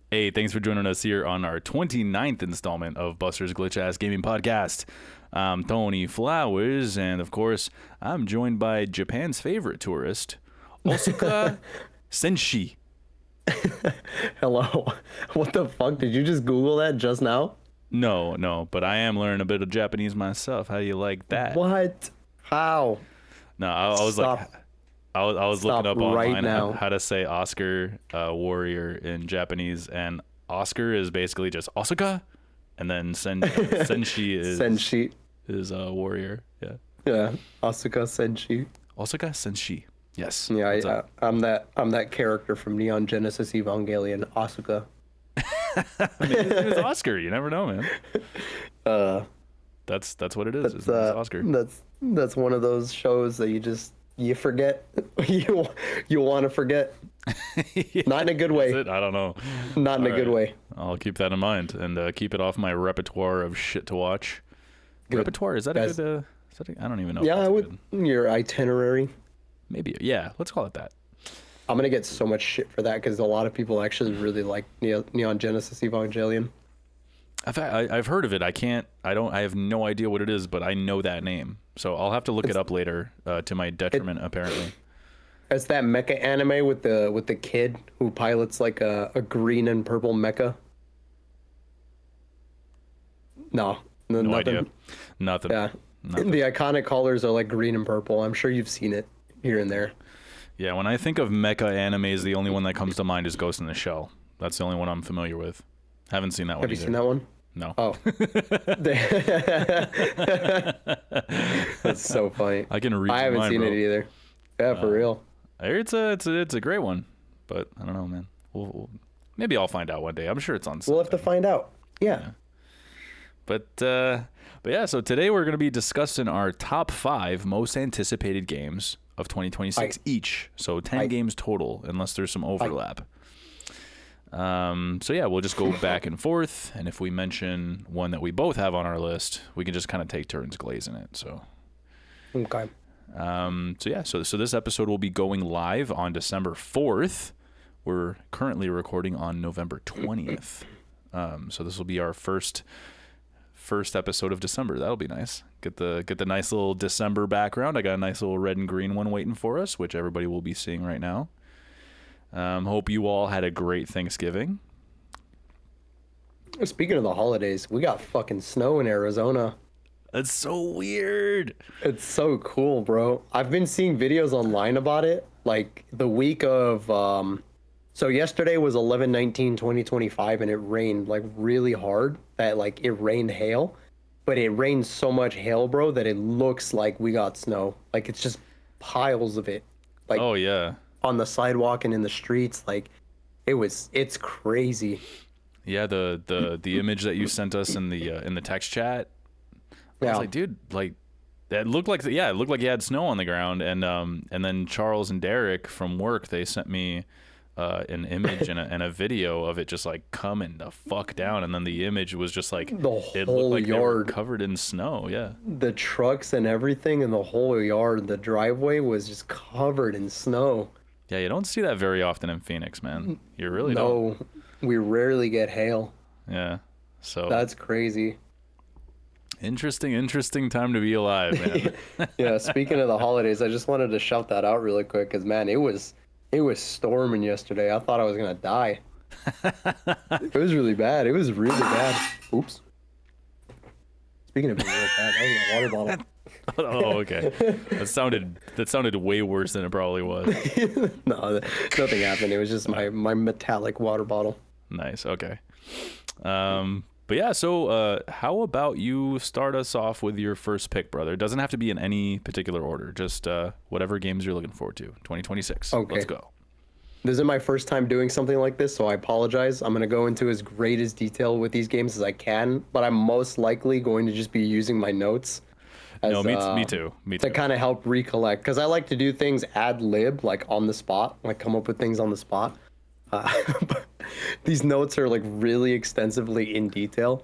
Hey, thanks for joining us here on our 29th installment of Buster's Glitch Ass Gaming Podcast. I'm Tony Flowers, and of course, I'm joined by Japan's favorite tourist, Osuka Senshi. Hello. What the fuck? Did you just Google that just now? No, but I am learning a bit of Japanese myself. How do you like that? What? How? No, I was Stop. like, I was Stop looking up right online now. how to say Oscar warrior in Japanese, and Oscar is basically just Osuka, and then Senshi is Senshi. warrior. Yeah, Yeah. Asuka Senshi. Osuka Senshi. Yes. Yeah, What's up? I'm that character from Neon Genesis Evangelion, Asuka. Maybe his name is Oscar. You never know, man. Uh That's what it is. His that's name is Oscar. that's one of those shows that you forget. you want to forget. Yeah, Not in a good way. is it? I don't know. Not in All a good right. way. I'll keep that in mind and keep it off my repertoire of shit to watch. Good. Repertoire, is that Guys. a good? I don't even know. if Yeah, that's I a would. good- Your itinerary. Maybe. Yeah, let's call it that. I'm gonna get so much shit for that because a lot of people actually really like Neon Genesis Evangelion. I've heard of it. I have no idea what it is, but I know that name. So I'll have to look it up later, to my detriment, apparently. It's that mecha anime with the kid who pilots like a green and purple mecha. No, No nothing. idea. Nothing. Yeah, Nothing. the iconic colors are like green and purple. I'm sure you've seen it here and there. Yeah, when I think of mecha animes, the only one that comes to mind is Ghost in the Shell. That's the only one I'm familiar with. Haven't seen that one Have you either. seen that one? No. Oh, that's so funny. I can read I your haven't mind, seen bro. it either. Yeah, for real. I hear it's a great one, but I don't know, man. Maybe I'll find out one day. I'm sure it's on We'll have to something. find out. Yeah. But yeah, so today we're going to be discussing our top 5 most anticipated games of 2026 each. So 10 games total, unless there's some overlap. So yeah, we'll just go back and forth, and if we mention one that we both have on our list, we can just kind of take turns glazing it. So Okay. so this episode will be going live on December 4th. We're currently recording on November 20th. So this will be our first episode of December. That'll be nice. Get the nice little December background. I got a nice little red and green one waiting for us, which everybody will be seeing right now. Hope you all had a great Thanksgiving. Speaking of the holidays, we got fucking snow in Arizona. That's so weird. It's so cool, bro. I've been seeing videos online about it. Like the week of so yesterday was 11/19/2025 and it rained like really hard. That like it rained hail. But it rained so much hail, bro, that it looks like we got snow. Like it's just piles of it. Like Oh yeah. on the sidewalk and in the streets. Like it's crazy. Yeah, the image that you sent us in the text chat. I was Yeah. like, dude, like it looked like it looked like you had snow on the ground, and then Charles and Derek from work, they sent me an image and a video of it just like coming the fuck down, and then the image was just like The it whole looked like they were yard. covered in snow. Yeah. The trucks and everything in the whole yard, the driveway was just covered in snow. Yeah, you don't see that very often in Phoenix, man. You really don't. No, we rarely get hail. Yeah. So That's crazy. interesting time to be alive, man. Yeah, speaking of the holidays, I just wanted to shout that out really quick because man, it was storming yesterday. I thought I was gonna die. It was really bad. It was really bad. Oops. Speaking of being real bad, that was my water bottle. Oh, okay. That sounded way worse than it probably was. No, nothing happened. It was just my metallic water bottle. Nice. Okay. But yeah, so how about you start us off with your first pick, brother? It doesn't have to be in any particular order. Just whatever games you're looking forward to. 2026. Okay. Let's go. This is my first time doing something like this, so I apologize. I'm going to go into as great as detail with these games as I can, but I'm most likely going to just be using my notes. As, No, me too. Me to too. kind of help recollect, because I like to do things ad lib, like on the spot, like come up with things on the spot. But these notes are like really extensively in detail.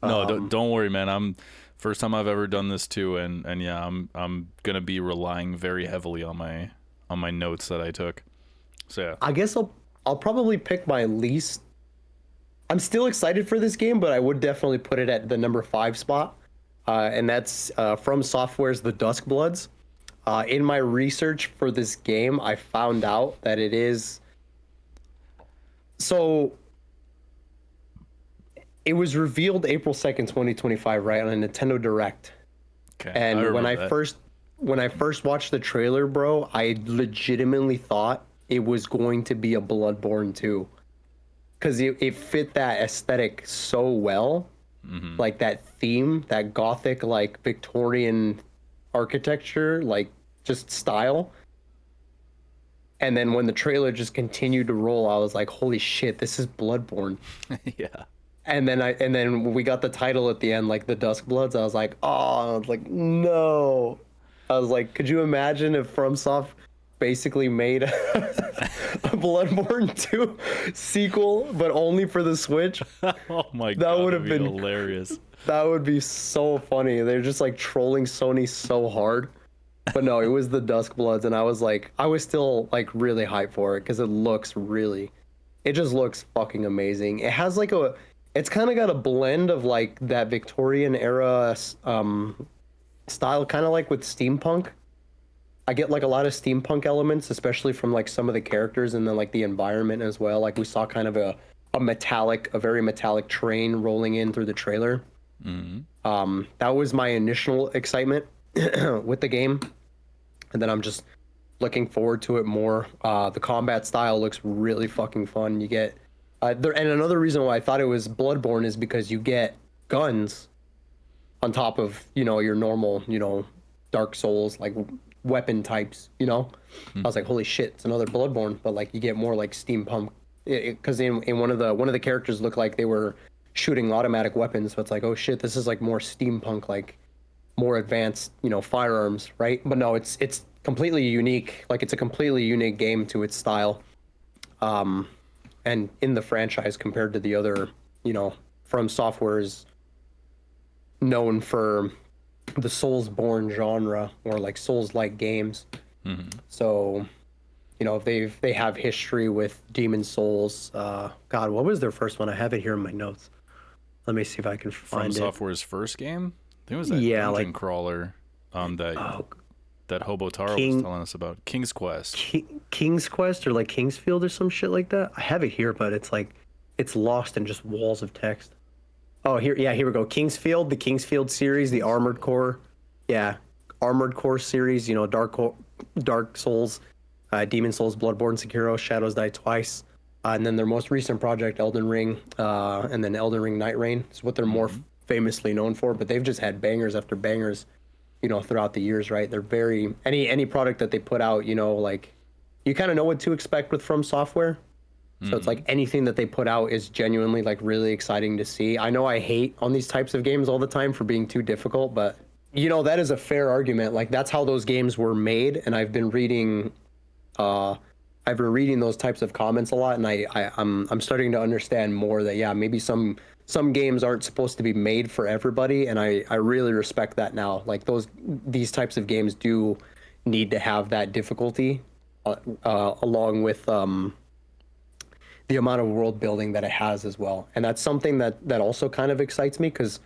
No, don't worry, man. I'm first time I've ever done this too, and yeah, I'm gonna be relying very heavily on my notes that I took. So yeah. I guess I'll probably pick my least I'm still excited for this game, but I would definitely put it at the number 5 spot. And that's From Software's The Duskbloods. In my research for this game, I found out that it is. So it was revealed April 2nd, 2025, right, on a Nintendo Direct. Okay. And when I first watched the trailer, bro, I legitimately thought it was going to be a Bloodborne 2. Because it fit that aesthetic so well. Mm-hmm. Like that theme, that gothic, like Victorian architecture, like just style. And then when the trailer just continued to roll, I was like, holy shit, this is Bloodborne. Yeah. And then when we got the title at the end, like the Duskbloods, I was like, oh, I was like, no. I was like, could you imagine if FromSoft basically made a Bloodborne 2 sequel, but only for the Switch? Oh my god, would have been hilarious. That would be so funny. They're just like trolling Sony so hard. But no, it was the Duskbloods, and I was still like really hyped for it because it just looks fucking amazing. It has like it's kind of got a blend of like that Victorian era style, kind of like with steampunk. I get like a lot of steampunk elements, especially from like some of the characters and then like the environment as well. Like we saw kind of a very metallic train rolling in through the trailer. Mm-hmm. That was my initial excitement with the game, and then I'm just looking forward to it more. The combat style looks really fucking fun. You get and another reason why I thought it was Bloodborne is because you get guns on top of your normal Dark Souls like weapon types. I was like, holy shit, it's another Bloodborne, but like you get more like steampunk, because in one of the characters looked like they were shooting automatic weapons, so it's like, oh shit, this is like more steampunk, like more advanced firearms, right? But no, it's completely unique. Like it's a completely unique game to its style, and in the franchise compared to the other, From Software is known for the Soulsborne genre or like Souls-like games. Mm-hmm. So, they have history with Demon Souls. God, what was their first one? I have it here in my notes. Let me see if I can find it. From Software's first game? I think it was that dungeon crawler that Hobo Taro was telling us about. King's Quest. King's Quest or like Kingsfield or some shit like that. I have it here, but it's like it's lost in just walls of text. Oh, here we go. Kingsfield, the Kingsfield series, the Armored Core. Yeah, Armored Core series, Dark Souls, Demon Souls, Bloodborne, Sekiro, Shadows Die Twice. And then their most recent project, Elden Ring, and then Elden Ring Night Reign is what they're more famously known for. But they've just had bangers after bangers, throughout the years, right? They're very any product that they put out, like you kind of know what to expect with From Software. So it's like anything that they put out is genuinely like really exciting to see. I know I hate on these types of games all the time for being too difficult, but that is a fair argument. Like that's how those games were made, and I've been reading those types of comments a lot, and I'm starting to understand more that maybe some games aren't supposed to be made for everybody, and I really respect that now. Like these types of games do need to have that difficulty along with the amount of world building that it has as well. And that's something that also kind of excites me, because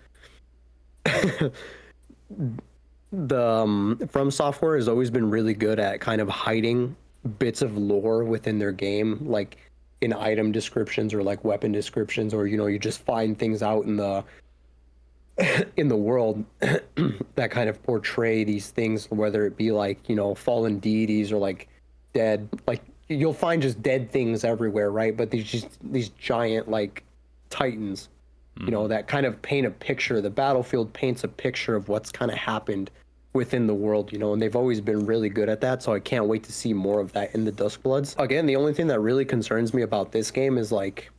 the From Software has always been really good at kind of hiding bits of lore within their game, like in item descriptions or like weapon descriptions, or you just find things out in the world that kind of portray these things, whether it be like fallen deities or like dead, like you'll find just dead things everywhere, right? But these giant like titans, that kind of paint a picture. The battlefield paints a picture of what's kind of happened within the world, and they've always been really good at that. So I can't wait to see more of that in the Duskbloods. Again, the only thing that really concerns me about this game is like,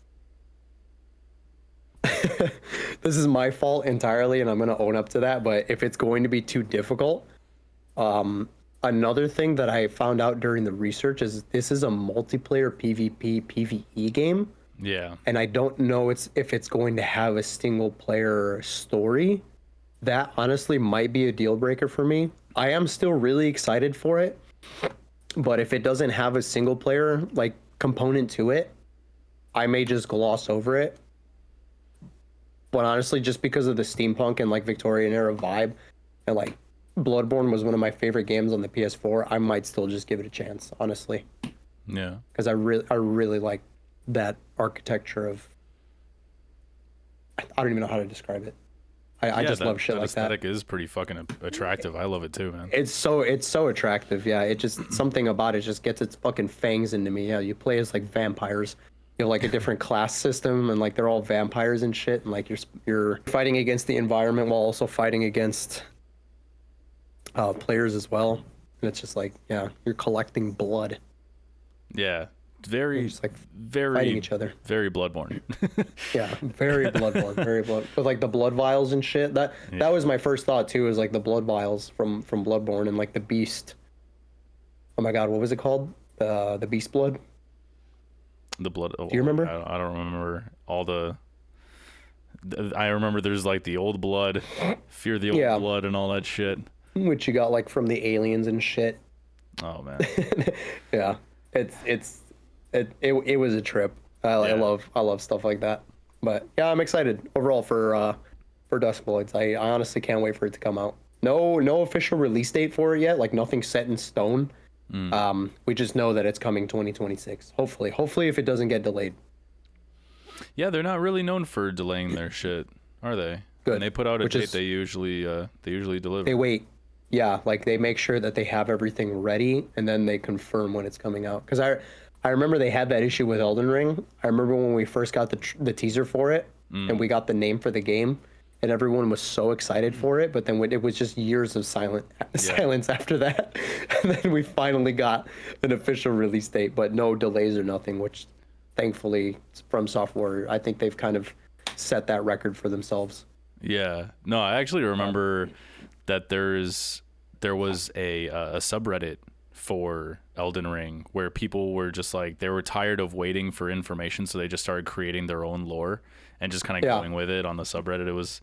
this is my fault entirely, and I'm going to own up to that. But if it's going to be too difficult, another thing that I found out during the research is this is a multiplayer PvP PvE game. Yeah. And I don't know if it's going to have a single player story. That honestly might be a deal breaker for me. I am still really excited for it, but if it doesn't have a single player like component to it, I may just gloss over it But honestly, just because of the steampunk and like Victorian era vibe, and like Bloodborne was one of my favorite games on the PS4, I might still just give it a chance, honestly, Yeah. because I really like that architecture of. I don't even know how to describe it. I just love shit that like that. aesthetic is pretty fucking attractive. I love it too, man. It's so attractive. Yeah, it just something about it just gets its fucking fangs into me. Yeah, you play as like vampires. You have like a different class system, and like they're all vampires and shit, and like you're fighting against the environment while also fighting against players as well. And it's just like, yeah, you're collecting blood. Yeah. You're just like Very fighting each other. very Bloodborne. Yeah, very Bloodborne, very blood with like the blood vials and shit. That was my first thought too, is like the blood vials from Bloodborne and like the beast. Oh my god, what was it called? The beast blood. The blood. Do you remember? I don't remember all the. I remember there's like the old blood, fear the old blood, and all that shit. Which you got like from the aliens and shit. Oh man. Yeah, it was a trip. I love stuff like that. But yeah, I'm excited overall for Duskbloods. I honestly can't wait for it to come out. No official release date for it yet. Like nothing set in stone. We just know that it's coming 2026. Hopefully if it doesn't get delayed. Yeah, they're not really known for delaying their shit, are they? Good. When they put out a date, they usually deliver. They wait. Yeah, like they make sure that they have everything ready and then they confirm when it's coming out. Because I remember they had that issue with Elden Ring. I remember when we first got the teaser for it and we got the name for the game, and everyone was so excited for it. But then it was just years of silence after that, and then we finally got an official release date, but no delays or nothing. Which, thankfully, from Software, I think they've kind of set that record for themselves. Yeah. No, I actually remember that there was a subreddit for Elden Ring where people were just like, they were tired of waiting for information, so they just started creating their own lore and just kind of going with it on the subreddit. It was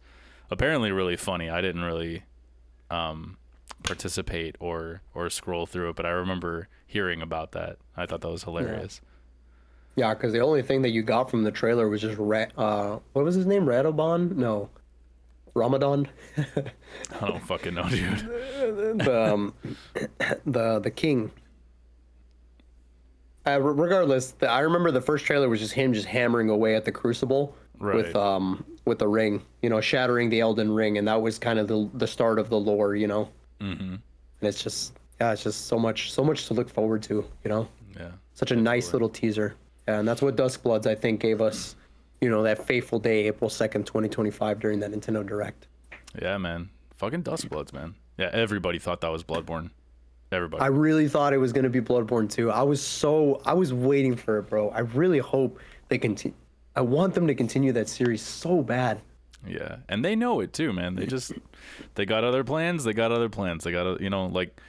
apparently really funny. I didn't really participate or scroll through it, but I remember hearing about that. I thought that was hilarious. Yeah, because the only thing that you got from the trailer was just what was his name? Radobon? No, Ramadan. I don't fucking know, dude. The king. Regardless, I remember the first trailer was just him just hammering away at the crucible with the ring, shattering the Elden Ring, and that was kind of the start of the lore, And it's just so much to look forward to, Yeah. Such a nice little teaser, and that's what Duskbloods I think gave us, that fateful day, April 2nd, 2025, during that Nintendo Direct. Yeah, man. Fucking Duskbloods, man. Yeah, everybody thought that was Bloodborne. Everybody. I really thought it was going to be Bloodborne too. I was waiting for it, bro. I really hope they continue. I want them to continue that series so bad. Yeah, and they know it too, man. They got other plans. They got, like,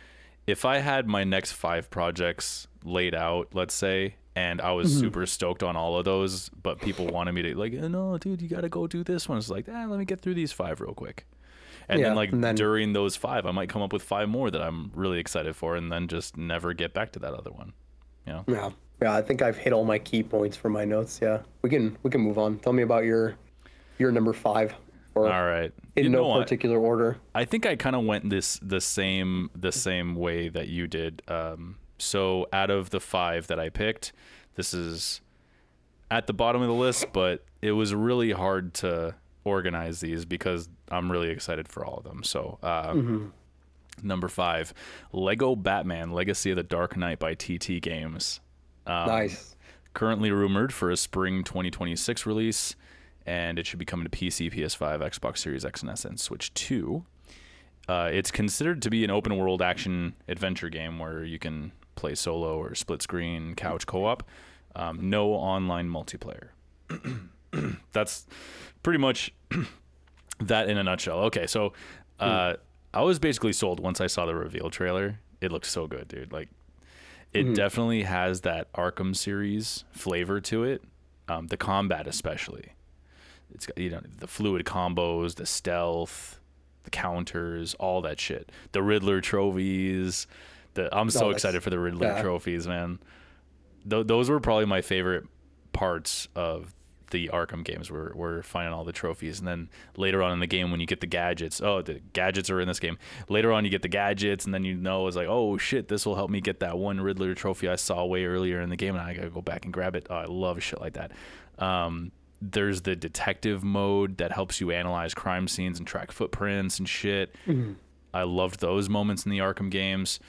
if I had my next 5 projects laid out, let's say, and I was super stoked on all of those, but people wanted me to, like, no, dude, you got to go do this one. It's like, let me get through these 5 real quick. And then during those 5, I might come up with 5 more that I'm really excited for, and then just never get back to that other one. Yeah. I think I've hit all my key points for my notes. Yeah, we can move on. Tell me about your number 5. Or all right. In no particular order. I think I kind of went the same way that you did. So out of the 5 that I picked, this is at the bottom of the list, but it was really hard to organize these because I'm really excited for all of them. So number 5, Lego Batman Legacy of the Dark Knight by TT Games. Nice. Currently rumored for a spring 2026 release, and it should be coming to PC, PS5, Xbox Series X and S, and Switch 2. It's considered to be an open world action adventure game where you can play solo or split screen couch co-op. No online multiplayer. That's pretty much that in a nutshell. Okay, so I was basically sold once I saw the reveal trailer. It looked so good, dude. Like, it definitely has that Arkham series flavor to it. The combat especially. It's got, the fluid combos, the stealth, the counters, all that shit. The Riddler trophies. I'm so excited for the Riddler trophies, man. Those were probably my favorite parts of the Arkham games were finding all the trophies. And then later on in the game, when you get the gadgets, the gadgets are in this game. Later on, you get the gadgets, and then it's like, oh shit, this will help me get that one Riddler trophy I saw way earlier in the game, and I gotta go back and grab it. Oh, I love shit like that. There's the detective mode that helps you analyze crime scenes and track footprints and shit. Mm-hmm. I loved those moments in the Arkham games.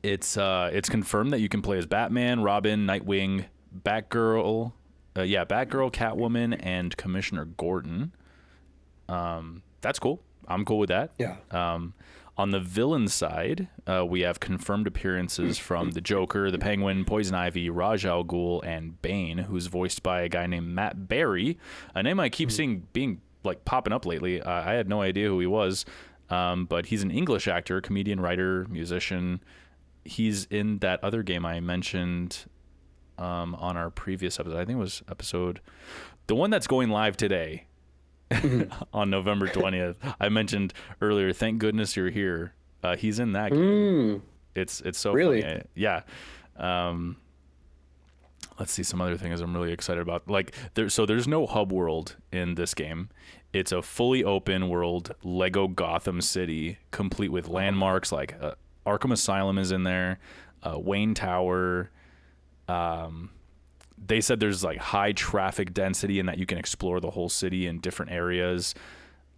It's confirmed that you can play as Batman, Robin, Nightwing, Batgirl, Catwoman, and Commissioner Gordon. That's cool. I'm cool with that. Yeah. On the villain side, we have confirmed appearances from the Joker, the Penguin, Poison Ivy, Ra's al Ghul, and Bane, who's voiced by a guy named Matt Berry, a name I keep seeing being like popping up lately. I had no idea who he was, but he's an English actor, comedian, writer, musician. He's in that other game I mentioned on our previous episode. I think it was the one that's going live today. On November 20th. I mentioned earlier, thank goodness you're here. He's in that game. It's so really funny. Yeah. Let's see some other things I'm really excited about. Like there's no hub world in this game. It's a fully open world Lego Gotham City, complete with landmarks like Arkham Asylum is in there, Wayne Tower. They said there's like high traffic density and that you can explore the whole city in different areas.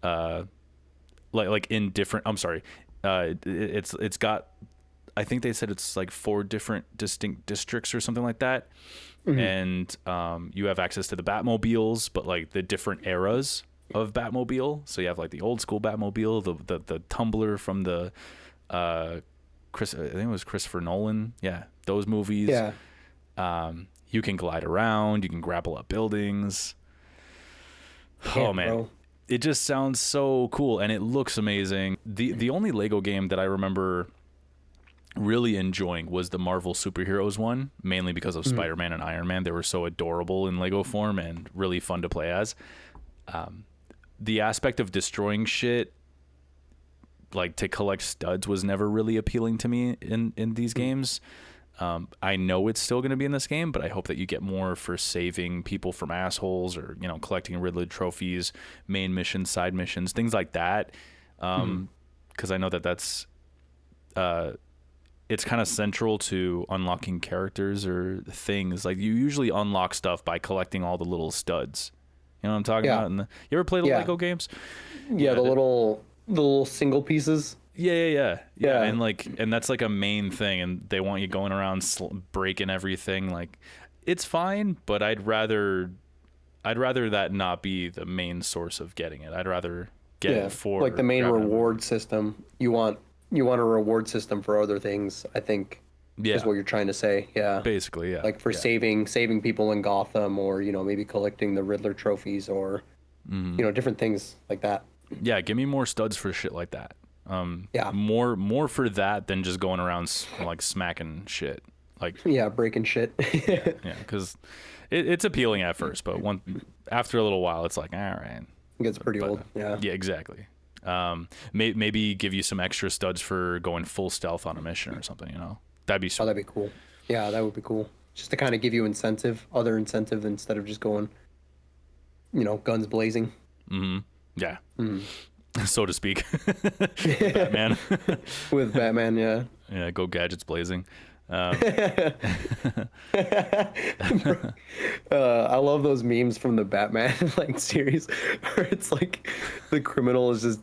Like in different, I'm sorry. It's got, I think they said it's like 4 different distinct districts or something like that. Mm-hmm. And you have access to the Batmobiles, but like the different eras of Batmobile. So you have like the old school Batmobile, the Tumbler from the, I think it was Christopher Nolan. Yeah. Those movies. Yeah. You can glide around. You can grapple up buildings. Oh, man. Bro. It just sounds so cool, and it looks amazing. The only Lego game that I remember really enjoying was the Marvel Superheroes one, mainly because of Spider-Man and Iron Man. They were so adorable in Lego form and really fun to play as. The aspect of destroying shit, like to collect studs, was never really appealing to me in these games. I know it's still going to be in this game, but I hope that you get more for saving people from assholes or, collecting Riddler trophies, main missions, side missions, things like that. Because I know that's it's kind of central to unlocking characters or things. Like you usually unlock stuff by collecting all the little studs. You know what I'm talking about? You ever play the Lego games? Yeah, the little single pieces. Yeah. And that's like a main thing, and they want you going around breaking everything. Like, it's fine, but I'd rather that not be the main source of getting it. I'd rather get it for like the main reward system. You want a reward system for other things, I think. Yeah. Is what you're trying to say. Yeah. Basically, yeah. Like for saving people in Gotham, or maybe collecting the Riddler trophies, or different things like that. Yeah, give me more studs for shit like that. More for that than just going around like smacking shit. Like breaking shit. yeah, because it's appealing at first, but after a little while, it's like, all right, it gets pretty old. Yeah, exactly. Maybe give you some extra studs for going full stealth on a mission or something. That'd be sweet. Oh, that'd be cool. Yeah, that would be cool. Just to kind of give you other incentive instead of just going, guns blazing. Mm-hmm. Yeah. Mm. So to speak. Batman. With Batman, yeah. Yeah, go gadgets blazing. I love those memes from the Batman series where it's like the criminal is just,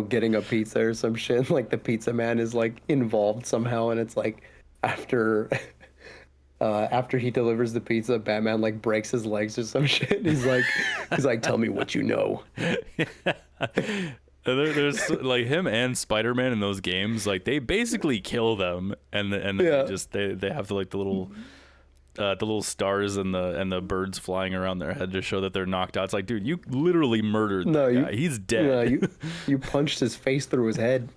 getting a pizza or some shit. Like the pizza man is like involved somehow, and it's like after he delivers the pizza, Batman like breaks his legs or some shit. He's like, tell me what you know. There's like him and Spider-Man in those games, like they basically kill them, and they have the little stars and the birds flying around their head to show that they're knocked out. It's like, dude, you literally murdered that guy. He's dead. Yeah, you punched his face through his head.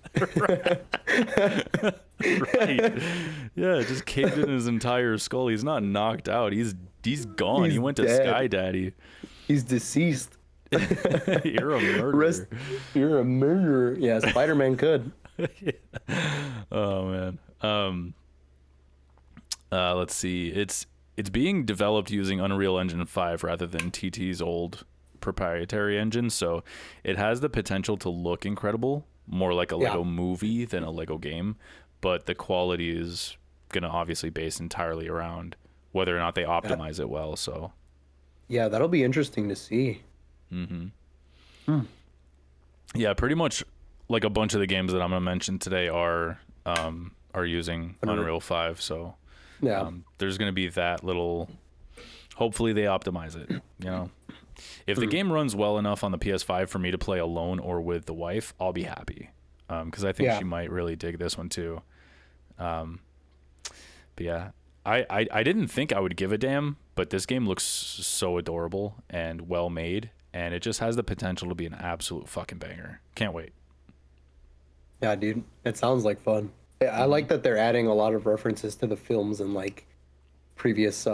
Right. Yeah, just caved in his entire skull. He's not knocked out. He's gone. He went to dead. Sky Daddy. He's deceased. You're a murderer. You're a murderer. Yeah, Spider-Man could. Yeah. Oh man. Let's see. it's being developed using Unreal Engine 5 rather than TT's old proprietary engine, so it has the potential to look incredible, more like a Lego movie than a Lego game, but the quality is going to obviously base entirely around whether or not they optimize it well. So yeah, that'll be interesting to see. yeah, pretty much like a bunch of the games that I'm going to mention today are using Unreal 5, so there's going to be that little, hopefully they optimize it, you know. If the game runs well enough on the PS5 for me to play alone or with the wife, I'll be happy, because I think she might really dig this one too. But yeah, I didn't think I would give a damn, but this game looks so adorable and well made, and it just has the potential to be an absolute fucking banger. Can't wait. Yeah, dude, it sounds like fun. I like that they're adding a lot of references to the films and like previous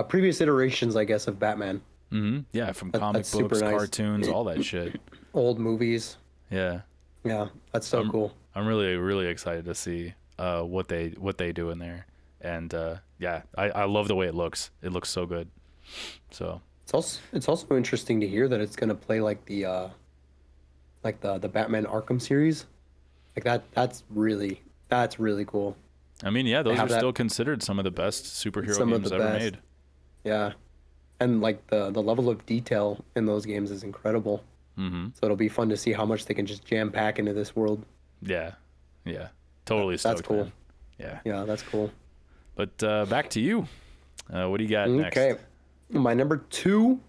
previous iterations, I guess, of Batman. Yeah, from comic books, cartoons, all that shit. Old movies. Yeah. Yeah, that's so cool. I'm really, really excited to see what they do in there, and yeah, I love the way it looks. It looks so good. So it's also interesting to hear that it's gonna play like the Batman Arkham series, like that's really cool. I mean, yeah, those are still considered some of the best superhero games ever made. Yeah, and like the level of detail in those games is incredible. So it'll be fun to see how much they can just jam pack into this world. Yeah, totally stoked. That's cool. Man. Yeah, that's cool. But back to you. What do you got next? Okay, my number 2.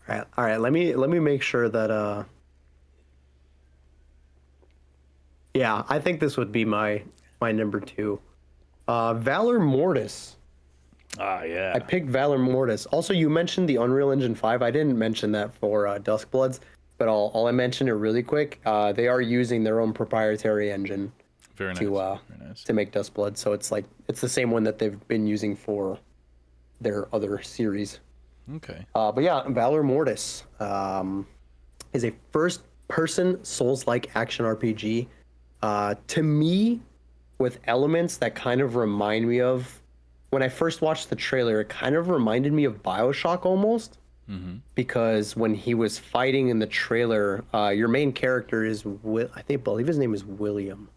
All right. Let me make sure that. Yeah, I think this would be my number 2. Valor Mortis. Yeah. I picked Valor Mortis. Also, you mentioned the Unreal Engine 5. I didn't mention that for Duskbloods, but I'll mention it really quick. They are using their own proprietary engine to make Duskbloods. So it's the same one that they've been using for their other series. Okay. But yeah, Valor Mortis is a first-person Souls-like action RPG. To me, with elements that kind of remind me of, when I first watched the trailer, it kind of reminded me of BioShock almost. Because when he was fighting in the trailer, your main character is I believe his name is William,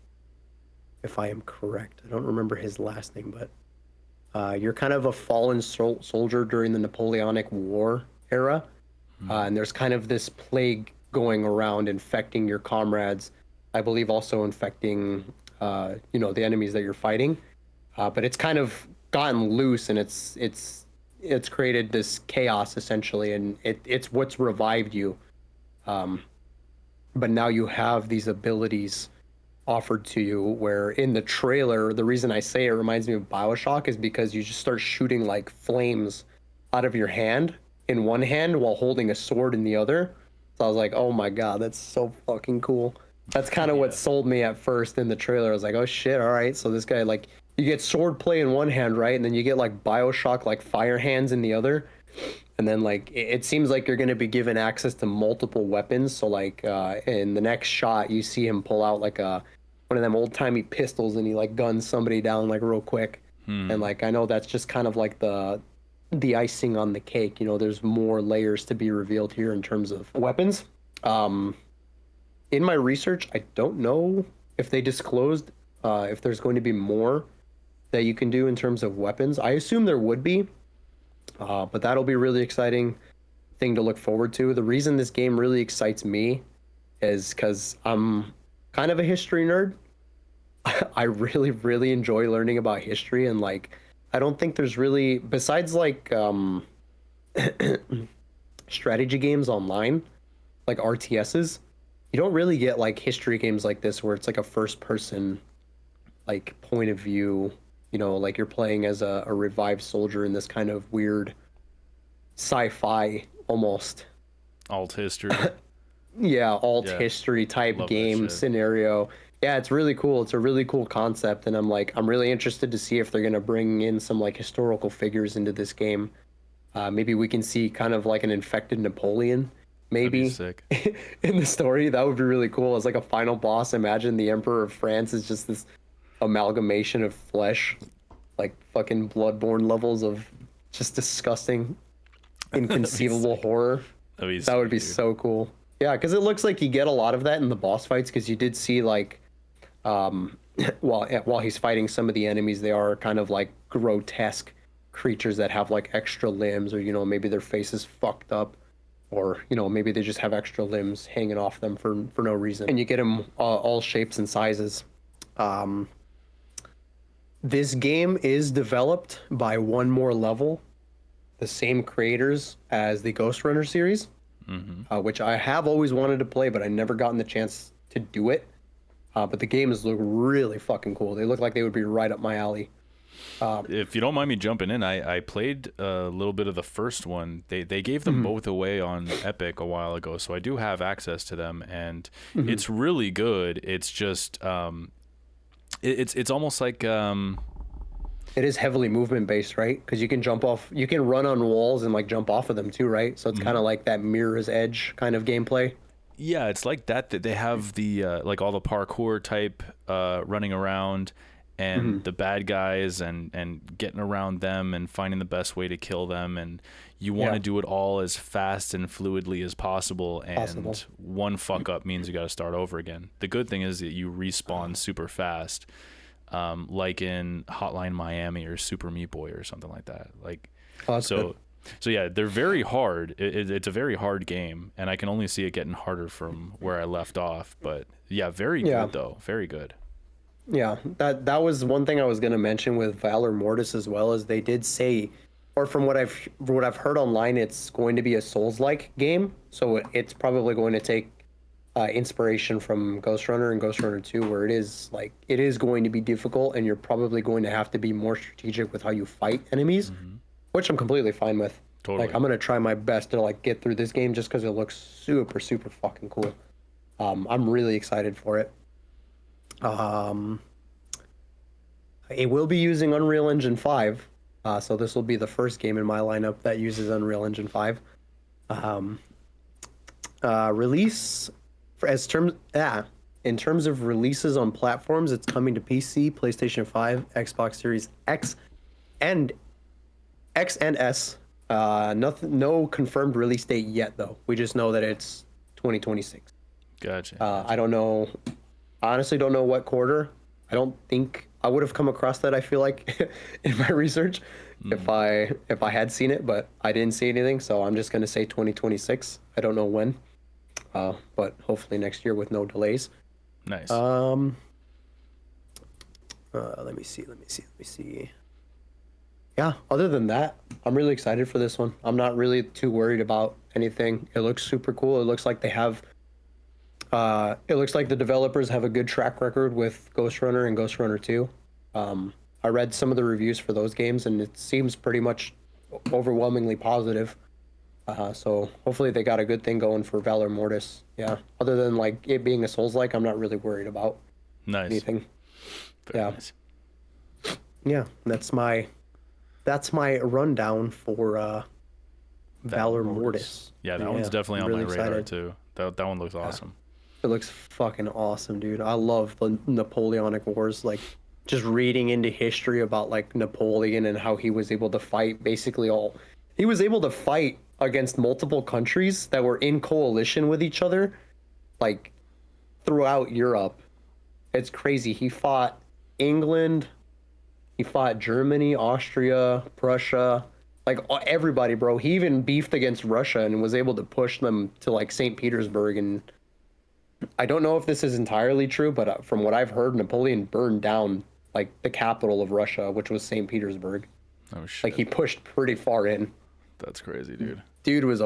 if I am correct. I don't remember his last name, but you're kind of a fallen soldier during the Napoleonic War era, and there's kind of this plague going around infecting your comrades. I believe also infecting, the enemies that you're fighting, but it's kind of gotten loose, and it's created this chaos essentially, and it's what's revived you. But now you have these abilities offered to you, where in the trailer, the reason I say it reminds me of BioShock is because you just start shooting like flames out of your hand in one hand while holding a sword in the other. So I was like, oh my god, that's so fucking cool. That's kind of what sold me at first in the trailer. I was like, oh shit, all right, so this guy, like, you get sword play in one hand, right? And then you get like BioShock, like fire hands in the other. And then like, it seems like you're going to be given access to multiple weapons. So like, in the next shot, you see him pull out like one of them old timey pistols, and he like guns somebody down like real quick. And like, I know that's just kind of like the icing on the cake. You know, there's more layers to be revealed here in terms of weapons. In my research, I don't know if they disclosed if there's going to be more that you can do in terms of weapons. I assume there would be, but that'll be a really exciting thing to look forward to. The reason this game really excites me is because I'm kind of a history nerd. I really, really enjoy learning about history, and like, I don't think there's really, besides like strategy games online, like RTSs, you don't really get like history games like this where it's like a first person like point of view, like you're playing as a revived soldier in this kind of weird sci-fi almost alt history. History type game scenario. Yeah, it's really cool. It's a really cool concept, and I'm really interested to see if they're going to bring in some like historical figures into this game. Maybe we can see kind of like an infected Napoleon, maybe in the story. That would be really cool. As like a final boss, imagine the Emperor of France is just this amalgamation of flesh like fucking Bloodborne levels of just disgusting, inconceivable horror. That would be so cool. Yeah, because it looks like you get a lot of that in the boss fights, because you did see like, while he's fighting some of the enemies, they are kind of like grotesque creatures that have like extra limbs, or maybe their face is fucked up, or maybe they just have extra limbs hanging off them for no reason. And you get them all shapes and sizes. This game is developed by One More Level, the same creators as the Ghost Runner series, which I have always wanted to play, but I never gotten the chance to do it. But the games look really fucking cool. They look like they would be right up my alley. If you don't mind me jumping in, I played a little bit of the first one. They gave them both away on Epic a while ago, so I do have access to them, and it's really good. It's just it's almost like it is heavily movement based, right? Because you can jump off, you can run on walls and like jump off of them too, right? So it's kind of like that Mirror's Edge kind of gameplay. Yeah, it's like that they have the like all the parkour type running around, and the bad guys and getting around them and finding the best way to kill them, and you want to do it all as fast and fluidly as possible, and one fuck up means you got to start over again. The good thing is that you respawn super fast, like in Hotline Miami or Super Meat Boy or something like that. Like, so yeah, they're very hard. It's a very hard game, and I can only see it getting harder from where I left off. But yeah, very good though. Very good. Yeah, that was one thing I was going to mention with Valor Mortis as well, as they did say, or from what I've heard online, it's going to be a Souls-like game. So it's probably going to take inspiration from Ghost Runner and Ghost Runner 2, where it is going to be difficult, and you're probably going to have to be more strategic with how you fight enemies, which I'm completely fine with. Totally. Like, I'm going to try my best to like get through this game just because it looks super, super fucking cool. I'm really excited for it. It will be using Unreal Engine 5, so this will be the first game in my lineup that uses Unreal Engine 5. Release in terms of releases on platforms, it's coming to PC, PlayStation 5, Xbox Series X and S. No confirmed release date yet, though. We just know that it's 2026. Gotcha. I don't know. I honestly don't know what quarter. I don't think I would have come across that, I feel like, in my research if I had seen it, but I didn't see anything, so I'm just going to say 2026. I don't know when, but hopefully next year with no delays. Nice. Let me see. Yeah, other than that, I'm really excited for this one. I'm not really too worried about anything. It looks super cool. It looks like they have it looks like the developers have a good track record with Ghost Runner and Ghost Runner 2. I read some of the reviews for those games, and it seems pretty much overwhelmingly positive. So hopefully they got a good thing going for Valor Mortis. Yeah. Other than like it being a Souls-like, I'm not really worried about anything. Very nice. Yeah. That's my rundown for Valor Mortis. Yeah, that one's definitely on my radar too. That one looks awesome. It looks fucking awesome, dude. I love the Napoleonic Wars. Like, just reading into history about like Napoleon and how he was able to fight he was able to fight against multiple countries that were in coalition with each other, like throughout Europe. It's crazy. He fought England, he fought Germany, Austria, Prussia, like everybody, bro. He even beefed against Russia and was able to push them to like St. Petersburg. And I don't know if this is entirely true, but from what I've heard, Napoleon burned down like the capital of Russia, which was St. Petersburg. Oh shit. Like, he pushed pretty far in. That's crazy, dude. Dude was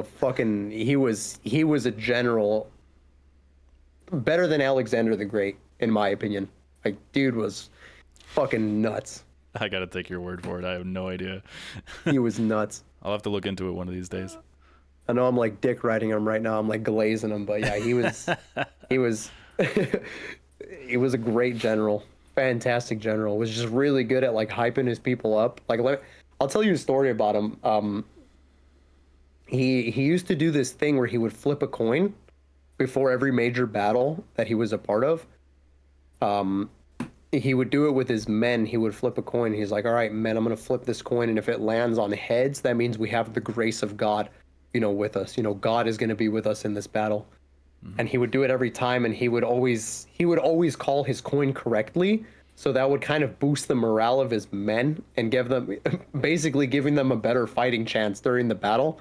he was a general better than Alexander the Great, in my opinion. Like, dude was fucking nuts. I gotta take your word for it. I have no idea. He was nuts. I'll have to look into it one of these days. I know I'm like dick riding him right now. I'm like glazing him, but yeah, he was he was a great general. Fantastic general. Was just really good at like hyping his people up. Like, I'll tell you a story about him. He used to do this thing where he would flip a coin before every major battle that he was a part of. he would do it with his men. He would flip a coin. He's like, all right, men, I'm going to flip this coin. And if it lands on heads, that means we have the grace of God, with us. God is going to be with us in this battle. And he would do it every time. And he would always call his coin correctly. So that would kind of boost the morale of his men and basically giving them a better fighting chance during the battle.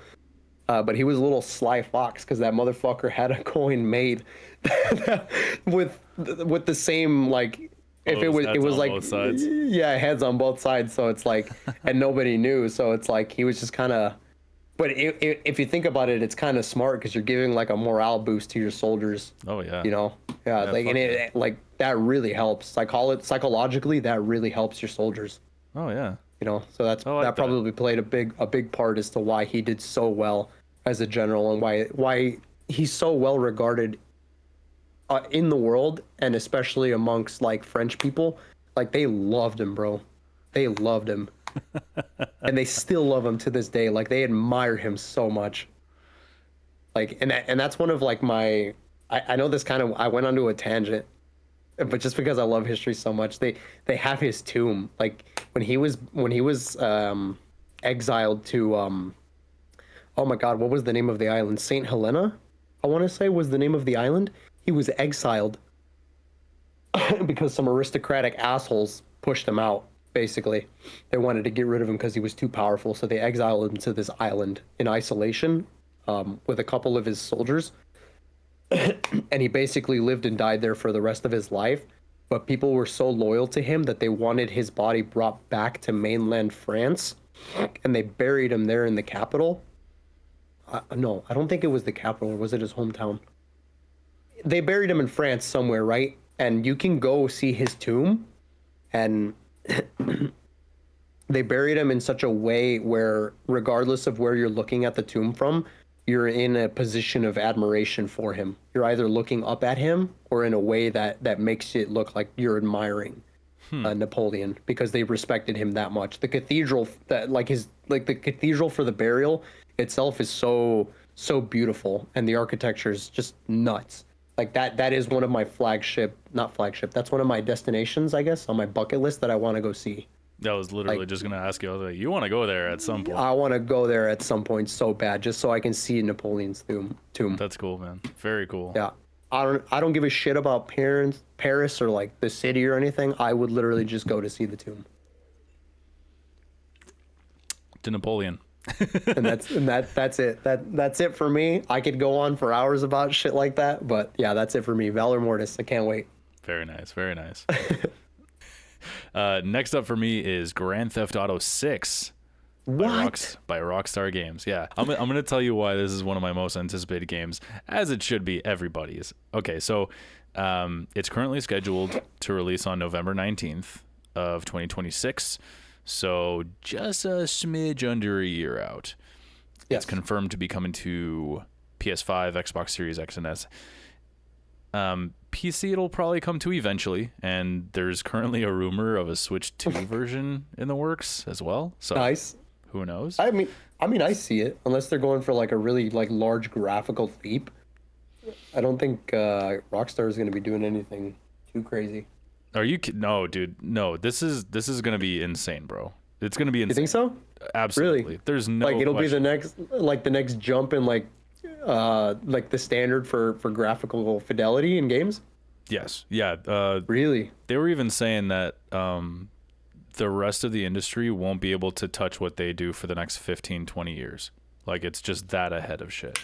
But he was a little sly fox because that motherfucker had a coin made with the same, like, if it was like both sides. Yeah, heads on both sides. So it's like, and nobody knew. So it's like he was just kind of. But if you think about it, it's kind of smart because you're giving like a morale boost to your soldiers. Oh yeah. Yeah, like, and it like that really helps. Psychologically, that really helps your soldiers. Oh yeah. So that probably played a big part as to why he did so well as a general and why he's so well regarded in the world, and especially amongst like French people. Like, they loved him, bro. They loved him. And they still love him to this day. Like, they admire him so much. Like, and that's one of like my, I know this kind of, I went onto a tangent, but just because I love history so much, they have his tomb. Like, when he was exiled to oh my God, what was the name of the island? Saint Helena, I want to say, was the name of the island. He was exiled because some aristocratic assholes pushed him out. Basically, they wanted to get rid of him because he was too powerful, so they exiled him to this island in isolation with a couple of his soldiers. And he basically lived and died there for the rest of his life. But people were so loyal to him that they wanted his body brought back to mainland France, and they buried him there in the capital. No, I don't think it was the capital, or was it his hometown? They buried him in France somewhere, right? And you can go see his tomb, and they buried him in such a way where, regardless of where you're looking at the tomb from, you're in a position of admiration for him. You're either looking up at him or in a way that makes it look like you're admiring Napoleon, because they respected him that much. The cathedral, the cathedral for the burial itself is so beautiful, and the architecture is just nuts. Like, that is one of my that's one of my destinations, I guess, on my bucket list that I want to go see. I was literally just gonna ask you. I was like, you want to go there at some point? I want to go there at some point so bad, just so I can see Napoleon's tomb. That's cool, man. Very cool. Yeah, I don't give a shit about Paris or like the city or anything. I would literally just go to see the tomb. To Napoleon. and that's it. That's it for me. I could go on for hours about shit like that, but yeah, that's it for me. Valor Mortis. I can't wait. Very nice. Very nice. Next up for me is Grand Theft Auto 6 by Rockstar Games. Yeah, I'm going to tell you why this is one of my most anticipated games, as it should be everybody's. Okay, so it's currently scheduled to release on November 19th of 2026, so just a smidge under a year out. Yes. It's confirmed to be coming to PS5, Xbox Series X and S. PC it'll probably come to eventually, and there's currently a rumor of a Switch 2 version in the works as well. So nice. Who knows? I mean I see it, unless they're going for like a really like large graphical leap. I don't think Rockstar is going to be doing anything too crazy. Are you no, dude? No, this is going to be insane, bro. It's going to be insane. You think so? Absolutely. Really? There's no like it'll question. be the next jump in like the standard for graphical fidelity in games. Yes. Yeah. Really? They were even saying that the rest of the industry won't be able to touch what they do for the next 15, 20 years. Like, it's just that ahead of shit.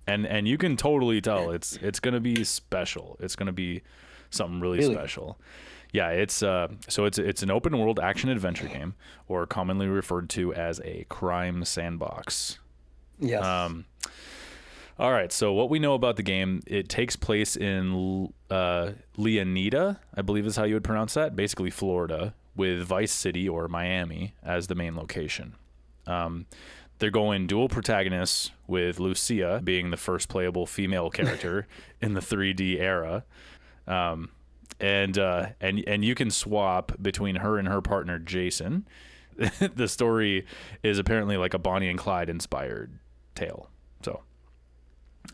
And you can totally tell it's going to be special. It's going to be something really special. Yeah, it's an open world action adventure game, or commonly referred to as a crime sandbox. Yes. All right, so what we know about the game, it takes place in Leonida, I believe is how you would pronounce that, basically Florida, with Vice City or Miami as the main location. They're going dual protagonists, with Lucia being the first playable female character in the 3D era. And you can swap between her and her partner Jason. The story is apparently like a Bonnie and Clyde inspired tale. So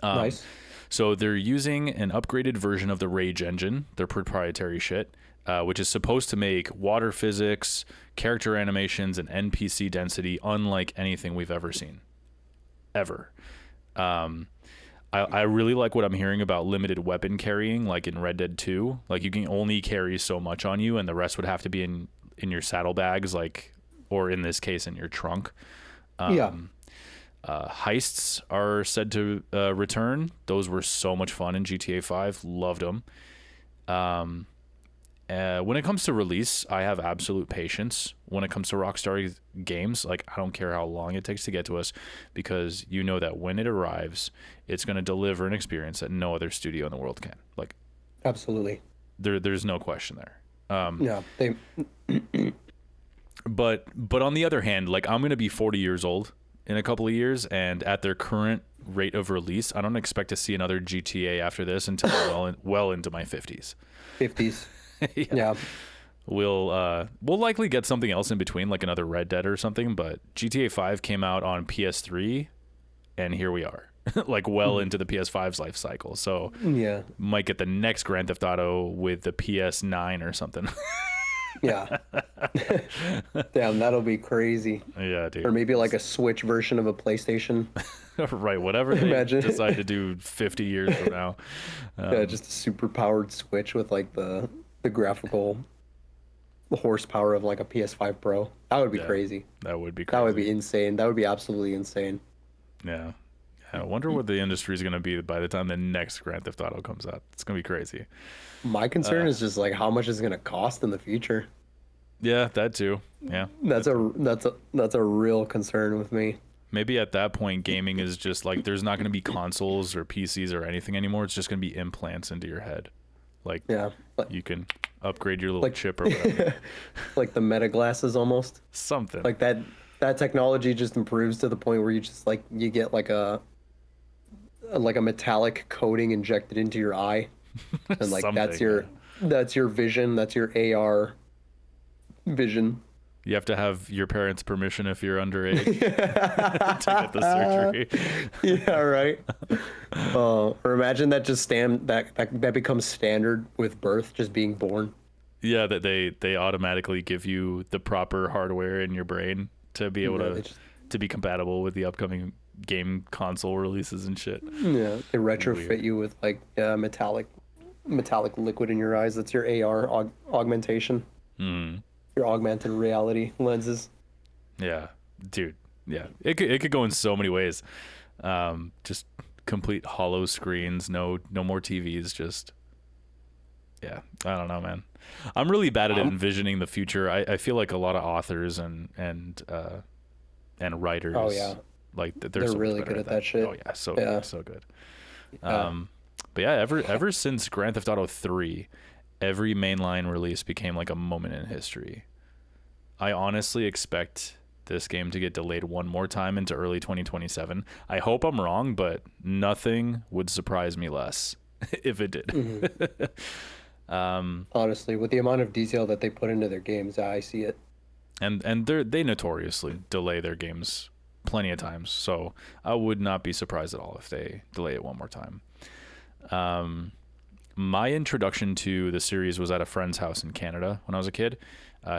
nice. So they're using an upgraded version of the Rage engine, their proprietary shit, which is supposed to make water physics, character animations, and NPC density unlike anything we've ever seen. Ever. I really like what I'm hearing about limited weapon carrying, like in Red Dead 2. Like, you can only carry so much on you, and the rest would have to be in your saddlebags, like, or in this case, in your trunk. Heists are said to return. Those were so much fun in GTA 5. Loved them. When it comes to release, I have absolute patience when it comes to Rockstar games. Like, I don't care how long it takes to get to us, because you know that when it arrives, it's going to deliver an experience that no other studio in the world can. Like, absolutely. There's no question there. Yeah. But on the other hand, like, I'm going to be 40 years old in a couple of years, and at their current rate of release, I don't expect to see another GTA after this until well into my 50s. Yeah. We'll likely get something else in between, like another Red Dead or something, but GTA 5 came out on PS3, and here we are. Like, well into the PS5's life cycle. So yeah, might get the next Grand Theft Auto with the PS9 or something. Yeah. Damn, that'll be crazy. Yeah, dude. Or maybe like a Switch version of a PlayStation. Right, whatever they decide to do 50 years from now. Yeah, just a super powered Switch with like the graphical horsepower of like a PS5 Pro. That would be crazy. That would be crazy. That would be insane. That would be absolutely insane. Yeah. I wonder what the industry is going to be by the time the next Grand Theft Auto comes out. It's going to be crazy. My concern is just like how much it's going to cost in the future. Yeah, that too. Yeah. That's a real concern with me. Maybe at that point, gaming is just like, there's not going to be consoles or PCs or anything anymore. It's just going to be implants into your head. Like, you can upgrade your little chip or whatever. Like the meta glasses almost. Something. Like that technology just improves to the point where you just like, you get like a metallic coating injected into your eye. And like that's your vision, that's your AR vision. You have to have your parents' permission if you're underage to get the surgery. Yeah, right. Or imagine that just that becomes standard with birth, just being born. Yeah, that they automatically give you the proper hardware in your brain to be able to be compatible with the upcoming game console releases and shit. Yeah, they retrofit you with like metallic liquid in your eyes. That's your AR augmentation. Your augmented reality lenses. Yeah, dude. Yeah, it could go in so many ways. Just complete hollow screens. No more TVs. Just I don't know, man. I'm really bad at envisioning the future. I feel like a lot of authors and writers. Oh yeah. Like they're so really good at that shit. Oh yeah, so good. Yeah. But yeah, ever since Grand Theft Auto 3, every mainline release became like a moment in history. I honestly expect this game to get delayed one more time into early 2027. I hope I'm wrong, but nothing would surprise me less if it did. Mm-hmm. Honestly, with the amount of detail that they put into their games, I see it. And they notoriously delay their games plenty of times, so I would not be surprised at all if they delay it one more time. My introduction to the series was at a friend's house in Canada when I was a kid.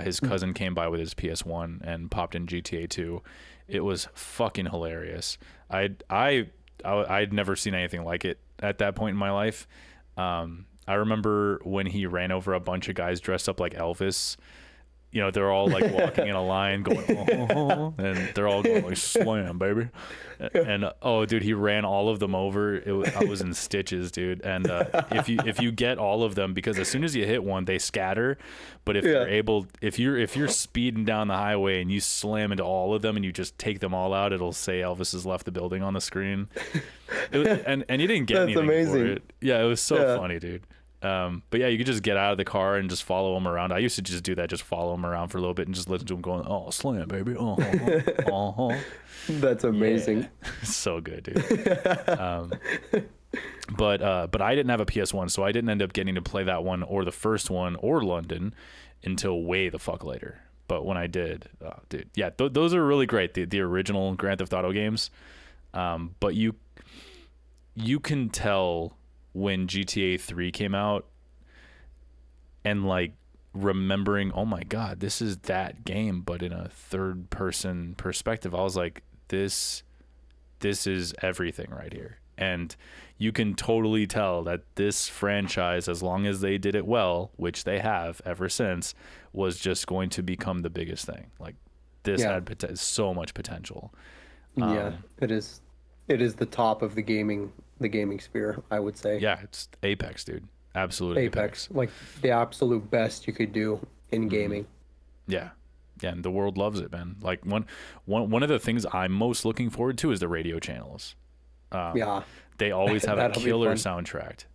His cousin came by with his PS1 and popped in GTA 2. It was fucking hilarious. I'd never seen anything like it at that point in my life. I remember when he ran over a bunch of guys dressed up like Elvis. You know, they're all like walking in a line going, and they're all going like, slam, baby. And oh, dude, he ran all of them over. I was in stitches, dude. And if you get all of them, because as soon as you hit one, they scatter. But if you're speeding down the highway and you slam into all of them and you just take them all out, it'll say Elvis has left the building on the screen. And you didn't get anything for it. Yeah, it was so funny, dude. But yeah, you could just get out of the car and just follow him around. I used to just do that, just follow him around for a little bit and just listen to him going, "Oh, slam, baby." That's amazing. Yeah. So good, dude. But I didn't have a PS1, so I didn't end up getting to play that one or the first one or London until way the fuck later. But when I did, dude, yeah, those are really great. The original Grand Theft Auto games. But you can tell when GTA 3 came out, and like remembering, oh my God, this is that game, but in a third person perspective. I was like, this is everything right here. And you can totally tell that this franchise, as long as they did it well, which they have ever since, was just going to become the biggest thing. Like, this had so much potential. It is the top of the gaming sphere, I would say. Yeah, it's Apex, dude. Absolute Apex, like the absolute best you could do in gaming. Yeah, and the world loves it, man. Like one of the things I'm most looking forward to is the radio channels. They always have a killer soundtrack.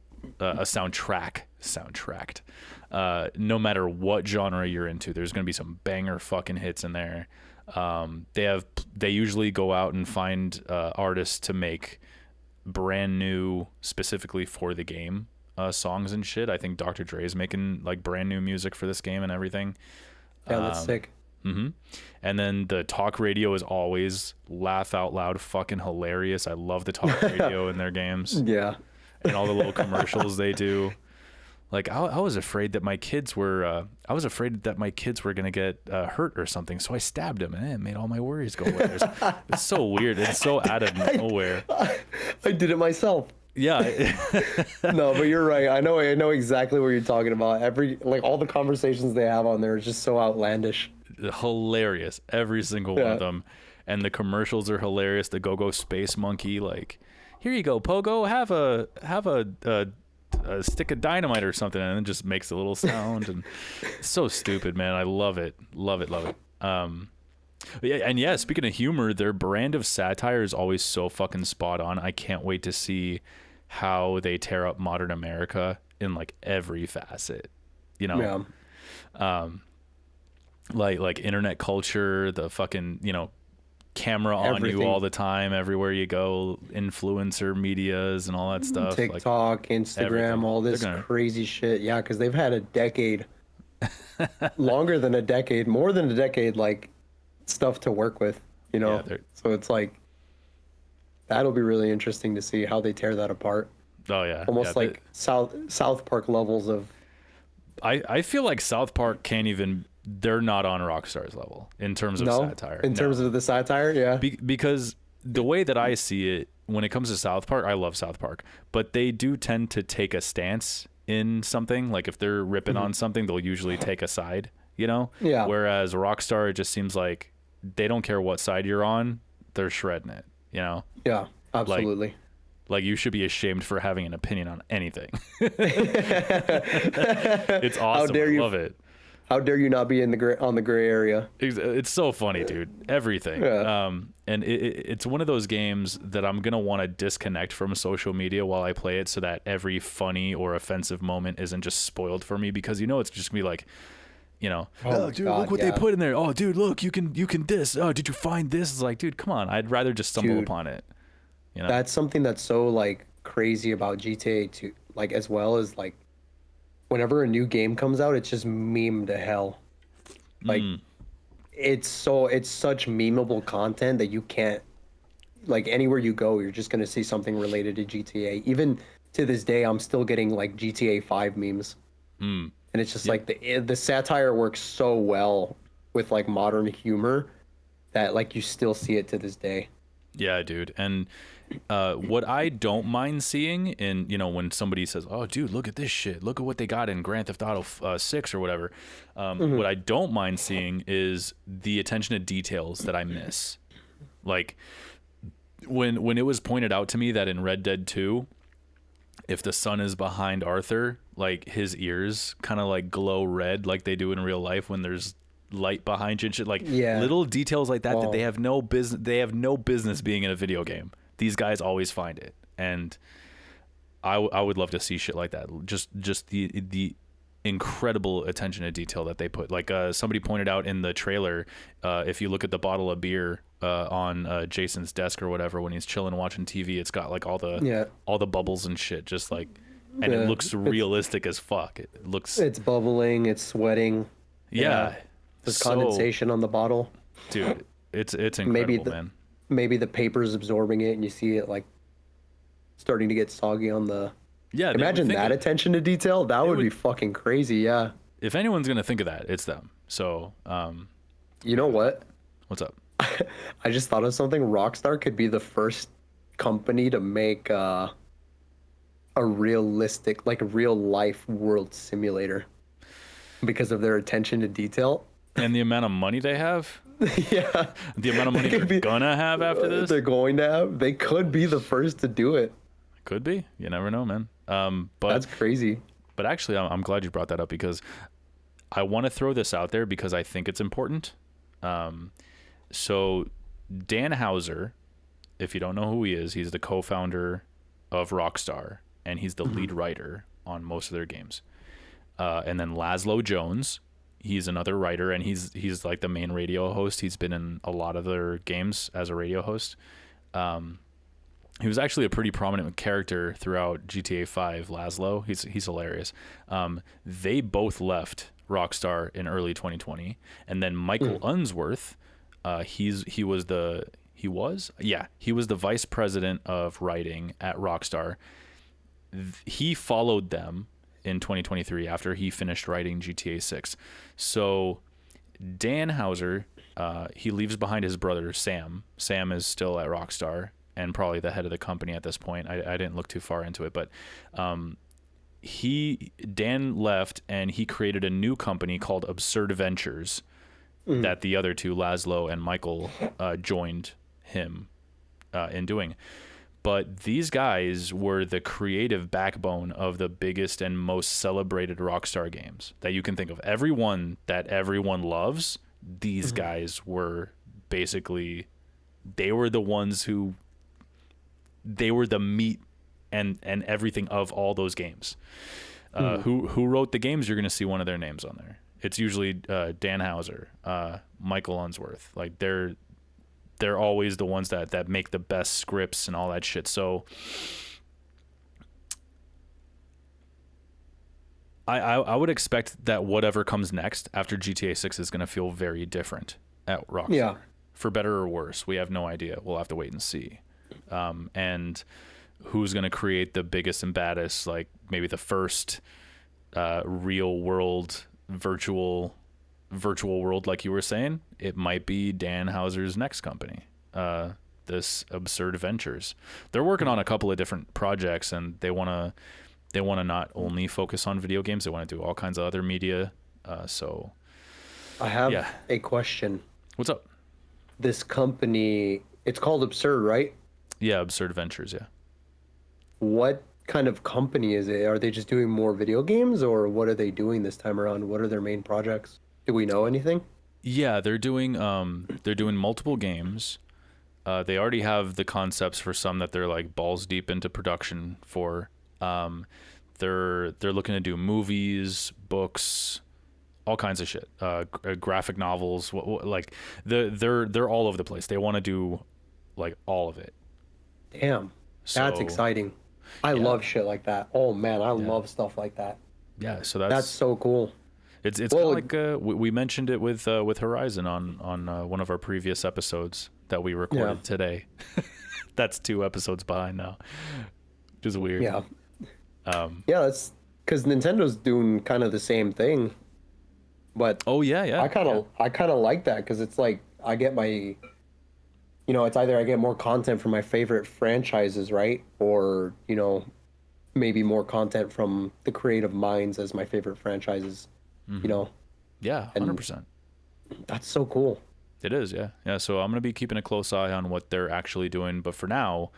No matter what genre you're into, there's gonna be some banger fucking hits in there. They usually go out and find artists to make brand new, specifically for the game, songs and shit. I think Dr. Dre is making like brand new music for this game and everything. Yeah, that's sick. Mm-hmm. And then the talk radio is always laugh out loud fucking hilarious. I love the talk radio in their games. Yeah. And all the little commercials they do. Like I was afraid that my kids were gonna get hurt or something, so I stabbed them, and it made all my worries go away. It's so weird. It's so out of nowhere. I did it myself. Yeah. No, but you're right. I know exactly what you're talking about. All the conversations they have on there is just so outlandish. Hilarious, every single one of them. And the commercials are hilarious. The Go-Go Space Monkey, like, here you go, Pogo, have a stick of dynamite or something, and it just makes a little sound. And it's so stupid, man. I love it. Yeah, speaking of humor, their brand of satire is always so fucking spot on. I can't wait to see how they tear up modern America in like every facet, you know. Like internet culture, the fucking, camera on Everything. you all the time, everywhere you go, influencer medias and all that stuff. TikTok, like, Instagram, everything. All this crazy shit. Yeah, because they've had a decade, longer than a decade, more than a decade, like, stuff to work with, Yeah, so it's like, that'll be really interesting to see how they tear that apart. Oh yeah, almost like South Park levels of. I feel like South Park can't even. They're not on Rockstar's level in terms of satire. In terms of the satire, yeah. Because the way that I see it, when it comes to South Park, I love South Park, but they do tend to take a stance in something. Like if they're ripping on something, they'll usually take a side, Yeah. Whereas Rockstar, it just seems like they don't care what side you're on, they're shredding it, Yeah, absolutely. Like you should be ashamed for having an opinion on anything. It's awesome. I love it. How dare you not be on the gray area? It's so funny, dude. Everything. Yeah. And it's one of those games that I'm going to want to disconnect from social media while I play it so that every funny or offensive moment isn't just spoiled for me, because it's just going to be like, oh, dude, look what they put in there. Oh, dude, look, you can this. Oh, did you find this? It's like, dude, come on. I'd rather just stumble upon it. That's something that's so like crazy about GTA 2, like as well as like, whenever a new game comes out, it's just meme to hell. Like, it's such memeable content that you can't, like, anywhere you go, you're just gonna see something related to GTA. Even to this day, I'm still getting like GTA 5 memes, and it's just like the satire works so well with like modern humor that like you still see it to this day. Yeah, dude. And what I don't mind seeing in, when somebody says, oh, dude, look at this shit. Look at what they got in Grand Theft Auto 6 or whatever. What I don't mind seeing is the attention to details that I miss. Like when it was pointed out to me that in Red Dead 2, if the sun is behind Arthur, like his ears kind of like glow red like they do in real life when there's light behind you and shit, like little details like that that they have no business being in a video game. These guys always find it, and I would love to see shit like that. Just the incredible attention to detail that they put. Like somebody pointed out in the trailer, if you look at the bottle of beer on Jason's desk or whatever when he's chilling watching TV, it's got like all the bubbles and shit, just like, and it looks realistic as fuck. It's bubbling, it's sweating. Yeah. There's condensation on the bottle. Dude, it's incredible, man. Maybe the paper's absorbing it and you see it like starting to get soggy on the. Yeah. Imagine that attention to detail. That would be fucking crazy. Yeah. if anyone's gonna think of that, it's them. So, You know what? what's up? I just thought of something. Rockstar could be the first company to make a realistic, like a real life world simulator because of their attention to detail. And the amount of money they have, Yeah. the amount of money they're gonna have after this, They're going to have. They could be the first to do it. could be. You never know, man. But That's crazy. But actually, I'm glad you brought that up because I want to throw this out there because I think it's important. So Dan Houser, if you don't know who he is, he's the co-founder of Rockstar, and he's the lead writer on most of their games. And then Laszlo Jones, he's another writer, and he's like the main radio host. He's been in a lot of their games as a radio host. He was actually a pretty prominent character throughout GTA 5, Laszlo. He's hilarious. They both left Rockstar in early 2020, and then Michael Unsworth, he was the vice president of writing at Rockstar. He followed them in 2023 after he finished writing GTA 6. So Dan Houser, he leaves behind his brother Sam. Sam is still at Rockstar and probably the head of the company at this point. I didn't look too far into it, but Dan left and he created a new company called Absurd Ventures that the other two, Laszlo and Michael, joined him in doing. But these guys were the creative backbone of the biggest and most celebrated Rockstar games that you can think of. Every one that everyone loves, these guys were basically, they were the ones who, they were the meat and everything of all those games. Who wrote the games? You're going to see one of their names on there. It's usually Dan Houser, Michael Unsworth. Like they're always the ones that make the best scripts and all that shit. So I would expect that whatever comes next after GTA 6 is going to feel very different at Rockstar. Yeah. For better or worse, we have no idea. We'll have to wait and see. And who's going to create the biggest and baddest, like maybe the first real world virtual world, like you were saying? It might be Dan Houser's next company, this Absurd Ventures. They're working on a couple of different projects, and they want to not only focus on video games, they want to do all kinds of other media. So I have a question. What's up? This company, it's called Absurd, right? Yeah, Absurd Ventures, yeah. What kind of company is it? Are they just doing more video games, or what are they doing this time around? What are their main projects? Do we know anything? Yeah, they're doing multiple games. They already have the concepts for some that they're like balls deep into production for. They're looking to do movies, books, all kinds of shit. Graphic novels, like they're all over the place. They want to do like all of it. Damn, that's exciting. I love shit like that. Oh man, I love stuff like that. Yeah, so that's so cool. It's well, kind of like we mentioned it with Horizon on one of our previous episodes that we recorded today. That's 2 episodes behind now, which is weird. Yeah. That's because Nintendo's doing kind of the same thing. But I kind of like that because it's like I get my, it's either I get more content from my favorite franchises, right, or maybe more content from the creative minds as my favorite franchises. Yeah, 100%. That's so cool. It is, yeah. So I'm gonna be keeping a close eye on what they're actually doing. But for now,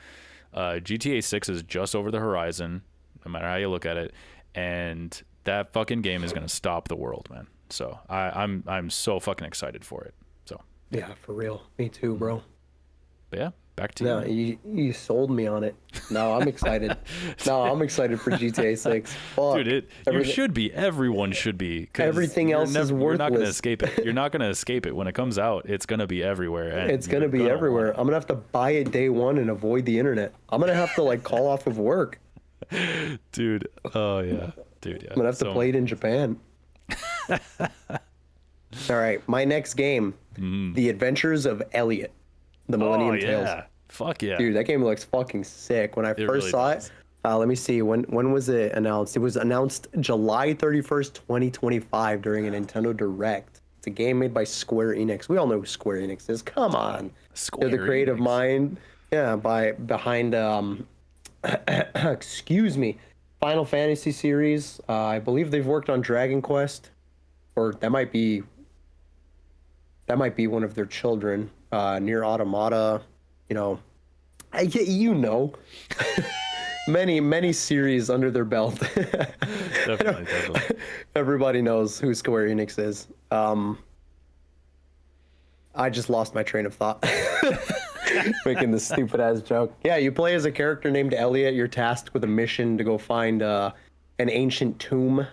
GTA 6 is just over the horizon, no matter how you look at it, and that fucking game is gonna stop the world, man. So I'm so fucking excited for it. So yeah, for real. Me too, bro. But yeah, back to you. You sold me on it. No, I'm excited. I'm excited for GTA 6. Fuck. Dude, you should be. Everyone should be. Everything else is worthless. You're not going to escape it. You're not going to escape it. When it comes out, it's going to be everywhere. And it's going to be everywhere. I'm going to have to buy it day one and avoid the internet. I'm going to have to like call off of work. Dude. Oh, yeah. Dude, yeah. I'm going to have to play it in Japan. All right. My next game, The Adventures of Elliot. The Millennium Tales. Fuck yeah. Dude, that game looks fucking sick. When I first saw it, Let me see. When was it announced? It was announced July 31st, 2025 during a Nintendo Direct. It's a game made by Square Enix. We all know who Square Enix is. Come on. Square They're the creative Enix. mind. Yeah, behind excuse me, Final Fantasy series. I believe they've worked on Dragon Quest, or that might be one of their children. Near Automata, you know, you know, many series under their belt. Definitely. Everybody knows who Square Enix is. I just lost my train of thought. Making this stupid ass joke. Yeah, you play as a character named Elliot. You're tasked with a mission to go find an ancient tomb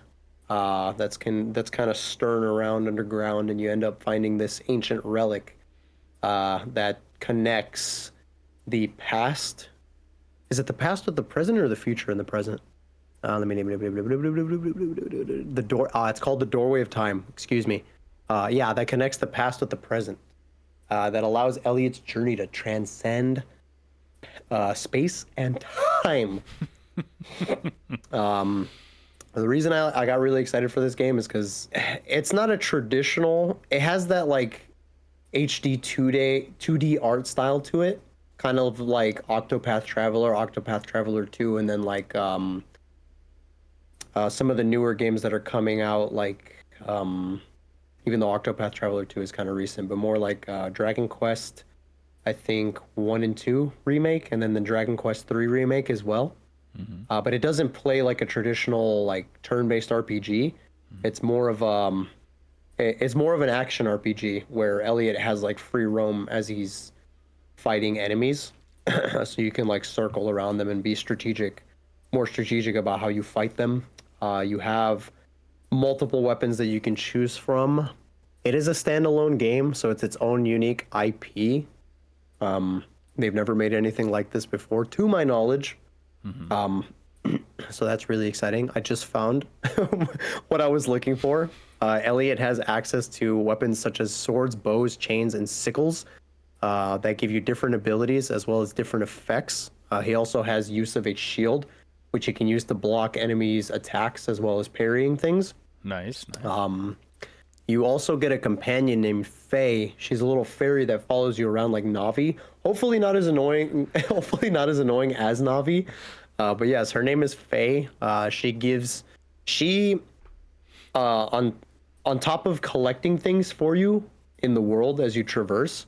that's kind of stirring around underground, and you end up finding this ancient relic that connects the past. Is it the past with the present or the future and the present? Let me name it. The door. It's called the Doorway of Time. Excuse me. Yeah, that connects the past with the present. That allows Elliot's journey to transcend space and time. The reason I got really excited for this game is because it's not a traditional. It has that like HD 2D art style to it, kind of like Octopath Traveler 2, and then like some of the newer games that are coming out, like even though Octopath Traveler 2 is kind of recent, but more like Dragon Quest, I think 1 and 2 remake, and then the Dragon Quest 3 remake as well. Mm-hmm. But it doesn't play like a traditional like turn-based RPG. Mm-hmm. It's more of an action RPG where Elliot has like free roam as he's fighting enemies, so you can like circle around them and be more strategic about how you fight them. You have multiple weapons that you can choose from. It is a standalone game, so it's its own unique IP. They've never made anything like this before, to my knowledge. Mm-hmm. So that's really exciting. I just found what I was looking for. Elliot has access to weapons such as swords, bows, chains, and sickles that give you different abilities as well as different effects. He also has use of a shield, which you can use to block enemies' attacks as well as parrying things. Nice. You also get a companion named Faye. She's a little fairy that follows you around like Navi. Hopefully not as annoying as Navi. But yes, her name is Faye. On top of collecting things for you in the world as you traverse,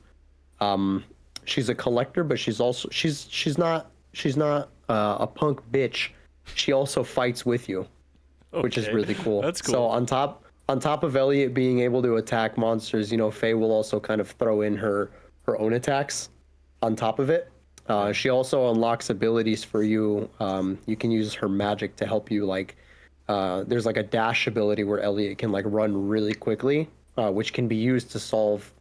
she's a collector, but she's not a punk bitch. She also fights with you, which is really cool. That's cool. So on top of Elliot being able to attack monsters, Faye will also kind of throw in her own attacks on top of it. She also unlocks abilities for you. You can use her magic to help you, like there's like a dash ability where Elliot can like run really quickly, which can be used to solve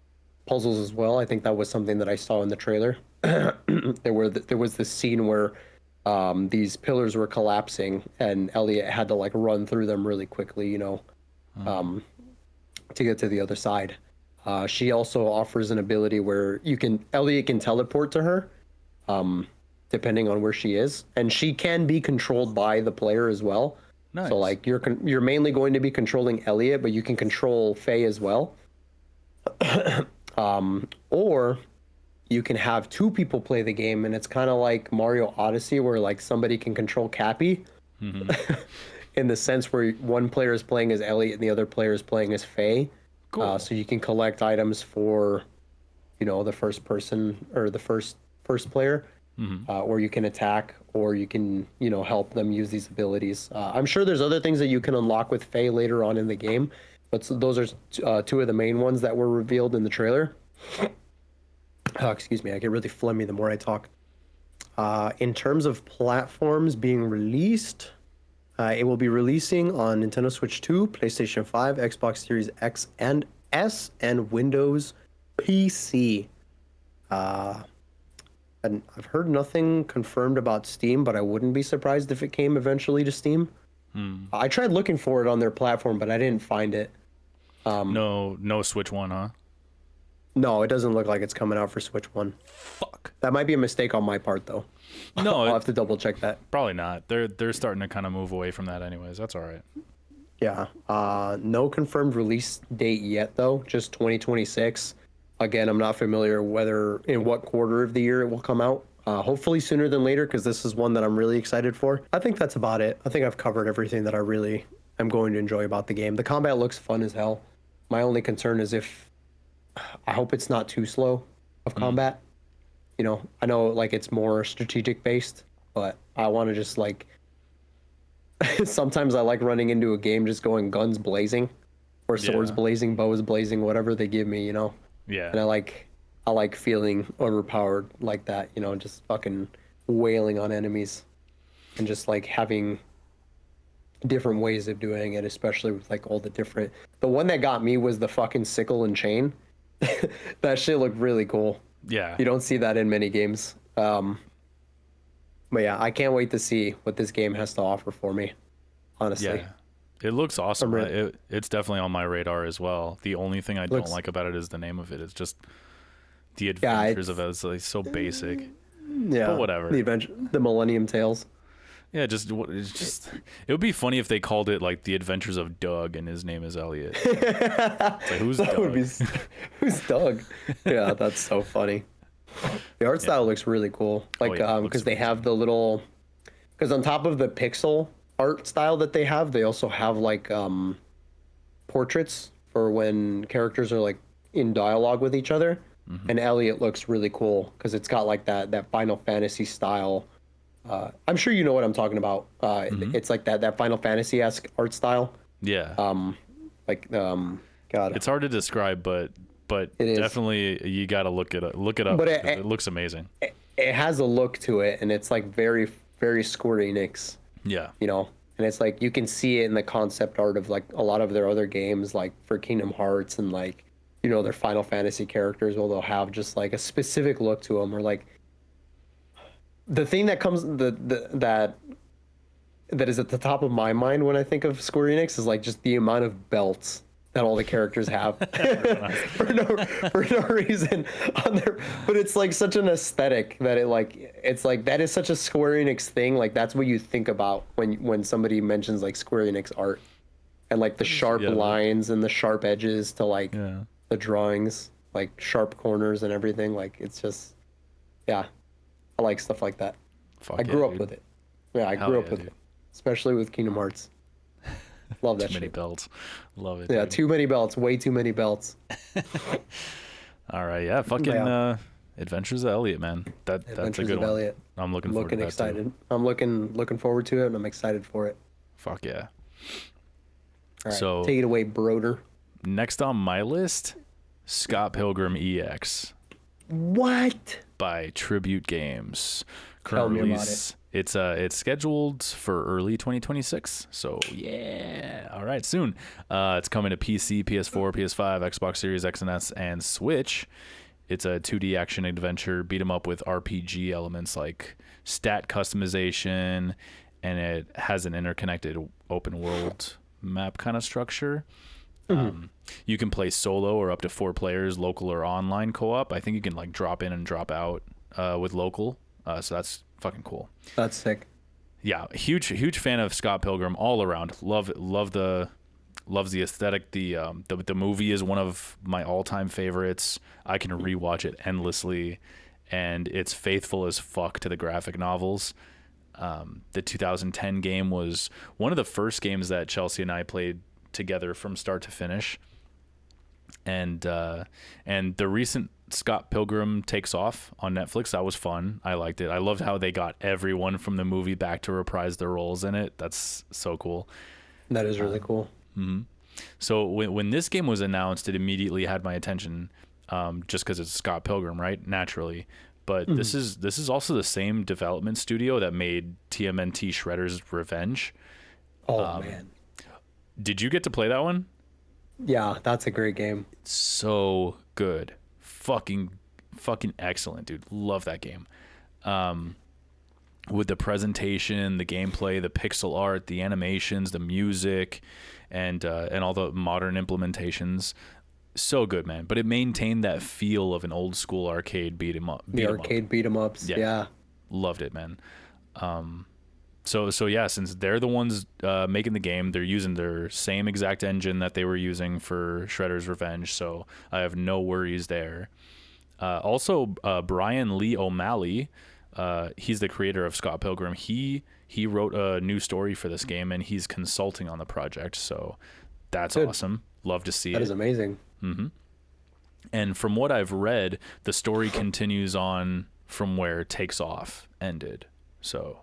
puzzles as well. I think that was something that I saw in the trailer. There was this scene where these pillars were collapsing and Elliot had to like run through them really quickly, to get to the other side. She also offers an ability where Elliot can teleport to her, depending on where she is, and she can be controlled by the player as well. Nice. So like you're mainly going to be controlling Elliot, but you can control Faye as well. Or you can have two people play the game, and it's kind of like Mario Odyssey, where like somebody can control Cappy, mm-hmm. in the sense where one player is playing as Elliot and the other player is playing as Faye. Cool. So you can collect items for, the first person or the first player, mm-hmm. Or you can attack, or you can, help them use these abilities. I'm sure there's other things that you can unlock with Faye later on in the game, but those are two of the main ones that were revealed in the trailer. Excuse me, I get really phlegmy the more I talk. In terms of platforms being released, it will be releasing on Nintendo Switch 2, PlayStation 5, Xbox Series X and S, and Windows PC. And I've heard nothing confirmed about Steam, but I wouldn't be surprised if it came eventually to Steam. I tried looking for it on their platform, but I didn't find it. No Switch 1, huh? No, it doesn't look like it's coming out for Switch 1. Fuck. fuck. That might be a mistake on my part, though. No, I'll have to double check that. Probably not. They're starting to kind of move away from that anyways. That's all right. Yeah. No confirmed release date yet, though. Just 2026. Again, I'm not familiar in what quarter of the year it will come out. Hopefully sooner than later, because this is one that I'm really excited for. I think that's about it. I think I've covered everything that I really am going to enjoy about the game. The combat looks fun as hell. My only concern is I hope it's not too slow of combat. You know, I know like it's more strategic based, but I want to just like sometimes I like running into a game just going guns blazing or swords blazing, bows blazing, whatever they give me, you know. Yeah. And I like feeling overpowered like that, you know, just fucking wailing on enemies and just like having different ways of doing it, especially with like all the different. The one that got me was the fucking sickle and chain. That shit looked really cool. Yeah. You don't see that in many games. But yeah, I can't wait to see what this game has to offer for me, honestly. Yeah. It looks awesome. It's definitely on my radar as well. The only thing I don't like about it is the name of it. It's just the adventures of it. It's like so basic. Yeah. But whatever. The Millennium Tales. Yeah, it would be funny if they called it like The Adventures of Doug and his name is Elliot. It's like, who's Doug? Who's Doug? Yeah, that's so funny. The art style looks really cool. Like, because they have the little, because on top of the pixel art style that they have, they also have like portraits for when characters are like in dialogue with each other. Mm-hmm. And Elliot looks really cool because it's got like that Final Fantasy style. I'm sure you know what I'm talking about. It's like that Final Fantasy-esque art style. Yeah. God. It's hard to describe, but definitely you got to look it up. But it looks amazing. It has a look to it, and it's like very, very Square Enix. Yeah. You know, and it's like you can see it in the concept art of like a lot of their other games, like for Kingdom Hearts and like, you know, their Final Fantasy characters. Well, they'll have just like a specific look to them, or like. The thing that comes that is at the top of my mind when I think of Square Enix is like just the amount of belts that all the characters have for no reason on their, but it's like such an aesthetic that it's like that is such a Square Enix thing. Like that's what you think about when somebody mentions like Square Enix art and like the sharp lines and the sharp edges to like the drawings, like sharp corners and everything. Like it's just I like stuff like that. I grew up with it. Yeah, I grew up with it, especially with Kingdom Hearts. Love that shit. Too many belts. Love it. Yeah, dude. too many belts. Way too many belts. All right, yeah, fucking Adventures of Elliot, man. That's a good one. Elliot. I'm looking forward to that excited. too. I'm looking forward to it, and I'm excited for it. Fuck yeah. All right, so take it away, broder. Next on my list, Scott Pilgrim EX. What? By Tribute Games. Tell me about it. It's scheduled for early 2026. So yeah, all right, soon. It's coming to PC, PS4, PS5, Xbox Series X and S, and Switch. It's a 2D action adventure, beat 'em up with RPG elements like stat customization, and it has an interconnected open world map kind of structure. You can play solo or up to 4 players, local or online co-op. I think you can like drop in and drop out with local. So that's fucking cool. That's sick. Yeah, huge fan of Scott Pilgrim all around. Loves the aesthetic. The movie is one of my all-time favorites. I can rewatch it endlessly, and it's faithful as fuck to the graphic novels. The 2010 game was one of the first games that Chelsea and I played together from start to finish, and the recent Scott Pilgrim Takes Off on Netflix, that was fun. I liked it. I loved how they got everyone from the movie back to reprise their roles in it. That's so cool. That is really cool. Mm-hmm. So when this game was announced, it immediately had my attention, just because it's Scott Pilgrim, right? Naturally. But this is also the same development studio that made TMNT Shredder's Revenge. Oh man. Did you get to play that one? Yeah, that's a great game. So good. Fucking excellent, dude. Love that game. With the presentation, the gameplay, the pixel art, the animations, the music, and all the modern implementations. So good, man. But it maintained that feel of an old school arcade beat 'em up. The arcade beat 'em ups. Yeah. Loved it, man. So yeah, since they're the ones making the game, they're using their same exact engine that they were using for Shredder's Revenge. So I have no worries there. Also, Brian Lee O'Malley, he's the creator of Scott Pilgrim. He wrote a new story for this game, and he's consulting on the project. So that's awesome. Love to see it. That is amazing. And from what I've read, the story continues on from where Takes Off ended. So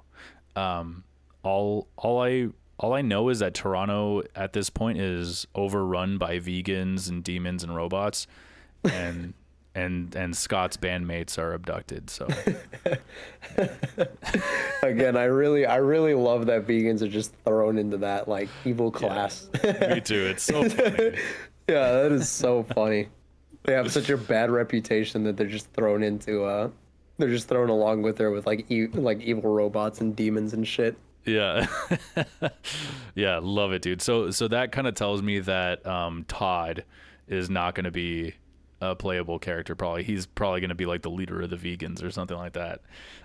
all I know is that Toronto at this point is overrun by vegans and demons and robots, and Scott's bandmates are abducted. So again, I really love that vegans are just thrown into that like evil class. Me too. It's so funny. Yeah, that is so funny. They have such a bad reputation that they're just thrown into they're just thrown along with her with like evil robots and demons and shit. Yeah. Yeah, love it, dude. So that kind of tells me that Todd is not going to be a playable character. Probably he's probably going to be like the leader of the vegans or something like that.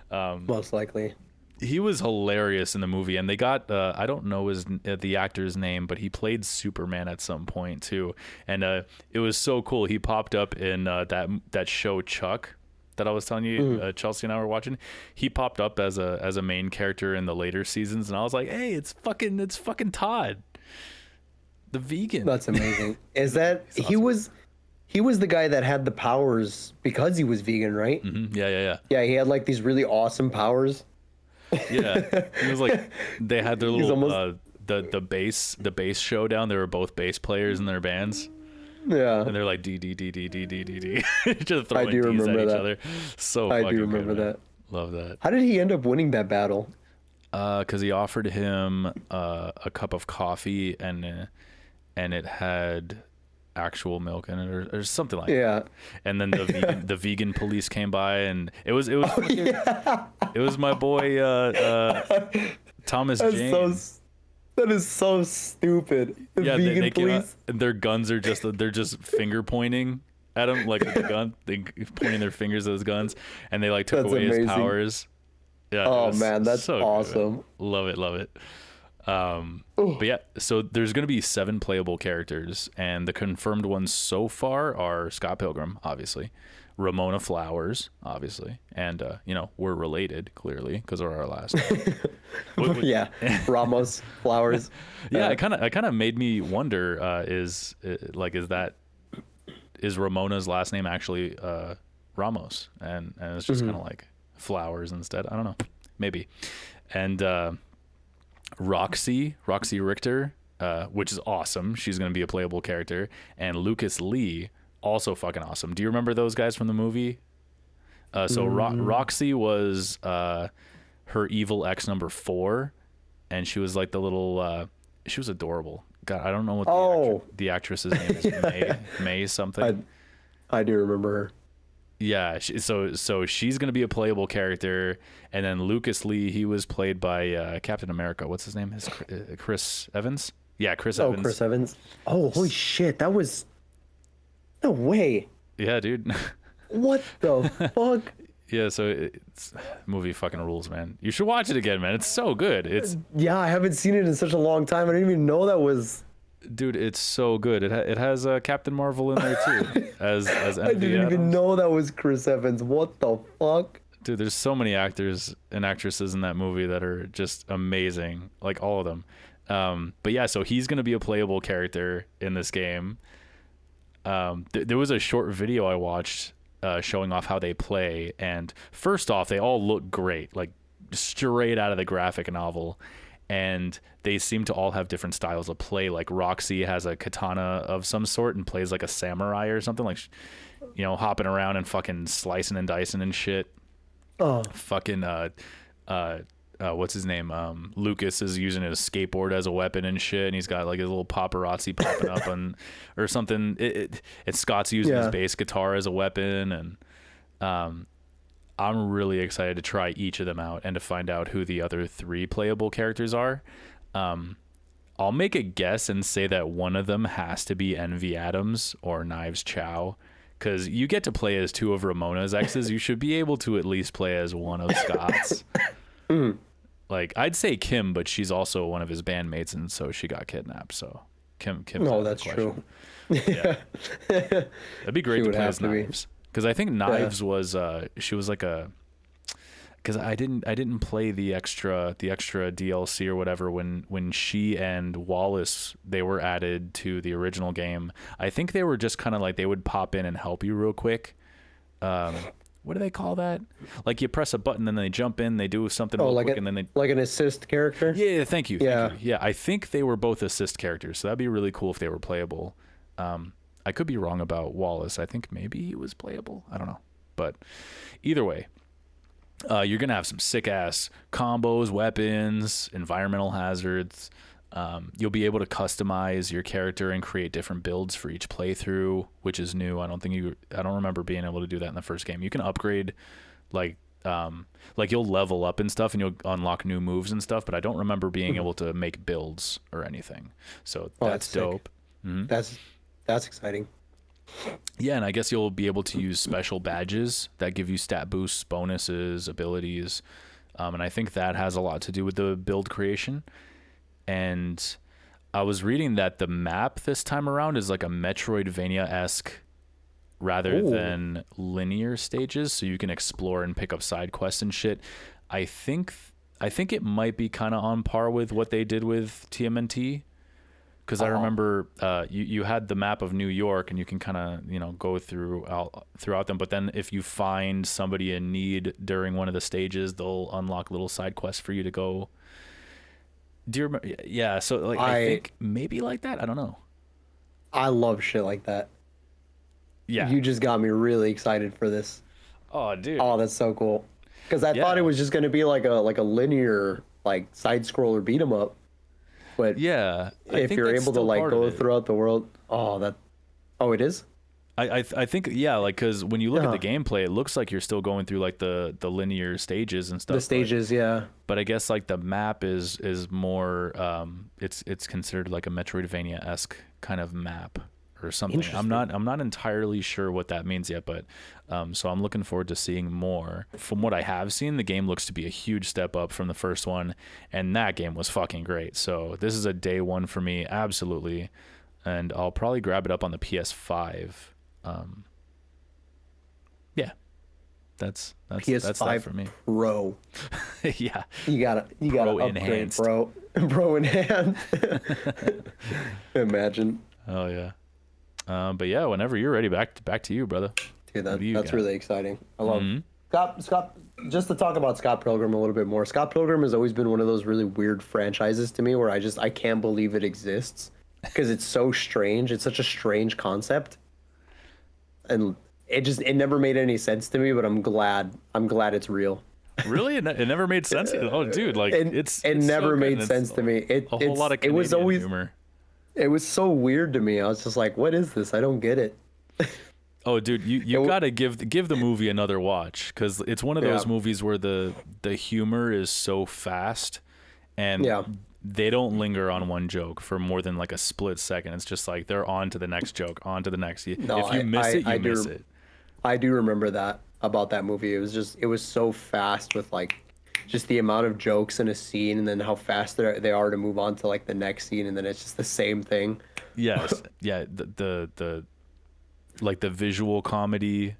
Most likely. He was hilarious in the movie, and they got I don't know the actor's name, but he played Superman at some point too, and it was so cool. He popped up in that show Chuck that I was telling you, Chelsea and I were watching. He popped up as a main character in the later seasons, and I was like, hey, it's fucking Todd, the vegan. That's amazing. Is that awesome. He was the guy that had the powers because he was vegan, right? Mm-hmm. Yeah. Yeah, he had like these really awesome powers. Yeah, it was like they had their little the bass showdown. They were both bass players in their bands. Yeah, and they're like D D D D D D D D, just throwing I do D's remember at each that. other. So I fucking do remember good, that. Love that. How did he end up winning that battle? Because he offered him a cup of coffee and it had actual milk in it or something like that. And then the vegan police came by, and it was it was my boy Thomas Jane. That is so stupid. The vegan they police. and their guns are they're just finger pointing at him like with the gun. They pointing their fingers at his guns, and they like took away his powers. Yeah. Oh man, that's so awesome. Good, love it. But yeah, so there's going to be 7 playable characters, and the confirmed ones so far are Scott Pilgrim, obviously, Ramona Flowers, obviously, and we're related clearly because of our last name. Yeah, Ramos Flowers. Yeah, it kind of made me wonder is Ramona's last name actually Ramos, and it's just kind of like Flowers instead. I don't know, maybe. And Roxy Richter, which is awesome. She's going to be a playable character. And Lucas Lee, also fucking awesome. Do you remember those guys from the movie? Roxy was her evil ex number 4, and she was like the little she was adorable. God, I don't know what the actress's name is. May something. I do remember her. Yeah, so she's gonna be a playable character, and then Lucas Lee, he was played by Captain America. What's his name? Chris Evans. Yeah, Chris Evans. Oh, Chris Evans. Oh, holy shit! That was no way. Yeah, dude. What the fuck? Yeah, so it's movie fucking rules, man. You should watch it again, man. It's so good. Yeah, I haven't seen it in such a long time. I didn't even know that was. Dude, it's so good. It has Captain Marvel in there too, as I didn't even know that was Chris Evans. What the fuck? Dude, there's so many actors and actresses in that movie that are just amazing, like all of them. But yeah, so he's gonna be a playable character in this game. There was a short video I watched showing off how they play, and first off, they all look great, like straight out of the graphic novel. And they seem to all have different styles of play. Like Roxy has a katana of some sort and plays like a samurai or something, like, hopping around and fucking slicing and dicing and shit. Oh, fucking what's his name? Lucas is using his skateboard as a weapon and shit, and he's got like his little paparazzi popping up or something. It's Scott's using his bass guitar as a weapon, and I'm really excited to try each of them out and to find out who the other 3 playable characters are. I'll make a guess and say that one of them has to be Envy Adams or Knives Chow, because you get to play as two of Ramona's exes. You should be able to at least play as one of Scott's. Like, I'd say Kim, but she's also one of his bandmates, and so she got kidnapped. So Kim. No, that's true. Yeah, that'd be great to play as Knives, because I think Knives was she was like a. Because I didn't play the extra DLC or whatever when she and Wallace, they were added to the original game. I think they were just kind of like, they would pop in and help you real quick. What do they call that? Like, you press a button and then they jump in, they do something real quick, and then they, like an assist character. Yeah, thank you. Yeah, I think they were both assist characters, so that'd be really cool if they were playable. I could be wrong about Wallace. I think maybe he was playable. I don't know, but either way. You're going to have some sick-ass combos, weapons, environmental hazards. You'll be able to customize your character and create different builds for each playthrough, which is new. I don't remember being able to do that in the first game. You can upgrade, like you'll level up and stuff, and you'll unlock new moves and stuff, but I don't remember being able to make builds or anything. So that's dope. Mm-hmm. That's exciting. Yeah, and I guess you'll be able to use special badges that give you stat boosts, bonuses, abilities, and I think that has a lot to do with the build creation. And I was reading that the map this time around is like a Metroidvania-esque rather than linear stages, so you can explore and pick up side quests and shit. I think it might be kind of on par with what they did with TMNT. Because I remember you had the map of New York, and you can kind of, go throughout them. But then if you find somebody in need during one of the stages, they'll unlock little side quests for you to go. Do you remember? Yeah, so like I think maybe like that. I don't know. I love shit like that. Yeah. You just got me really excited for this. Oh, dude. Oh, that's so cool. Because I thought it was just going to be like a linear side scroller beat 'em up. But yeah, if you're able to go throughout the world, it is. I think because when you look at the gameplay, it looks like you're still going through like the linear stages and stuff. The stages, yeah. But I guess like the map is more it's considered like a Metroidvania-esque kind of map or something. I'm not entirely sure what that means yet, but so I'm looking forward to seeing more. From what I have seen, the game looks to be a huge step up from the first one, and that game was fucking great. So this is a day one for me, absolutely, and I'll probably grab it up on the PS5. Yeah, that's that for me. Pro. Yeah, you gotta upgrade, enhanced. bro enhanced. Imagine. Oh yeah. But yeah, whenever you're ready, back to you, brother. Dude, that's really exciting. I love Scott. Just to talk about Scott Pilgrim a little bit more. Scott Pilgrim has always been one of those really weird franchises to me, where I can't believe it exists, because it's so strange. It's such a strange concept, and it never made any sense to me. But I'm glad it's real. Really, it never made sense. Oh, dude, like it never made sense to me. A whole lot of Canadian humor. It was so weird to me. I was just like, what is this? I don't get it. Oh, dude, you gotta give the movie another watch, because it's one of those movies where the humor is so fast, and they don't linger on one joke for more than like a split second. It's just like they're on to the next joke, on to the next. If you miss it, you miss it. I do remember that about that movie. It was so fast with like just the amount of jokes in a scene, and then how fast they are to move on to like the next scene, and then it's just the same thing. Yes, yeah. The like the visual comedy,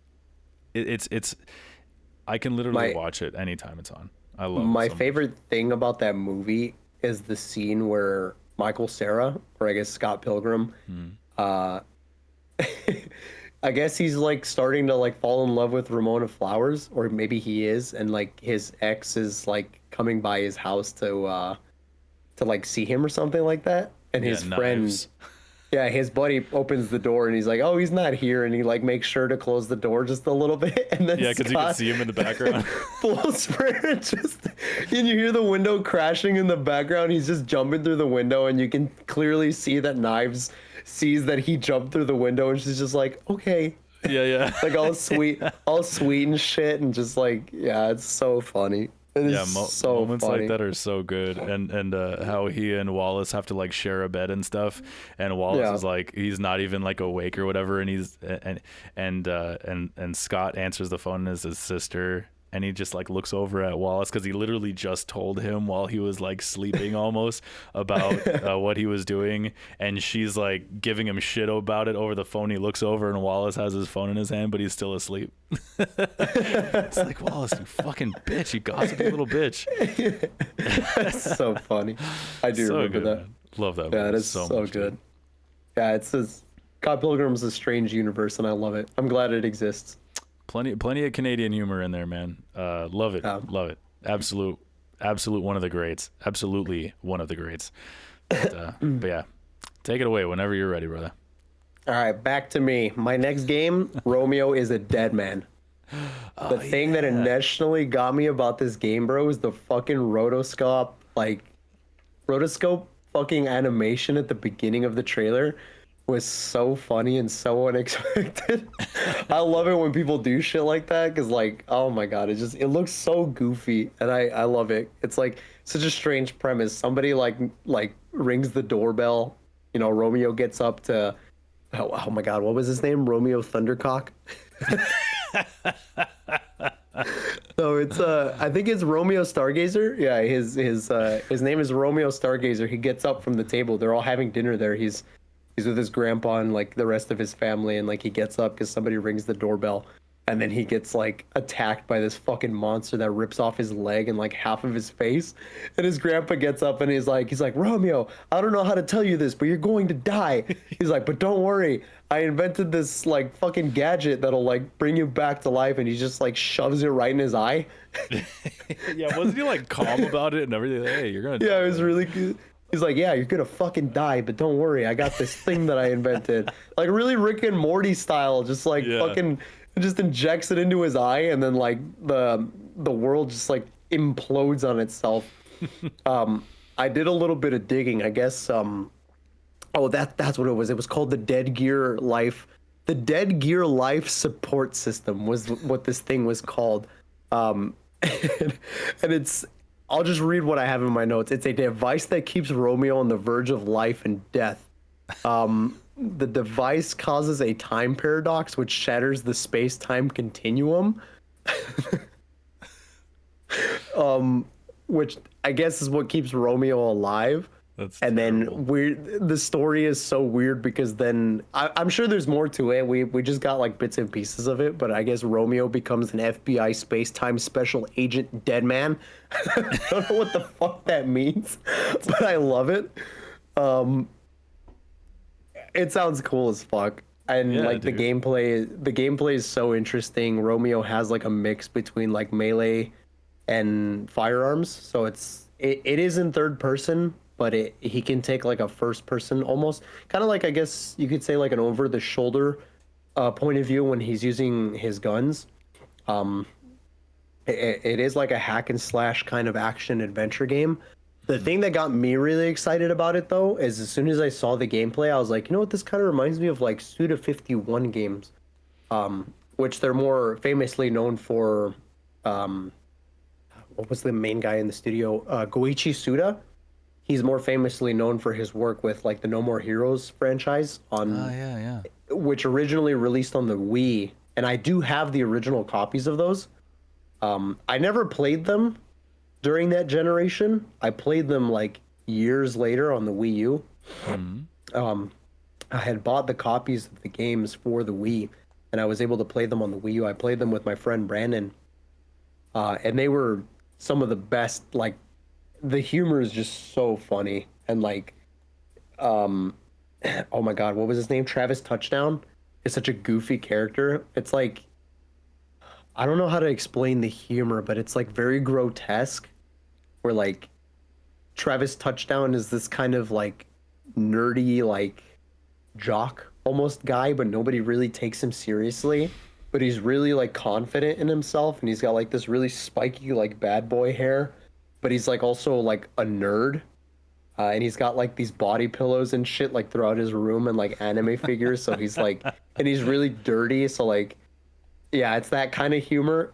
it's. I can literally watch it anytime it's on. I love my it so favorite thing about that movie is the scene where Michael Cera, or I guess Scott Pilgrim, I guess he's like starting to like fall in love with Ramona Flowers, or maybe he is, and like his ex is like coming by his house to like see him or something like that, and his friend, his buddy opens the door and he's like, oh, he's not here, and he like makes sure to close the door just a little bit, and then because you can see him in the background. Full sprint, and you hear the window crashing in the background. He's just jumping through the window, and you can clearly see that Knives sees that he jumped through the window, and she's just like, okay. Yeah. Like all sweet and shit, and just like, yeah, it's so funny. It Yeah, is so moments funny. like that are so good, and how he and Wallace have to like share a bed and stuff, and Wallace Yeah. is like he's not even like awake or whatever, and he's and Scott answers the phone as his sister, and he just like looks over at Wallace because he literally just told him while he was like sleeping almost about what he was doing, and she's like giving him shit about it over the phone. He looks over and Wallace has his phone in his hand, but he's still asleep. It's like, Wallace, you fucking bitch, you gossipy little bitch. That's so funny. I do So remember good, that. man. Love that Yeah, movie it is so so much, good. dude. Yeah, it's this God Pilgrim's a strange universe, and I love it. I'm glad it exists. Plenty of Canadian humor in there, man. Love it, Um, love it. Absolute one of the greats. Absolutely one of the greats. But yeah, take it away whenever you're ready, brother. all right, back to me. My next game, Romeo is a dead man. The thing that initially got me about this game, bro, is the fucking rotoscope fucking animation at the beginning of the trailer was so funny and so unexpected. I love it when people do shit like that because, like, oh my god, it looks so goofy, and I love it. It's like such a strange premise. Somebody like rings the doorbell. You know, Romeo gets up to, oh my god, what was his name? Romeo Thundercock. So it's I think it's Romeo Stargazer. Yeah, his name is Romeo Stargazer. He gets up from the table. They're all having dinner there. He's with his grandpa and like the rest of his family, and like he gets up because somebody rings the doorbell, and then he gets like attacked by this fucking monster that rips off his leg and like half of his face. And his grandpa gets up and he's like Romeo, I don't know how to tell you this, but you're going to die. He's like, but don't worry, I invented this like fucking gadget that'll like bring you back to life, and he just like shoves it right in his eye. Yeah, wasn't he like calm about it and everything? Like, hey, you're gonna. Yeah, Die, it was really good. He's like, yeah, you're gonna fucking die, but don't worry, I got this thing that I invented. Like really Rick and Morty style, just like fucking just injects it into his eye, and then like the world just like implodes on itself. I did a little bit of digging, I guess. Oh, that's what it was. It was called the Dead Gear Life. The Dead Gear Life Support System was what this thing was called. Um, and it's, I'll just read what I have in my notes. It's a device that keeps Romeo on the verge of life and death. The device causes a time paradox which shatters the space-time continuum. Which I guess is what keeps Romeo alive. That's And terrible. then the story is so weird because then I'm sure there's more to it. We just got like bits and pieces of it, but I guess Romeo becomes an FBI space-time special agent dead man. I don't know what the fuck that means, but I love it. It sounds cool as fuck. And Yeah, like dude. the gameplay is so interesting. Romeo has like a mix between like melee and firearms, so it is in third person, but he can take like a first person almost, kind of like I guess you could say like an over the shoulder point of view when he's using his guns. It is like a hack and slash kind of action adventure game. The thing that got me really excited about it though is as soon as I saw the gameplay, I was like, you know what, this kind of reminds me of like Suda 51 games, which they're more famously known for. What was the main guy in the studio? Goichi Suda. He's more famously known for his work with like the No More Heroes franchise on Yeah. which originally released on the Wii, and I do have the original copies of those. I never played them during that generation. I played them like years later on the Wii U. I had bought the copies of the games for the Wii, and I was able to play them on the Wii U. I played them with my friend Brandon, and they were some of the best. Like, the humor is just so funny, and like, oh my god, what was his name? Travis Touchdown is such a goofy character. It's like, I don't know how to explain the humor, but it's like very grotesque. Where like Travis Touchdown is this kind of like nerdy, like jock almost guy, but nobody really takes him seriously. But he's really like confident in himself, and he's got like this really spiky like bad boy hair. But he's like also like a nerd, and he's got like these body pillows and shit like throughout his room and like anime figures. So he's like, and he's really dirty. So like, yeah, it's that kind of humor,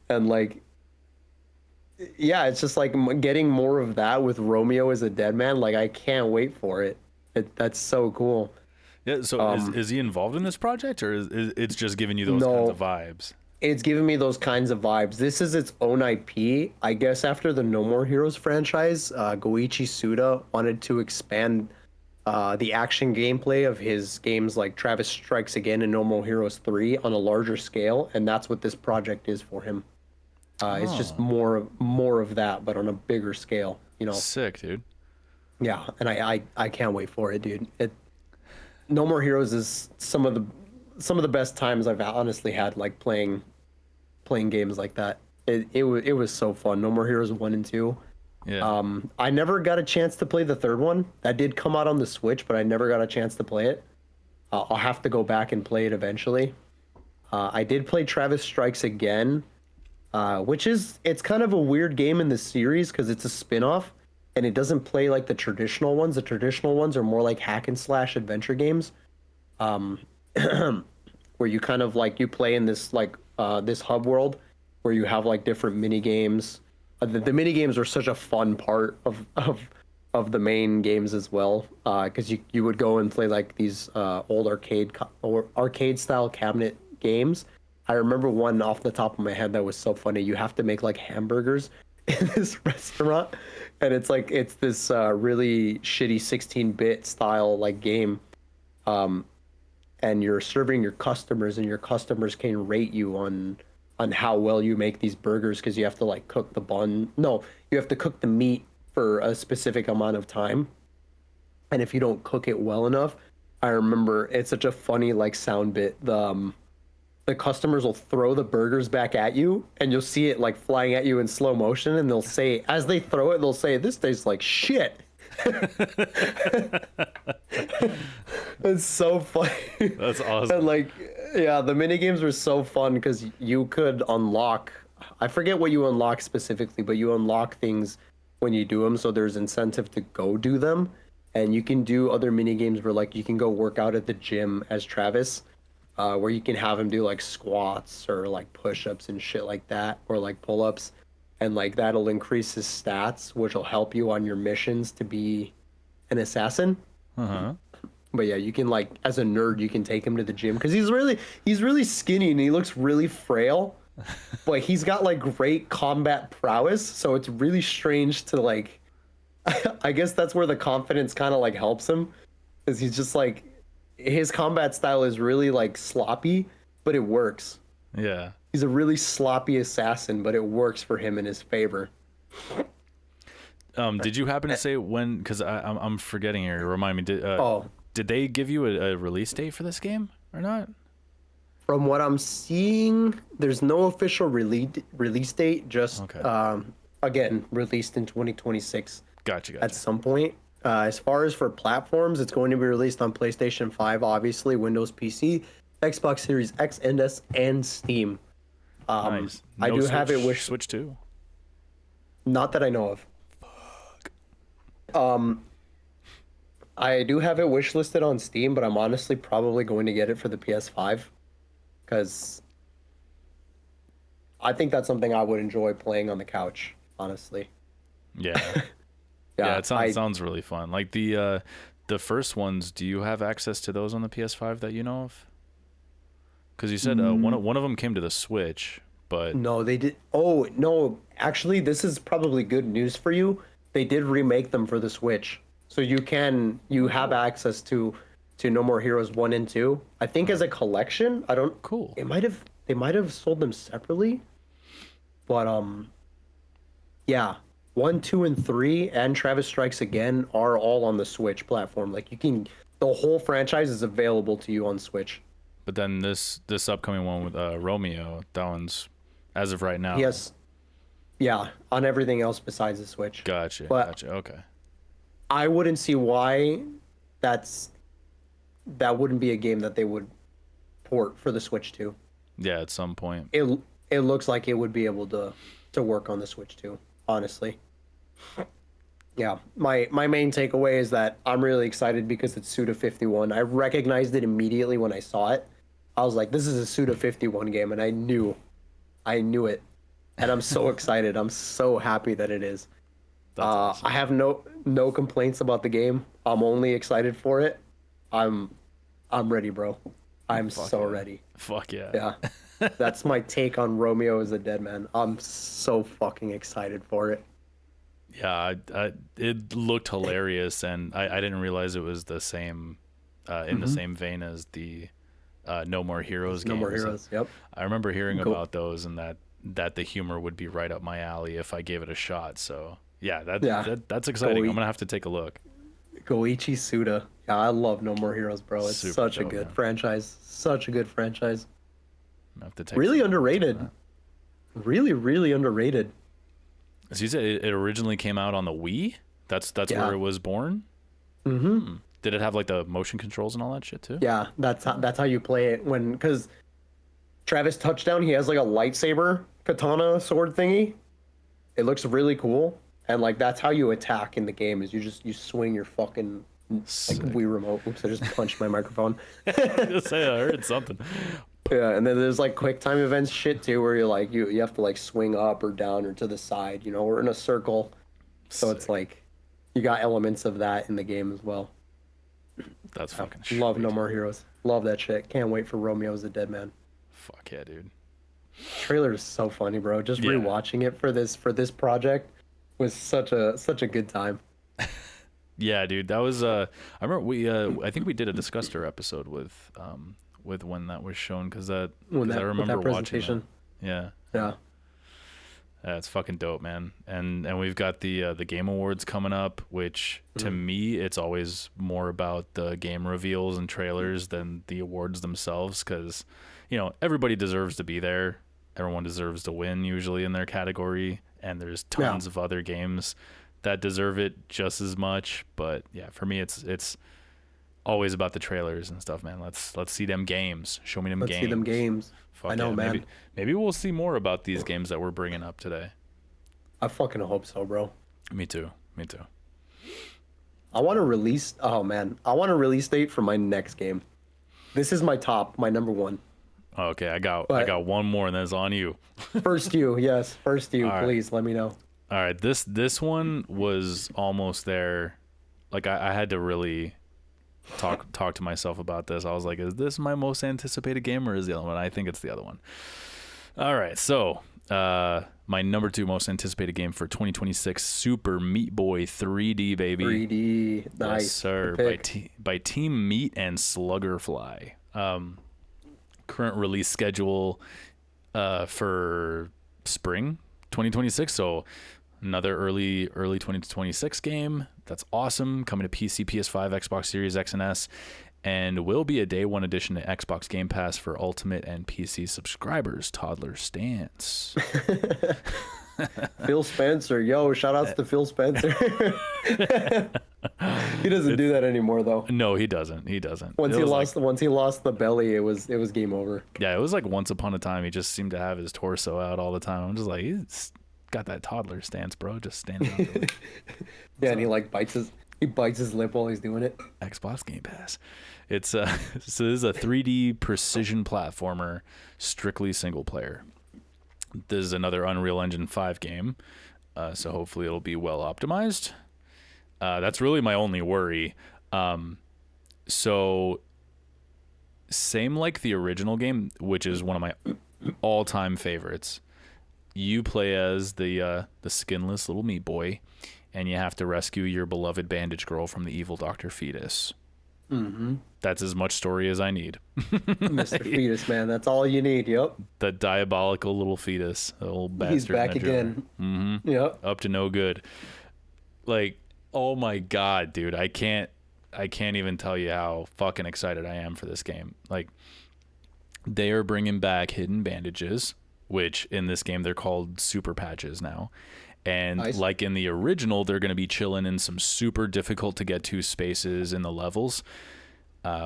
and like yeah, it's just like getting more of that with Romeo as a dead man. Like I can't wait for it. That's so cool. Yeah. So is he involved in this project, or is it's just giving you those kinds of No, vibes? it's giving me those kinds of vibes. This is its own IP. I guess after the No More Heroes franchise, Goichi Suda wanted to expand the action gameplay of his games like Travis Strikes Again and No More Heroes 3 on a larger scale, and that's what this project is for him. It's just Oh, more of that, but on a bigger scale, you know. sick, dude. Yeah, and I can't wait for it, dude. No More Heroes is some of the best times I've honestly had like playing games like that. It was so fun. No More Heroes 1 and 2. Yeah. I never got a chance to play the third one. That did come out on the Switch, but I never got a chance to play it. I'll have to go back and play it eventually. I did play Travis Strikes Again, which is it's kind of a weird game in the series because it's a spin-off and it doesn't play like the traditional ones. The traditional ones are more like hack and slash adventure games, um, where you kind of like you play in this like this hub world where you have like different mini games. The mini games are such a fun part of the main games as well, because you would go and play like these old or arcade style cabinet games. I remember one off the top of my head that was so funny. You have to make like hamburgers in this restaurant, and it's this really shitty 16-bit style like game, and you're serving your customers, and your customers can rate you on how well you make these burgers because you have to like cook the bun. No, you have to cook the meat for a specific amount of time, and if you don't cook it well enough, I remember it's such a funny like sound bit. The customers will throw the burgers back at you and you'll see it like flying at you in slow motion, and they'll say as they throw it, they'll say, "This tastes like shit." It's so funny. That's awesome. And like, yeah, the mini games were so fun because you could unlock, I forget what you unlock specifically, but you unlock things when you do them, so there's incentive to go do them. And you can do other mini games where like you can go work out at the gym as Travis, where you can have him do like squats or like push-ups and shit like that, or like pull-ups, and like that'll increase his stats, which will help you on your missions to be an assassin. Uh-huh. But yeah, you can like as a nerd, you can take him to the gym because he's really skinny and he looks really frail, but he's got like great combat prowess. So it's really strange to like, I guess that's where the confidence kind of like helps him, because he's just like his combat style is really like sloppy, but it works. Yeah. He's a really sloppy assassin, but it works for him in his favor. Did you happen to say when? Because I'm forgetting here. Remind me. Oh, Did they give you a release date for this game or not? from what I'm seeing, there's no official release date. Just Okay. again, released in 2026 Gotcha. at some point. As far as for platforms, it's going to be released on PlayStation 5, obviously, Windows PC, Xbox Series X and S, and Steam. Nice. I No do have it wish, Switch 2. not that I know of. I do have it wish listed on Steam, but I'm honestly probably going to get it for the PS5 because I think that's something I would enjoy playing on the couch, honestly. Yeah. Yeah, it sounds really fun. Like the first ones, do you have access to those on the PS5 that you know of? Because you said one of them came to the Switch, but No, they did. Oh, no. Actually, this is probably good news for you. They did remake them for the Switch. So you have access to No More Heroes 1 and 2. I think as a collection. I don't cool. they might have sold them separately. But yeah. 1, 2, and 3 and Travis Strikes Again are all on the Switch platform. Like the whole franchise is available to you on Switch. But then this upcoming one with Romeo, that one's as of right now. Yes. Yeah, on everything else besides the Switch. Gotcha. Okay. I wouldn't see why that wouldn't be a game that they would port for the Switch too. Yeah, at some point. It looks like it would be able to work on the Switch too, honestly. Yeah, my main takeaway is that I'm really excited because it's Suda 51. I recognized it immediately when I saw it. I was like, this is a Suda 51 game, and I knew it. and I'm so excited. I'm so happy that it is. That's awesome. I have no complaints about the game. I'm only excited for it. I'm I'm ready, bro. I'm Fuck so yeah. ready. Fuck yeah. Yeah. That's my take on Romeo is a Dead Man. I'm so fucking excited for it. Yeah, it looked hilarious, and I didn't realize it was the same, in the same vein as the No More Heroes No More games. Heroes. Yep. I remember hearing Go about those, and that the humor would be right up my alley if I gave it a shot. So yeah, Yeah. that's exciting. Go I'm gonna have to take a look. Goichi Suda. Yeah, I love No More Heroes, bro. It's Super such a dope, good man. franchise. Such a good franchise. I'm gonna have to take Really some notes on underrated. that. Really underrated. So you said it originally came out on the Wii. That's Yeah. where it was born. Mm-hmm. Did it have like the motion controls and all that shit too? Yeah, that's how you play it because Travis Touchdown, he has like a lightsaber katana sword thingy. It looks really cool, and like that's how you attack in the game is you swing your fucking like Sick. Wii remote. Oops, I just punched my microphone. Just say I heard something. Yeah, and then there's like quick time events shit too, where you're like you have to like swing up or down or to the side, or in a circle. So it's Sick. like you got elements of that in the game as well. That's fucking Love sweet. No More Heroes. Love that shit. Can't wait for Romeo's a Dead Man. Fuck yeah, dude. Trailer is so funny, bro. Just Yeah. rewatching it for this project was such a good time. Yeah, dude. That was I remember we I think we did a Discuster episode with when that was shown because I With remember that watching presentation. that. Yeah. Yeah. Yeah, it's fucking dope, man. And we've got the Game Awards coming up, which to me it's always more about the game reveals and trailers than the awards themselves cuz everybody deserves to be there. Everyone deserves to win usually in their category, and there's tons of other games that deserve it just as much, but yeah, for me it's always about the trailers and stuff, man. Let's see them games. Show me them Let's games. see them games. Fuck I know, yeah. man. Maybe we'll see more about these games that we're bringing up today. I fucking hope so, bro. Me too. I want to release. Oh man, I want a release date for my next game. This is my number one. Okay, I got But- one more, and that's on you. First you, yes. First you, All right. please let me know. All right, this one was almost there. Like I had to really talk to myself about this. I was like, is this my most anticipated game or is the other one? I think it's the other one. All right, so my number 2 most anticipated game for 2026, Super Meat Boy 3D, baby. 3D, nice. Yes, sir. Good pick. By Team Meat and Sluggerfly. Current release schedule for spring 2026. So another early 2026 game. That's awesome. Coming to PC, PS5, Xbox Series X and S, and will be a day one addition to Xbox Game Pass for Ultimate and PC subscribers. Toddler Stance. Phil Spencer, yo, shout outs to Phil Spencer. He doesn't do that anymore though. No, he doesn't. Once It he was lost the belly, it was game over. Yeah, it was like once upon a time he just seemed to have his torso out all the time. I'm just like, he's got that toddler stance, bro. Just standing out there. Yeah, and he like bites his lip while he's doing it. Xbox Game Pass. It's so this is a 3D precision platformer, strictly single player. This is another Unreal Engine 5 game, so hopefully it'll be well optimized. That's really my only worry. So same like the original game, which is one of my all-time favorites. You play as the skinless little meat boy, and you have to rescue your beloved bandage girl from the evil Dr. Fetus. Mm-hmm. That's as much story as I need. Mr. Fetus, man, that's all you need. Yep. The diabolical little fetus, the old bastard. He's back again. Mm-hmm. Yep. Up to no good. Like, oh my god, dude, I can't even tell you how fucking excited I am for this game. Like, they are bringing back hidden bandages, which in this game they're called super patches now. And Nice. like in the original, they're going to be chilling in some super difficult to get to spaces in the levels.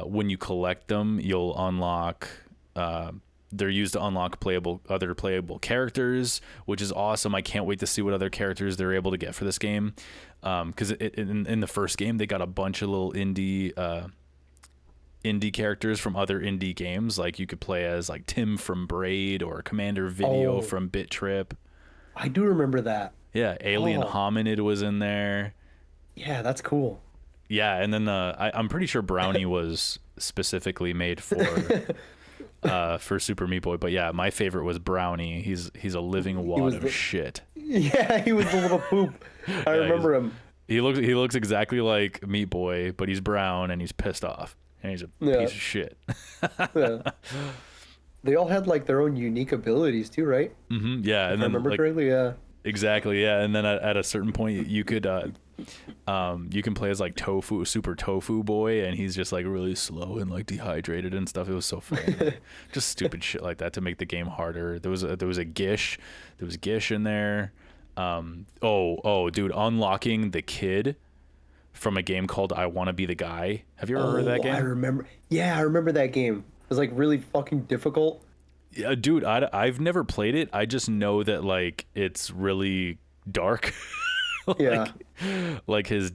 When you collect them, you'll unlock. They're used to unlock other playable characters, which is awesome. I can't wait to see what other characters they're able to get for this game. Because in the first game, they got a bunch of little indie characters from other indie games. Like you could play as like Tim from Braid or Commander Video from Bit Trip. I do remember that. Yeah, Alien Oh, Hominid was in there. yeah, that's cool. Yeah, and then I'm pretty sure Brownie was specifically made for Super Meat Boy. But yeah, my favorite was Brownie. He's a living wad of shit. Yeah, he was the little poop. I Yeah, remember him. he looks exactly like Meat Boy, but he's brown and he's pissed off and he's a Yeah. piece of shit. Yeah. They all had like their own unique abilities too, right? Yeah, and If I then remember like correctly, yeah. exactly, yeah, and then at a certain point you could you can play as like Super Tofu Boy, and he's just like really slow and like dehydrated and stuff. It was so fun. Like, just stupid shit like that to make the game harder. There was a Gish, in there. Dude, unlocking the kid from a game called I Want to Be the Guy. Have you ever heard of that game? I remember. Yeah, I remember that game. It was like really fucking difficult. Yeah, dude, I've never played it. I just know that like it's really dark. Yeah. Like his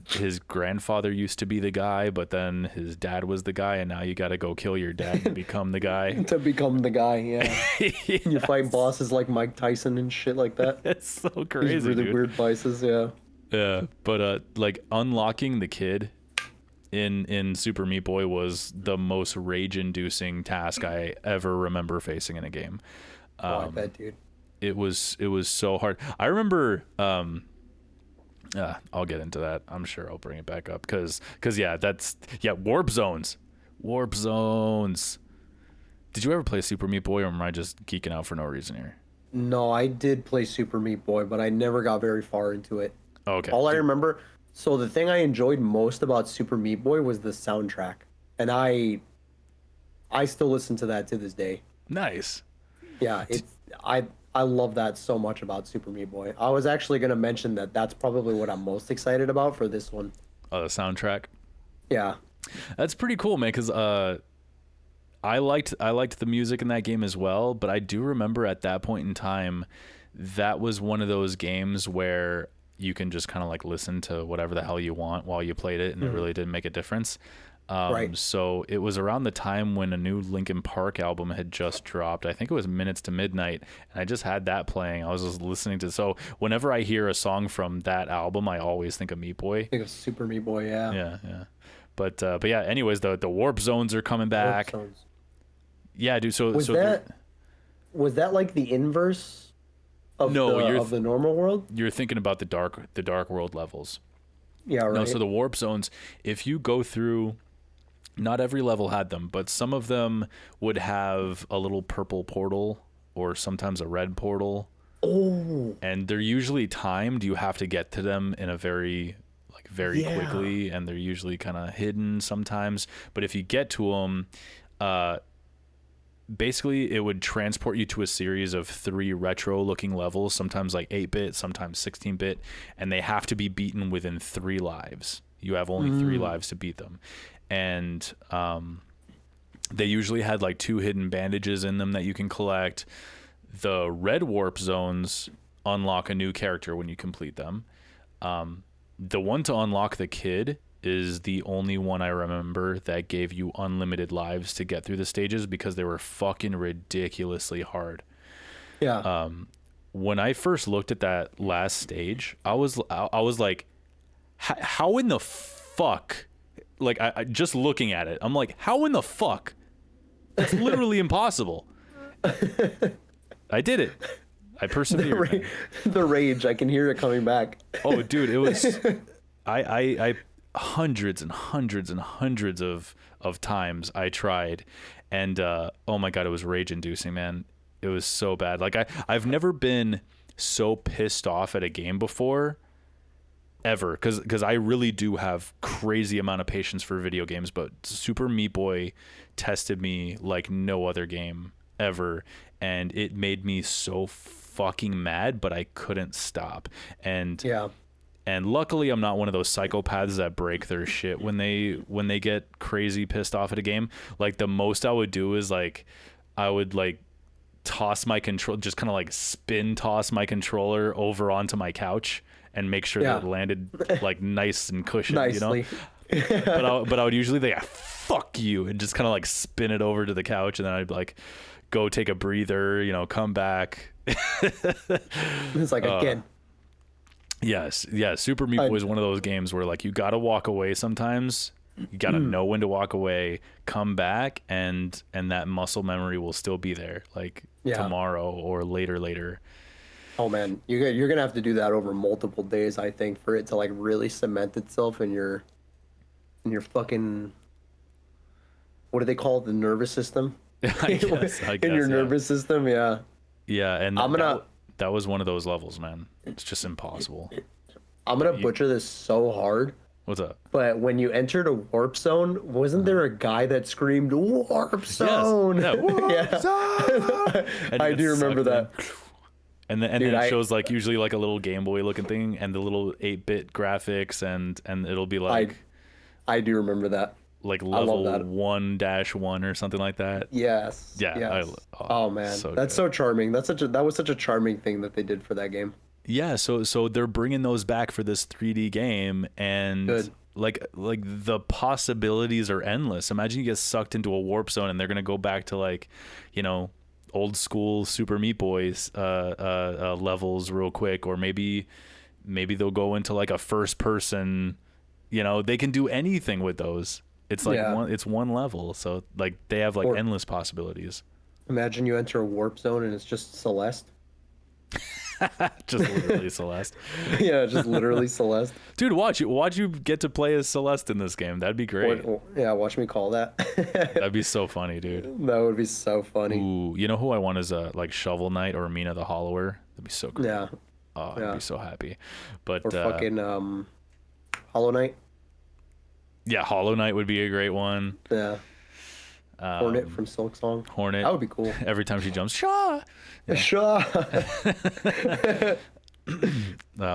grandfather used to be the guy, but then his dad was the guy, and now you got to go kill your dad to become the guy. To become the guy, yeah. Yeah, You fight bosses like Mike Tyson and shit like that. it's so crazy, These really dude. weird vices, yeah. Yeah, but like unlocking the kid in Super Meat Boy was the most rage-inducing task I ever remember facing in a game. I bet, dude. It was so hard. I remember I'll get into that. I'm sure I'll bring it back up cuz yeah, warp zones. Warp zones. Did you ever play Super Meat Boy, or am I just geeking out for no reason here? No, I did play Super Meat Boy, but I never got very far into it. Okay. All I remember, so the thing I enjoyed most about Super Meat Boy was the soundtrack. And I still listen to that to this day. Nice. Yeah, I love that so much about Super Meat Boy. I was actually going to mention that that's probably what I'm most excited about for this one. The soundtrack. Yeah. That's pretty cool, man, cuz I liked the music in that game as well, but I do remember at that point in time that was one of those games where you can just kind of like listen to whatever the hell you want while you played it, and it really didn't make a difference. Right. So it was around the time when a new Linkin Park album had just dropped. I think it was Minutes to Midnight, and I just had that playing. I was just listening to. So whenever I hear a song from that album, I always think of Meat Boy. Think of Super Meat Boy, yeah. Yeah. But yeah. Anyways, the warp zones are coming back. Warp zones. Yeah, dude. So Was that like the inverse of the normal world? You're thinking about the dark world levels. Yeah, right. No, so the warp zones, if you go through, not every level had them, but some of them would have a little purple portal or sometimes a red portal. Oh. And they're usually timed. You have to get to them in a very quickly, and they're usually kind of hidden sometimes. But if you get to them, basically it would transport you to a series of 3 retro looking levels, sometimes like 8-bit, sometimes 16-bit, and they have to be beaten within 3 lives. You have only 3 lives to beat them. And they usually had like 2 hidden bandages in them that you can collect. The red warp zones unlock a new character when you complete them. The one to unlock the kid is the only one I remember that gave you unlimited lives to get through the stages, because they were fucking ridiculously hard. Yeah. When I first looked at that last stage, I was like, how in the fuck? Like, I just looking at it, I'm like, how in the fuck? That's literally impossible. I did it. I persevered. The rage, I can hear it coming back. Oh, dude, it was. I hundreds and hundreds and hundreds of times I tried, and oh my god, it was rage inducing, man. It was so bad. Like I've never been so pissed off at a game before, ever, because I really do have crazy amount of patience for video games, but Super Meat Boy tested me like no other game ever, and it made me so fucking mad, but I couldn't stop. And Yeah. And luckily, I'm not one of those psychopaths that break their shit when they get crazy pissed off at a game. Like, the most I would do is like, I would like toss my control, just kind of like spin toss my controller over onto my couch and make sure that it landed like nice and cushioned, Nicely. you know. But I would usually like, fuck you, and just kind of like spin it over to the couch, and then I'd like go take a breather, you know, come back, It's like, again. Yes, yeah. Super Meat Boy is one of those games where like you gotta walk away sometimes. You gotta know when to walk away, come back, and that muscle memory will still be there, like tomorrow or later. Oh man, you're gonna have to do that over multiple days, I think, for it to like really cement itself in your fucking, what do they call it, the nervous system? I guess, in your nervous system, yeah. Yeah, and that was one of those levels, man. It's just impossible. I'm gonna butcher this so hard. What's up? But when you entered a warp zone, wasn't there a guy that screamed "warp zone"? Yes. Yeah, warp zone! I do remember that. And then it shows like usually like a little Game Boy looking thing and the little 8-bit graphics and it'll be like I do remember that. Like level 1-1 or something like that. Yes. Yeah. Yes. Oh man, that's so charming. That was such a charming thing that they did for that game. Yeah, so they're bringing those back for this 3D game, and like the possibilities are endless. Imagine you get sucked into a warp zone and they're gonna go back to like, you know, old school Super Meat Boys levels real quick, or maybe they'll go into like a first person. You know, they can do anything with those. It's like one level, so like they have like endless possibilities. Imagine you enter a warp zone and it's just Celeste. Just literally Celeste. Yeah, just literally Celeste. Dude, watch you get to play as Celeste in this game. That'd be great. Watch me call that. That'd be so funny, dude. That would be so funny. Ooh, you know who I want as a like Shovel Knight or Mina the Hollower? That'd be so great. Yeah. Oh, I'd be so happy. But or fucking Hollow Knight. Yeah, Hollow Knight would be a great one. Yeah. Hornet from Silk Song. Hornet. That would be cool. Every time she jumps, Shaw. Yeah. Shaw.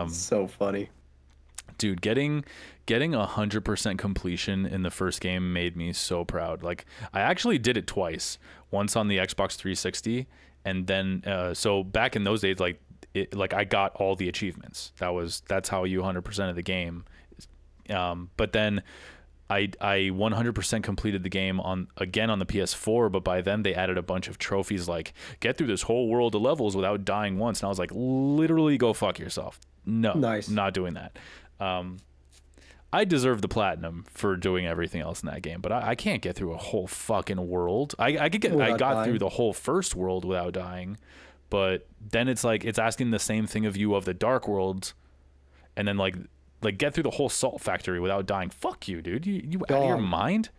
So funny. Dude, getting 100% completion in the first game made me so proud. Like, I actually did it twice. Once on the Xbox 360, and then so back in those days, like I got all the achievements. That's how you 100% of the game. But then I 100% completed the game on the PS4, but by then they added a bunch of trophies like get through this whole world of levels without dying once, and I was like, literally go fuck yourself. No, nice. Not doing that. I deserve the platinum for doing everything else in that game, but I can't get through a whole fucking world. I got through the whole first world without dying, but then it's like it's asking the same thing of you of the Dark Worlds, and then like get through the whole salt factory without dying. Fuck you, dude. You out of your mind?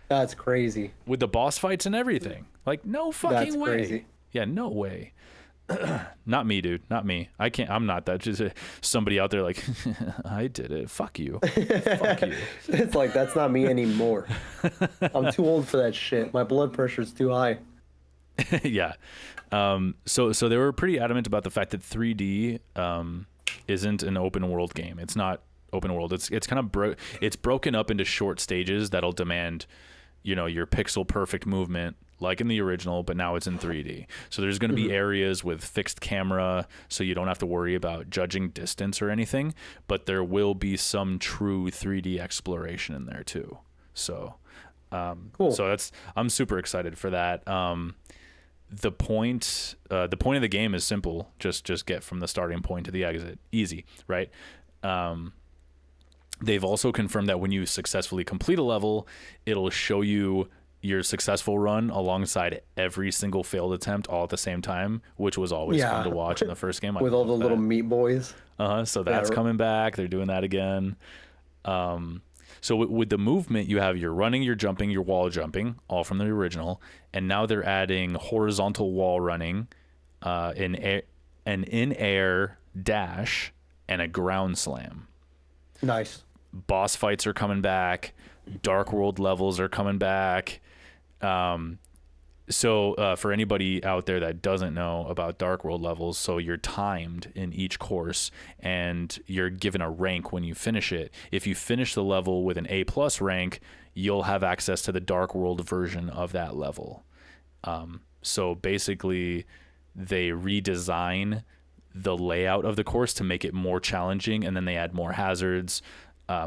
That's crazy. With the boss fights and everything. Like, no fucking way. Crazy. Yeah, no way. Not me, dude. Not me. I can't. I'm not that. Just somebody out there like, I did it. Fuck you. Fuck you. It's like, that's not me anymore. I'm too old for that shit. My blood pressure's too high. Yeah. So they were pretty adamant about the fact that 3D isn't an open world game. It's not open world. It's kind of it's broken up into short stages that'll demand, you know, your pixel perfect movement like in the original, but now it's in 3D. So there's going to be areas with fixed camera, so you don't have to worry about judging distance or anything, but there will be some true 3D exploration in there too. So cool. So I'm super excited for that. The point of the game is simple. Just get from the starting point to the exit. Easy, right? They've also confirmed that when you successfully complete a level, it'll show you your successful run alongside every single failed attempt all at the same time, which was always fun to watch in the first game. With all the little meat boys. So that's coming back. They're doing that again. So with the movement, you have your running, your jumping, your wall jumping, all from the original, and now they're adding horizontal wall running, an in-air dash, and a ground slam. Nice. Boss fights are coming back. Dark World levels are coming back. So for anybody out there that doesn't know about Dark World levels, so you're timed in each course and you're given a rank when you finish it. If you finish the level with an A+ rank, you'll have access to the Dark World version of that level. So basically they redesign the layout of the course to make it more challenging, and then they add more hazards,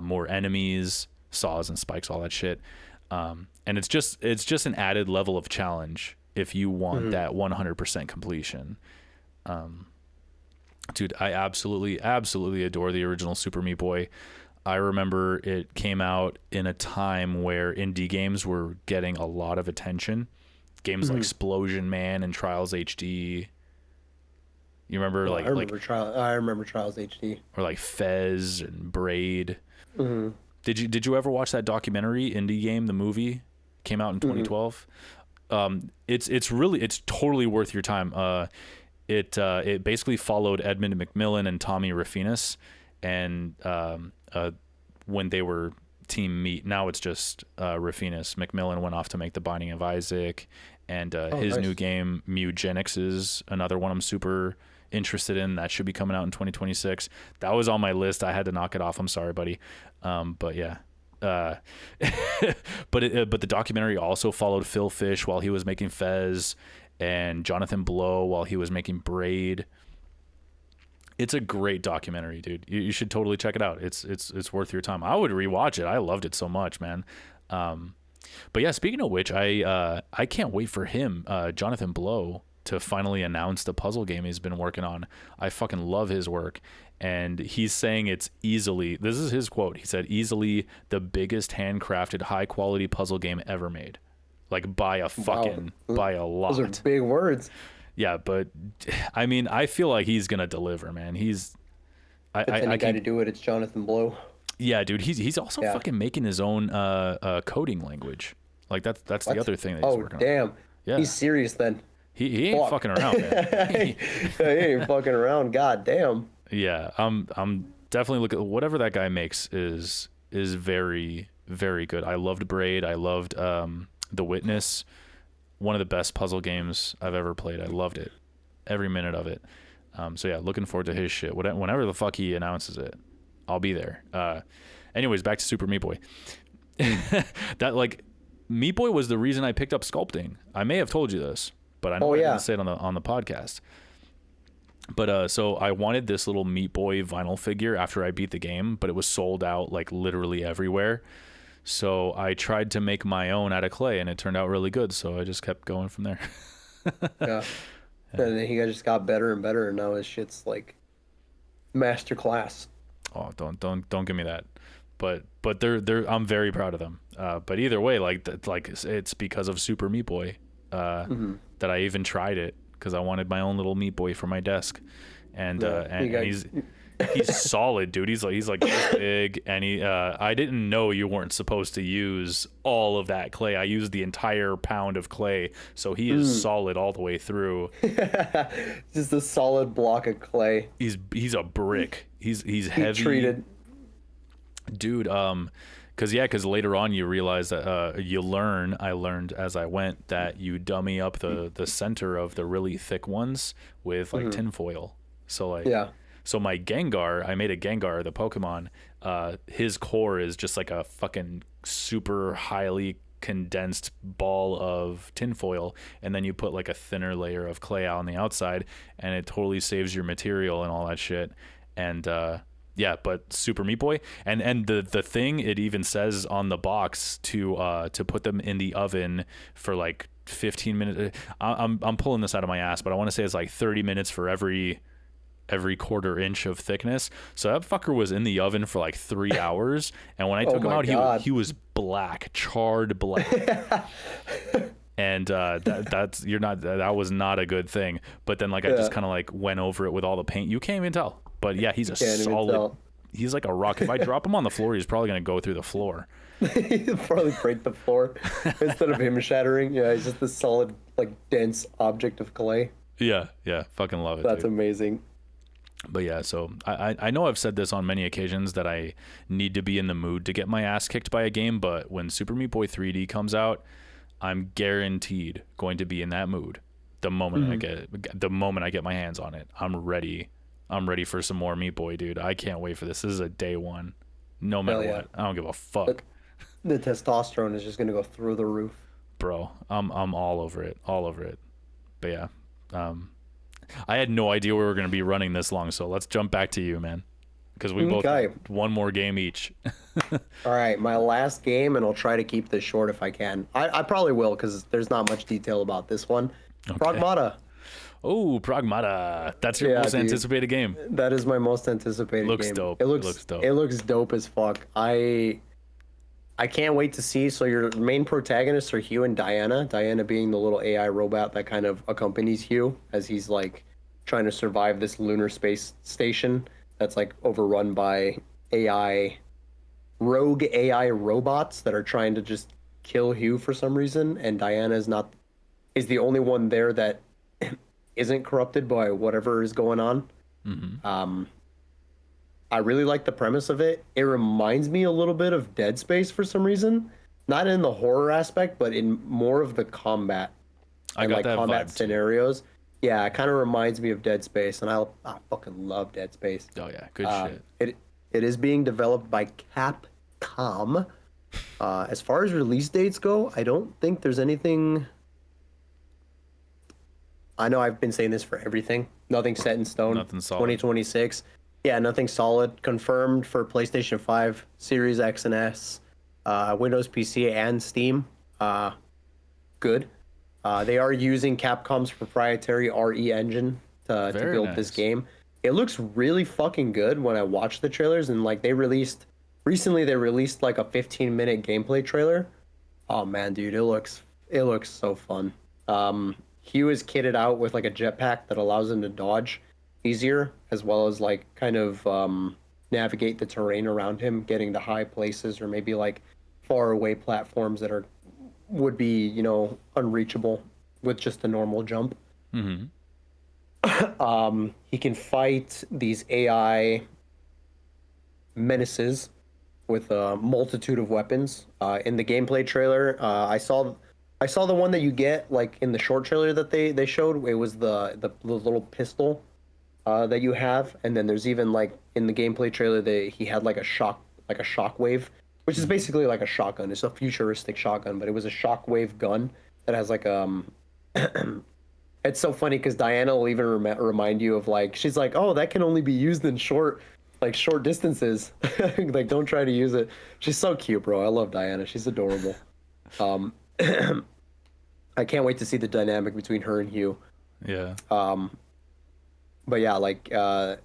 more enemies, saws and spikes, all that shit. And it's just an added level of challenge if you want that 100% completion. Dude, I absolutely adore the original Super Meat Boy. I remember it came out in a time where indie games were getting a lot of attention. Games like Explosion Man and Trials HD. You remember I remember Trials HD. Or like Fez and Braid. Mm-hmm. Did you ever watch that documentary, Indie Game, the movie? Came out in 2012. It's totally worth your time. It basically followed Edmund McMillan and Tommy Rufinas, and when they were Team Meat. Now it's just Rufinas. McMillan went off to make The Binding of Isaac, and his new game Mugenics is another one I'm super interested in. That should be coming out in 2026. That was on my list. I had to knock it off. I'm sorry, buddy. But yeah. But the documentary also followed Phil Fish while he was making Fez, and Jonathan Blow while he was making Braid. It's a great documentary, dude. You should totally check it out. It's worth your time. I would rewatch it. I loved it so much, man. But yeah, speaking of which, I can't wait for him, Jonathan Blow, to finally announce the puzzle game he's been working on. I fucking love his work. And he's saying it's easily, this is his quote, he said, easily the biggest handcrafted high quality puzzle game ever made. Like by a fucking, by a lot. Those are big words. Yeah, but I mean, I feel like he's going to deliver, man. I got to do it. It's Jonathan Blow. Yeah, dude, he's also fucking making his own coding language. Like that's the other thing that he's working on. Oh, damn. Yeah. He's serious then. He ain't fucking around, man. He ain't fucking around. God damn. Yeah, I'm definitely looking. Whatever that guy makes is very, very good. I loved Braid. I loved The Witness. One of the best puzzle games I've ever played. I loved it, every minute of it. So yeah, looking forward to his shit. Whenever the fuck he announces it, I'll be there. Anyways, back to Super Meat Boy. That like Meat Boy was the reason I picked up sculpting. I may have told you this, but I know I didn't say it on the podcast. But so I wanted this little Meat Boy vinyl figure after I beat the game, but it was sold out like literally everywhere. So I tried to make my own out of clay, and it turned out really good. So I just kept going from there. Yeah. And then he just got better and better, and now his shit's like master class. Oh, don't give me that. But they're I'm very proud of them. But either way, like it's because of Super Meat Boy that I even tried it, because I wanted my own little Meat Boy for my desk, and he's solid, dude. He's like this big, and I didn't know you weren't supposed to use all of that clay. I used the entire pound of clay, so he is solid all the way through. Just a solid block of clay. He's a brick. He's heavy. Treated. Dude, because later on you realize that I learned as I went that you dummy up the center of the really thick ones with like tinfoil. So like so my Gengar, I made a Gengar, the Pokemon, his core is just like a fucking super highly condensed ball of tinfoil, and then you put like a thinner layer of clay out on the outside, and it totally saves your material and all that shit. And yeah, but Super Meat Boy, and the thing, it even says on the box to put them in the oven for like 15 minutes. I'm pulling this out of my ass, but I want to say it's like 30 minutes for every quarter inch of thickness. So that fucker was in the oven for like 3 hours, and when I took him out, he was black, charred black. And that was not a good thing. But then like I just kind of like went over it with all the paint. You can't even tell. But yeah, he's a solid. He's like a rock. If I drop him on the floor, he's probably gonna go through the floor. He'll probably break the floor instead of him shattering. Yeah, he's just this solid, like dense object of clay. Yeah, fucking love it. That's amazing. But yeah, so I know I've said this on many occasions that I need to be in the mood to get my ass kicked by a game, but when Super Meat Boy 3D comes out, I'm guaranteed going to be in that mood the moment I get my hands on it. I'm ready for some more Meat Boy, dude. I can't wait for this. This is a day one, no matter what. I don't give a fuck. Look, the testosterone is just gonna go through the roof, bro. I'm all over it, But yeah, I had no idea we were gonna be running this long. So let's jump back to you, man, because we both got one more game each. All right, my last game, and I'll try to keep this short if I can. I probably will, because there's not much detail about this one. Okay. Pragmata. Oh, Pragmata. That's your Yeah, most dude. anticipated game. That is my most anticipated Looks game. dope. It looks, It looks dope. It looks dope as fuck. I can't wait to see. So your main protagonists are Hugh and Diana. Diana being the little AI robot that kind of accompanies Hugh as he's like trying to survive this lunar space station that's like overrun by AI, rogue AI robots that are trying to just kill Hugh for some reason. And Diana is the only one there that isn't corrupted by whatever is going on. I really like the premise of it. It reminds me a little bit of Dead Space for some reason. Not in the horror aspect, but in more of the combat I and got like that combat vibe too. scenarios. Yeah, it kind of reminds me of Dead Space, and I fucking love Dead Space. Oh yeah, good shit. It is being developed by Capcom. As far as release dates go, I don't think there's anything. I know I've been saying this for everything. Nothing set in stone. Nothing solid. 2026. Yeah, nothing solid. Confirmed for PlayStation 5, Series X and S, Windows PC, and Steam. Good. They are using Capcom's proprietary RE engine to Very build this nice. game. It looks really fucking good when I watch the trailers, and like they released like a 15-minute gameplay trailer. Oh man, dude, it looks so fun. Hugh is kitted out with like a jetpack that allows him to dodge easier, as well as like kind of navigate the terrain around him, getting to high places or maybe like far away platforms that would be, you know, unreachable with just a normal jump. He can fight these AI menaces with a multitude of weapons. In the gameplay trailer, I saw the one that you get like in the short trailer that they showed. It was the little pistol that you have, and then there's even like in the gameplay trailer he had like a shockwave, which is basically like a shotgun. It's a futuristic shotgun, but it was a shockwave gun that has like It's so funny because Diana will even remind you of like she's like, oh, that can only be used in short distances. Like, don't try to use it. She's so cute, bro. I love Diana. She's adorable. I can't wait to see the dynamic between her and Hugh. Yeah. But yeah, like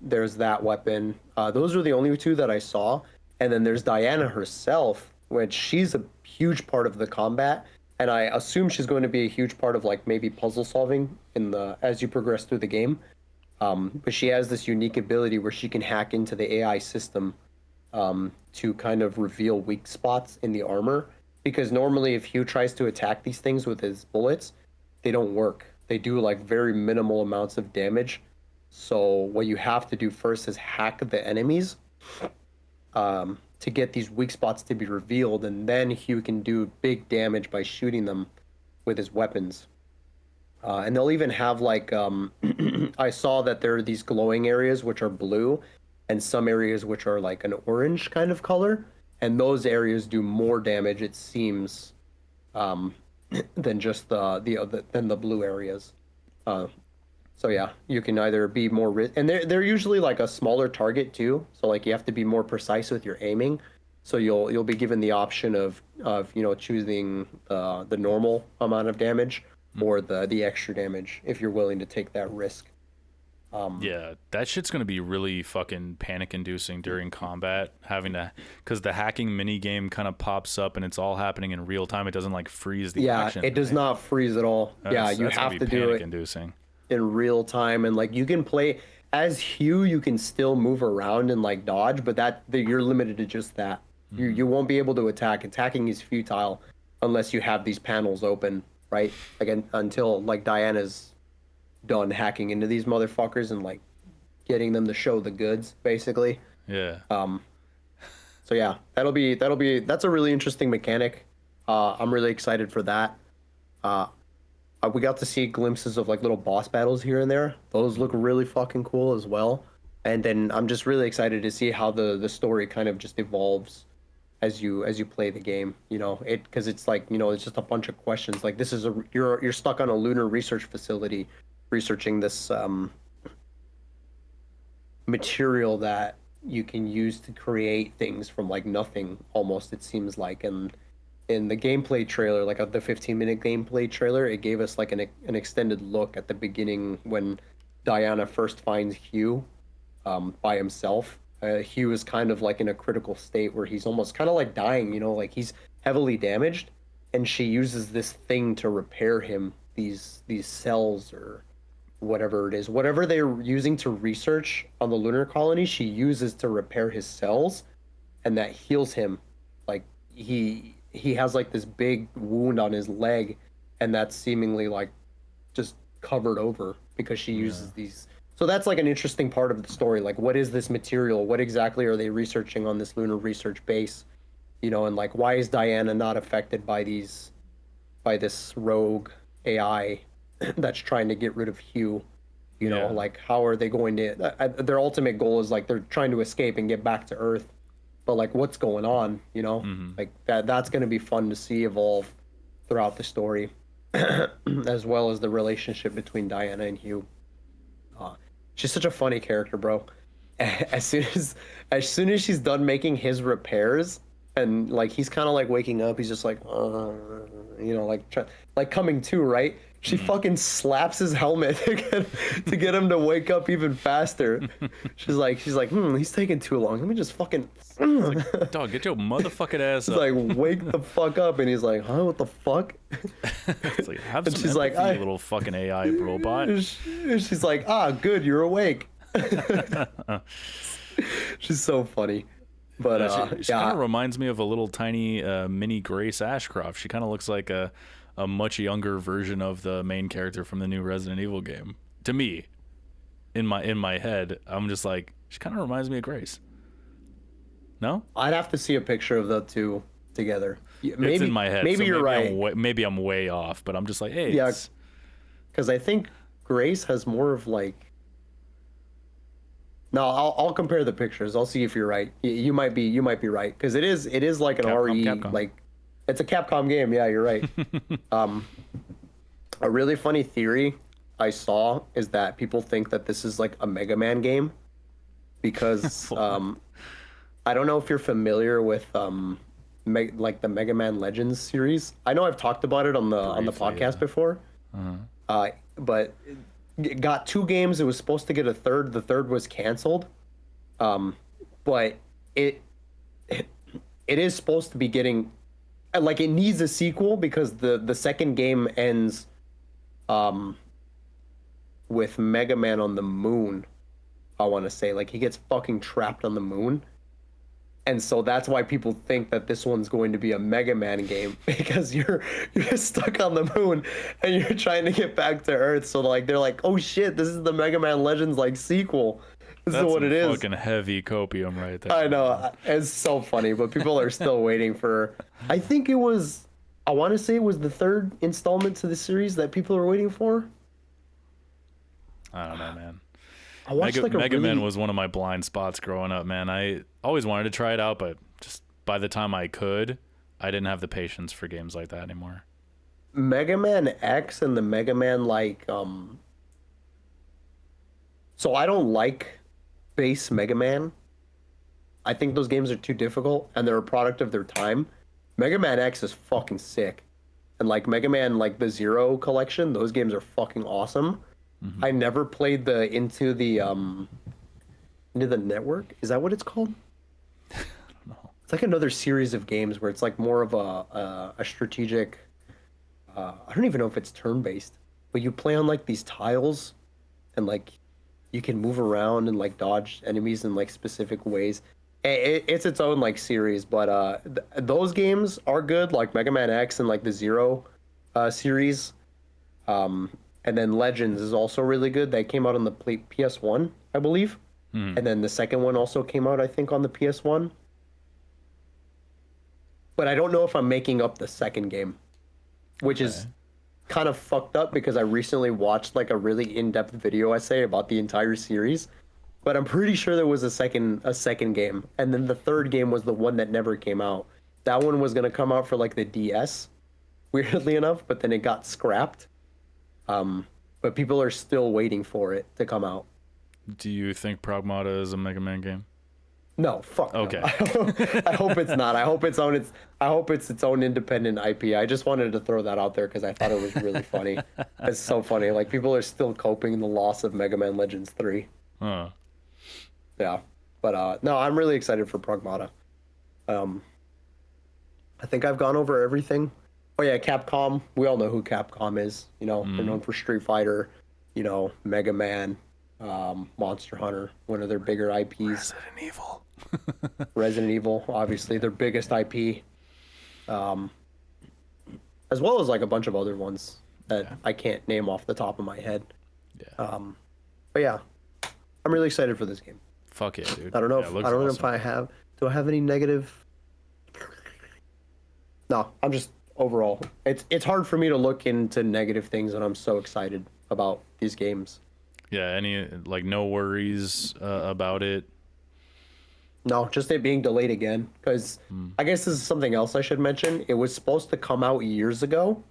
there's that weapon. Those are the only two that I saw. And then there's Diana herself, which she's a huge part of the combat. And I assume she's going to be a huge part of like maybe puzzle solving as you progress through the game. But she has this unique ability where she can hack into the AI system to kind of reveal weak spots in the armor. Because normally if Hugh tries to attack these things with his bullets, they don't work. They do like very minimal amounts of damage. So what you have to do first is hack the enemies to get these weak spots to be revealed, and then Hugh can do big damage by shooting them with his weapons. And they'll even have like I saw that there are these glowing areas which are blue, and some areas which are like an orange kind of color, and those areas do more damage, it seems, than just the blue areas. So yeah, you can either be more and they're usually like a smaller target too. So like you have to be more precise with your aiming. So you'll be given the option of you know, choosing the normal amount of damage or the extra damage if you're willing to take that risk. Yeah, that shit's gonna be really fucking panic-inducing during combat, because the hacking mini game kind of pops up and it's all happening in real time. It doesn't like freeze the action. Yeah, it does not freeze at all. Yeah, you have to do it panic-inducing. in real time, and like you can play as Hugh, you can still move around and like dodge, but you're limited to just that. You won't be able to attack. Attacking is futile unless you have these panels open, right? Like until like Diana's done hacking into these motherfuckers and like getting them to show the goods, basically. Yeah. So yeah, that's a really interesting mechanic. I'm really excited for that. We got to see glimpses of like little boss battles here and there. Those look really fucking cool as well. And then I'm just really excited to see how the story kind of just evolves as you play the game. You know, because it's like, you know, it's just a bunch of questions. Like this is you're stuck on a lunar research facility, researching this material that you can use to create things from like nothing almost, it seems like. And in the gameplay trailer, like the 15-minute gameplay trailer, it gave us like an extended look at the beginning when Diana first finds Hugh by himself. Hugh is kind of like in a critical state where he's almost kind of like dying, you know, like he's heavily damaged, and she uses this thing to repair him, these cells or whatever it is, whatever they're using to research on the lunar colony, she uses to repair his cells, and that heals him. Like he has like this big wound on his leg, and that's seemingly like just covered over because she uses these. So that's like an interesting part of the story. Like, what is this material? What exactly are they researching on this lunar research base? You know, and like, why is Diana not affected by this rogue AI that's trying to get rid of Hugh? You know, like, how are they going to? Their ultimate goal is like they're trying to escape and get back to Earth, but like, what's going on? You know, like that's going to be fun to see evolve throughout the story, as well as the relationship between Diana and Hugh. She's such a funny character, bro. As soon as she's done making his repairs, and like he's kind of like waking up, he's just like, you know, like coming to, right? She fucking slaps his helmet to get him to wake up even faster. She's like, he's taking too long. Let me just fucking. Like, dog, get your motherfucking ass up. Like, wake the fuck up, and he's like, huh, what the fuck? It's like, have some she's empathy, like, little fucking AI robot. She's like, good, you're awake. She's so funny. But she kind of reminds me of a little tiny mini Grace Ashcroft. She kind of looks like a much younger version of the main character from the new Resident Evil game. To me, in my head, I'm just like, she kind of reminds me of Grace. No? I'd have to see a picture of the two together. Maybe, it's in my head. Maybe you're right. Maybe I'm way off, but I'm just like, hey. Yeah, because I think Grace has more of like. No, I'll compare the pictures. I'll see if you're right. You might be right, because it is like an Capcom. Like, it's a Capcom game. Yeah, you're right. A really funny theory I saw is that people think that this is like a Mega Man game, because I don't know if you're familiar with like the Mega Man Legends series. I know I've talked about it on the podcast before, but it got 2 games. It was supposed to get a third. The third was canceled, but it is supposed to be getting, like, it needs a sequel, because the second game ends with Mega Man on the moon. I want to say, like, he gets fucking trapped on the moon. And so that's why people think that this one's going to be a Mega Man game, because you're stuck on the moon and you're trying to get back to Earth. So like they're like, oh shit, this is the Mega Man Legends like sequel. This is what it is. Fucking heavy copium right there. I know, it's so funny, but people are still waiting for. I think it was. I want to say it was the 3rd installment to the series that people are waiting for. I don't know, man. Mega Man was one of my blind spots growing up, man. I always wanted to try it out, but just by the time I could, I didn't have the patience for games like that anymore. Mega Man X and the Mega Man So I don't like base Mega Man. I think those games are too difficult, and they're a product of their time. Mega Man X is fucking sick. And like Mega Man, like the Zero collection, those games are fucking awesome. Mm-hmm. I never played Into the Network. Is that what it's called? I don't know. It's like another series of games where it's like more of a strategic. I don't even know if it's turn-based, but you play on like these tiles, and like you can move around and like dodge enemies in like specific ways. It's its own like series, but those games are good, like Mega Man X and like the Zero series. And then Legends is also really good. That came out on the PS1, I believe. And then the second one also came out, I think, on the PS1. But I don't know if I'm making up the second game, which is kind of fucked up, because I recently watched like a really in-depth video essay about the entire series. But I'm pretty sure there was a second game. And then the third game was the one that never came out. That one was going to come out for like the DS, weirdly enough, but then it got scrapped. But people are still waiting for it to come out. Do you think Pragmata is a Mega Man game? No, fuck no. Okay. I hope it's not. I hope it's its own independent IP. I just wanted to throw that out there because I thought it was really funny. It's so funny. Like people are still coping the loss of Mega Man Legends 3. Huh. Yeah. But no, I'm really excited for Pragmata. I think I've gone over everything. Oh yeah, Capcom. We all know who Capcom is. You know, they're known for Street Fighter, you know, Mega Man, Monster Hunter, one of their bigger IPs. Resident Evil. Resident Evil, obviously their biggest IP, as well as like a bunch of other ones that I can't name off the top of my head. Yeah. But yeah, I'm really excited for this game. Fuck yeah, dude. I don't know. Yeah, If I have. Do I have any negative? No, I'm just overall. It's hard for me to look into negative things, and I'm so excited about these games. Yeah. Any like no worries about it? No, just it being delayed again. Because I guess this is something else I should mention. It was supposed to come out years ago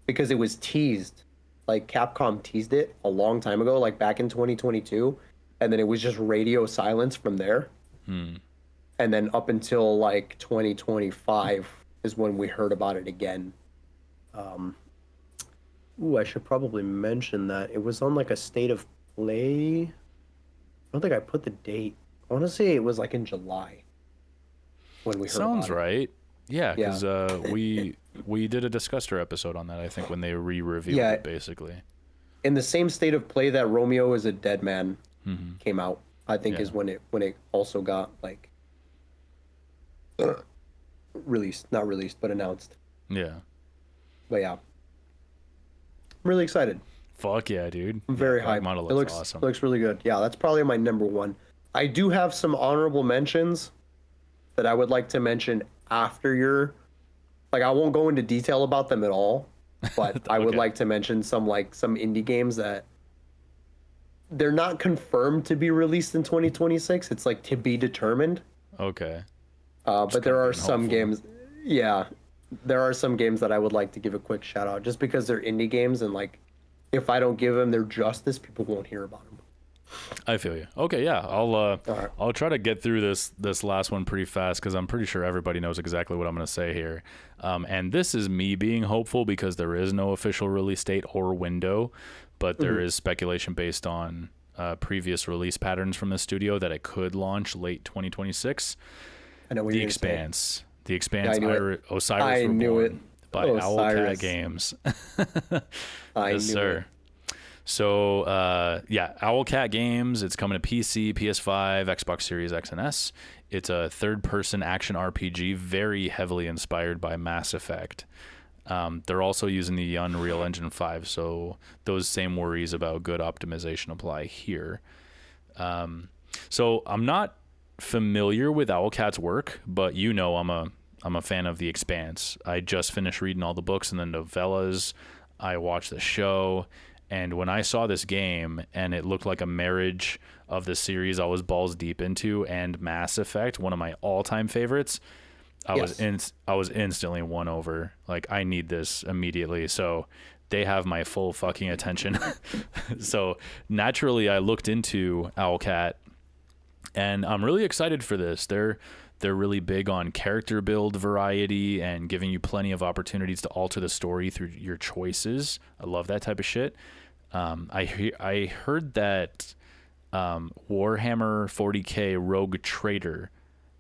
because it was teased. Like Capcom teased it a long time ago, like back in 2022. And then it was just radio silence from there. And then up until like 2025 is when we heard about it again. I should probably mention that it was on like a state of play. I don't think I put the date. I want to say it was like in July when we heard Sounds about right. Yeah, because we did a Discuster episode on that, I think, when they re-reviewed it, basically. In the same state of play that Romeo is a Dead Man came out, I think is when it also got like not released, but announced. Yeah. But yeah, I'm really excited. Fuck yeah, dude. I'm very hyped. Pragmata It looks awesome. looks really good. Yeah, that's probably my number one. I do have some honorable mentions that I would like to mention after your. Like, I won't go into detail about them at all, but I would like to mention some indie games that they're not confirmed to be released in 2026. It's like to be determined. Okay. But there are some games. Yeah, there are some games that I would like to give a quick shout out just because they're indie games and like if I don't give them their justice, people won't hear about them. I feel you. Okay, yeah. I'll try to get through this last one pretty fast because I'm pretty sure everybody knows exactly what I'm going to say here. And this is me being hopeful because there is no official release date or window, but there is speculation based on previous release patterns from the studio that it could launch late 2026. I know what The you're Expanse. The Expanse. Osiris I knew Reborn it. by Owlcat Games. Yes, sir. So, Owlcat Games. It's coming to PC, PS5, Xbox Series X and S. It's a third-person action RPG, very heavily inspired by Mass Effect. They're also using the Unreal Engine 5, so those same worries about good optimization apply here. So I'm not familiar with Owlcat's work, but I'm a fan of The Expanse. I just finished reading all the books and the novellas. I watched the show. And when I saw this game and it looked like a marriage of the series I was balls deep into and Mass Effect, one of my all-time favorites, I was instantly won over. Like, I need this immediately. So they have my full fucking attention. So naturally I looked into Owlcat and I'm really excited for this. They're really big on character build variety and giving you plenty of opportunities to alter the story through your choices. I love that type of shit. I heard that Warhammer 40K Rogue Trader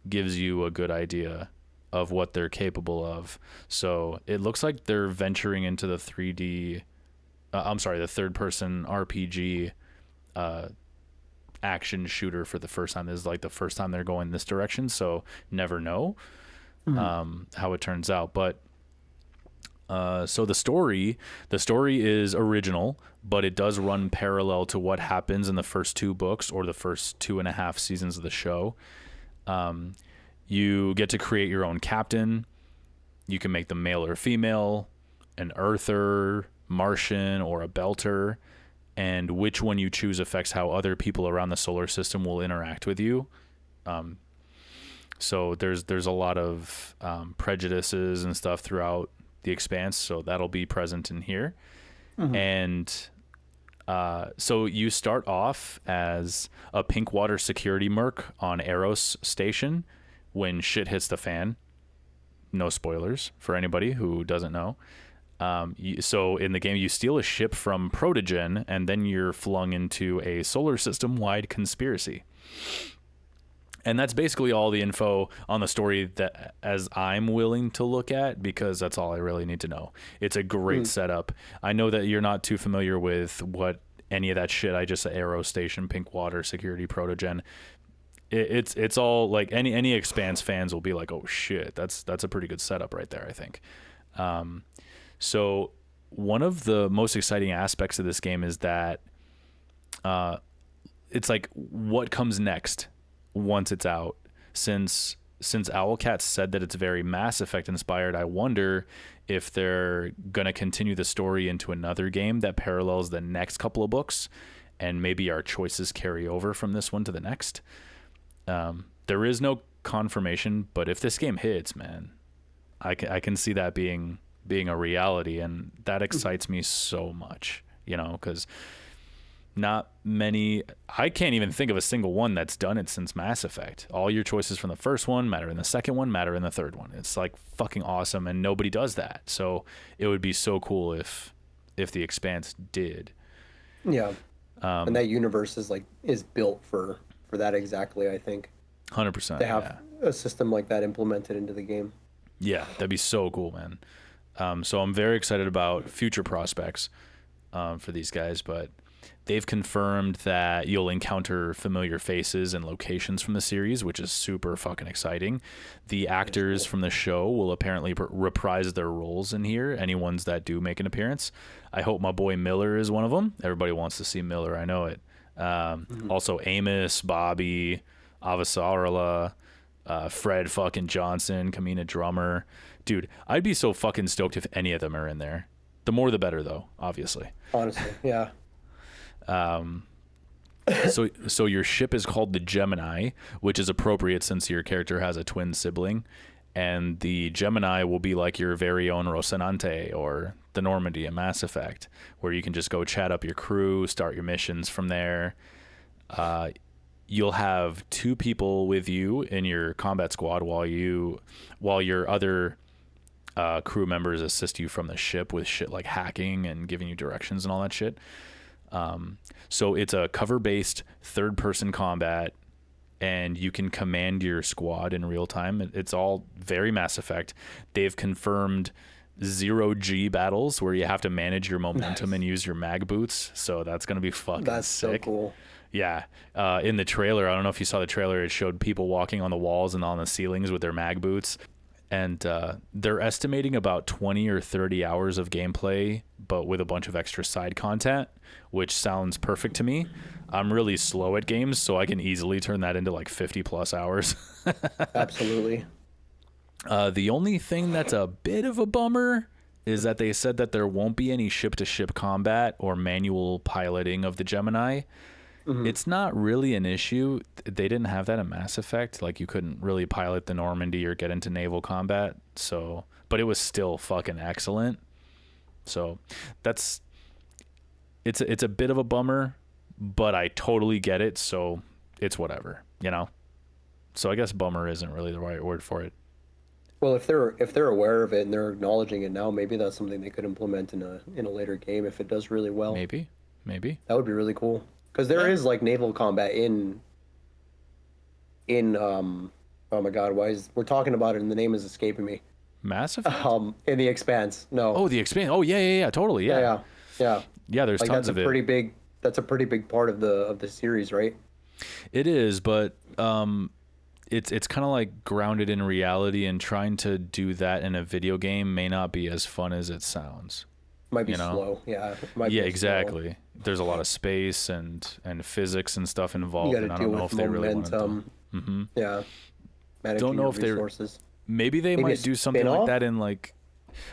gives you a good idea of what they're capable of. So it looks like they're venturing into the the third-person RPG action shooter for the first time. This is like the first time they're going this direction, so never know how it turns out. But so the story is original, but it does run parallel to what happens in the first two books or the first 2.5 seasons of the show. You get to create your own captain. You can make them male or female, an earther, Martian, or a belter. And which one you choose affects how other people around the solar system will interact with you. So there's a lot of prejudices and stuff throughout The Expanse, so that'll be present in here. And So you start off as a Pinkwater security merc on Eros Station when shit hits the fan. No spoilers for anybody who doesn't know. So in the game, you steal a ship from Protogen, and then you're flung into a solar system-wide conspiracy. And that's basically all the info on the story that as I'm willing to look at, because that's all I really need to know. It's a great setup. I know that you're not too familiar with what any of that shit I just said, Aero Station, Pinkwater, Security, Protogen. It's all like any Expanse fans will be like, oh shit, that's a pretty good setup right there, I think. So one of the most exciting aspects of this game is that it's like what comes next once it's out. Since Owlcat said that it's very Mass Effect inspired, I wonder if they're going to continue the story into another game that parallels the next couple of books, and maybe our choices carry over from this one to the next. There is no confirmation, but if this game hits, man, I can see that being a reality, and that excites me so much, because not many, I can't even think of a single one that's done it since Mass Effect. All your choices from the first one matter in the second one, matter in the third one. It's like fucking awesome, and nobody does that. So it would be so cool if the Expanse did. Yeah. And that universe is built for that exactly, I think. 100%. To have a system like that implemented into the game. Yeah, that'd be so cool, man. So I'm very excited about future prospects for these guys, but they've confirmed that you'll encounter familiar faces and locations from the series, which is super fucking exciting. The actors from the show will apparently reprise their roles in here, any ones that do make an appearance. I hope my boy Miller is one of them. Everybody wants to see Miller, I know it. Also Amos, Bobby, Avasarala, Fred fucking Johnson, Kamina Drummer. Dude, I'd be so fucking stoked if any of them are in there. The more the better, though, obviously. Honestly, yeah. So your ship is called the Gemini, which is appropriate since your character has a twin sibling, and the Gemini will be like your very own Rocinante or the Normandy in Mass Effect, where you can just go chat up your crew, start your missions from there. You'll have two people with you in your combat squad while your other crew members assist you from the ship with shit like hacking and giving you directions and all that shit. So it's a cover-based third-person combat, and you can command your squad in real time. It's all very Mass Effect. They've confirmed 0G battles where you have to manage your momentum and use your mag boots. So that's going to be fucking sick. So cool. Yeah. In the trailer, I don't know if you saw the trailer, it showed people walking on the walls and on the ceilings with their mag boots. And they're estimating about 20 or 30 hours of gameplay, but with a bunch of extra side content, which sounds perfect to me. I'm really slow at games, so I can easily turn that into like 50 plus hours. Absolutely. The only thing that's a bit of a bummer is that they said that there won't be any ship-to-ship combat or manual piloting of the Gemini. Mm-hmm. It's not really an issue. They didn't have that in Mass Effect. Like, you couldn't really pilot the Normandy or get into naval combat. So, but it was still fucking excellent. So it's a bit of a bummer, but I totally get it. So it's whatever, So I guess bummer isn't really the right word for it. Well, if they're aware of it and they're acknowledging it now, maybe that's something they could implement in a later game if it does really well. Maybe. That would be really cool. Because there is like naval combat in oh my god, we're talking about it and the name is escaping me. Mass Effect? In the Expanse. No. Oh, the Expanse. Oh yeah, totally. Yeah. Yeah. There's tons of it. That's a pretty big part of the series, right? It is, but it's kind of like grounded in reality, and trying to do that in a video game may not be as fun as it sounds. Might be slow. Yeah. Yeah, exactly. Slow. There's a lot of space and physics and stuff involved, and I don't know if they really want to. Mm-hmm. Yeah. Don't know if resources. Maybe they might do something like that in like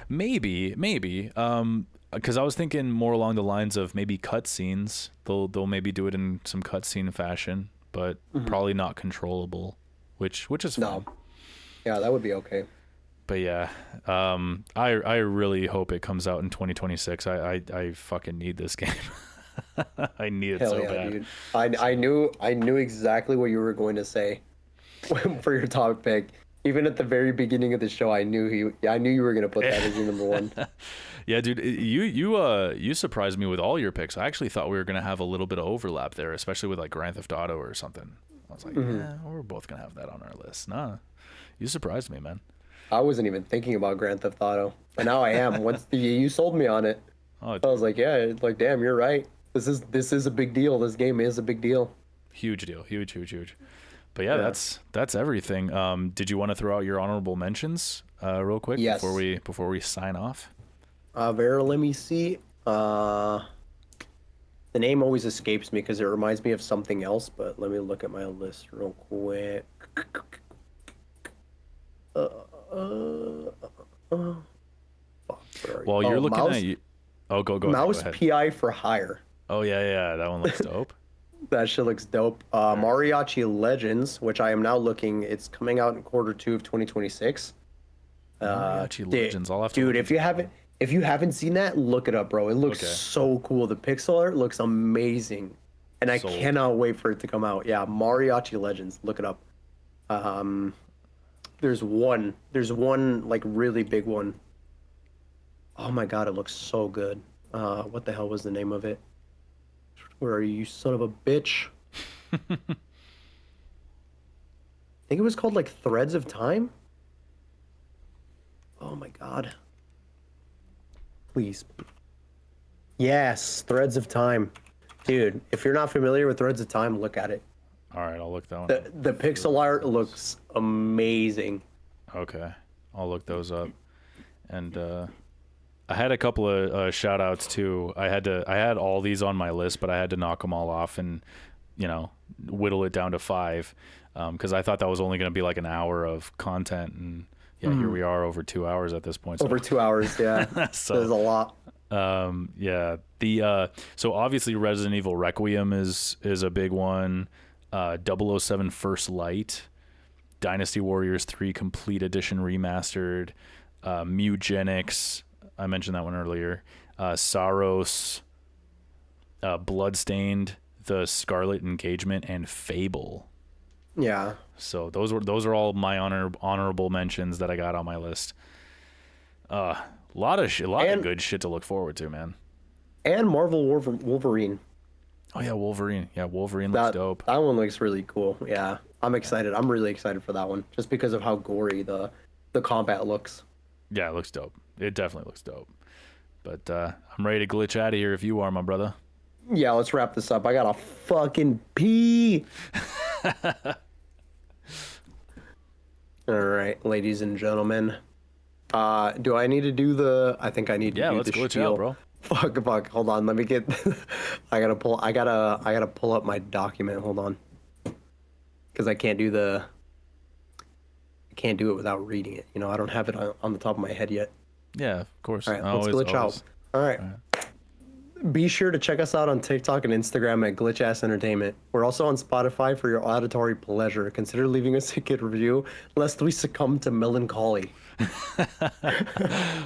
maybe because I was thinking more along the lines of maybe cutscenes. They'll maybe do it in some cutscene fashion, but probably not controllable, which is fine. No. Yeah, that would be okay. But yeah, I really hope it comes out in 2026. I fucking need this game. I need it Hell so yeah, bad. dude. I knew exactly what you were going to say for your top pick. Even at the very beginning of the show, I knew you were gonna put that as your number one. Yeah, dude, you surprised me with all your picks. I actually thought we were gonna have a little bit of overlap there, especially with like Grand Theft Auto or something. I was like, yeah, we're both gonna have that on our list. Nah, you surprised me, man. I wasn't even thinking about Grand Theft Auto, but now I am. You sold me on it. Oh, I was like, yeah, like damn, you're right. This is a big deal. This game is a big deal. huge deal, huge. But yeah, that's everything. Did you want to throw out your honorable mentions real quick Yes. before we sign off? Vera, let me see. The name always escapes me because it reminds me of something else, but let me look at my list real quick. While you're looking Mouse, at you, go Mouse ahead. PI for Hire. Oh yeah, that one looks dope. That shit looks dope. Mariachi Legends, which I am now looking, it's coming out in Q2 of 2026. Mariachi Legends. I'll have to. Dude, look if you haven't seen that, look it up, bro. It looks so cool. The pixel art looks amazing, and I cannot wait for it to come out. Yeah, Mariachi Legends. Look it up. There's one like really big one. Oh my god, it looks so good. What the hell was the name of it? Where are you, son of a bitch? I think it was called like Threads of Time. Oh my god. Please. Yes, Threads of Time. Dude, if you're not familiar with Threads of Time, look at it. All right, I'll look that one. The pixel art looks amazing. Okay, I'll look those up. And I had a couple of shout outs too. I had all these on my list, but I had to knock them all off and, whittle it down to 5, because I thought that was only going to be like an hour of content, and here we are over 2 hours at this point. So. Over 2 hours, yeah. So, there's a lot. So obviously Resident Evil Requiem is a big one. 007 First Light, Dynasty Warriors 3 Complete Edition Remastered, Mugenics, I mentioned that one earlier. Saros, Bloodstained, The Scarlet Engagement, and Fable. Yeah. So those are all my honorable mentions that I got on my list. A lot of good shit to look forward to, man. And Marvel Wolverine. Oh yeah, Wolverine. Yeah, Wolverine looks dope. That one looks really cool. Yeah, I'm excited. I'm really excited for that one, just because of how gory the combat looks. Yeah, it looks dope. It definitely looks dope. But I'm ready to glitch out of here if you are, my brother. Yeah, let's wrap this up. I gotta fucking pee. All right, ladies and gentlemen. Do I need to do the? I think I need to do the let's glitch spiel. out, bro. Fuck. Hold on. Let me get. I gotta pull up my document. Hold on. Because I can't do it without reading it. I don't have it on the top of my head yet. Yeah, of course. All right, let's glitch out. All right. Be sure to check us out on TikTok and Instagram at Glitch Ass Entertainment. We're also on Spotify for your auditory pleasure. Consider leaving us a good review, lest we succumb to melancholy.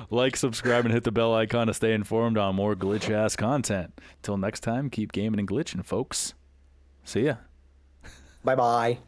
Like, subscribe, and hit the bell icon to stay informed on more glitch ass content. Till next time, keep gaming and glitching, folks. See ya. Bye bye.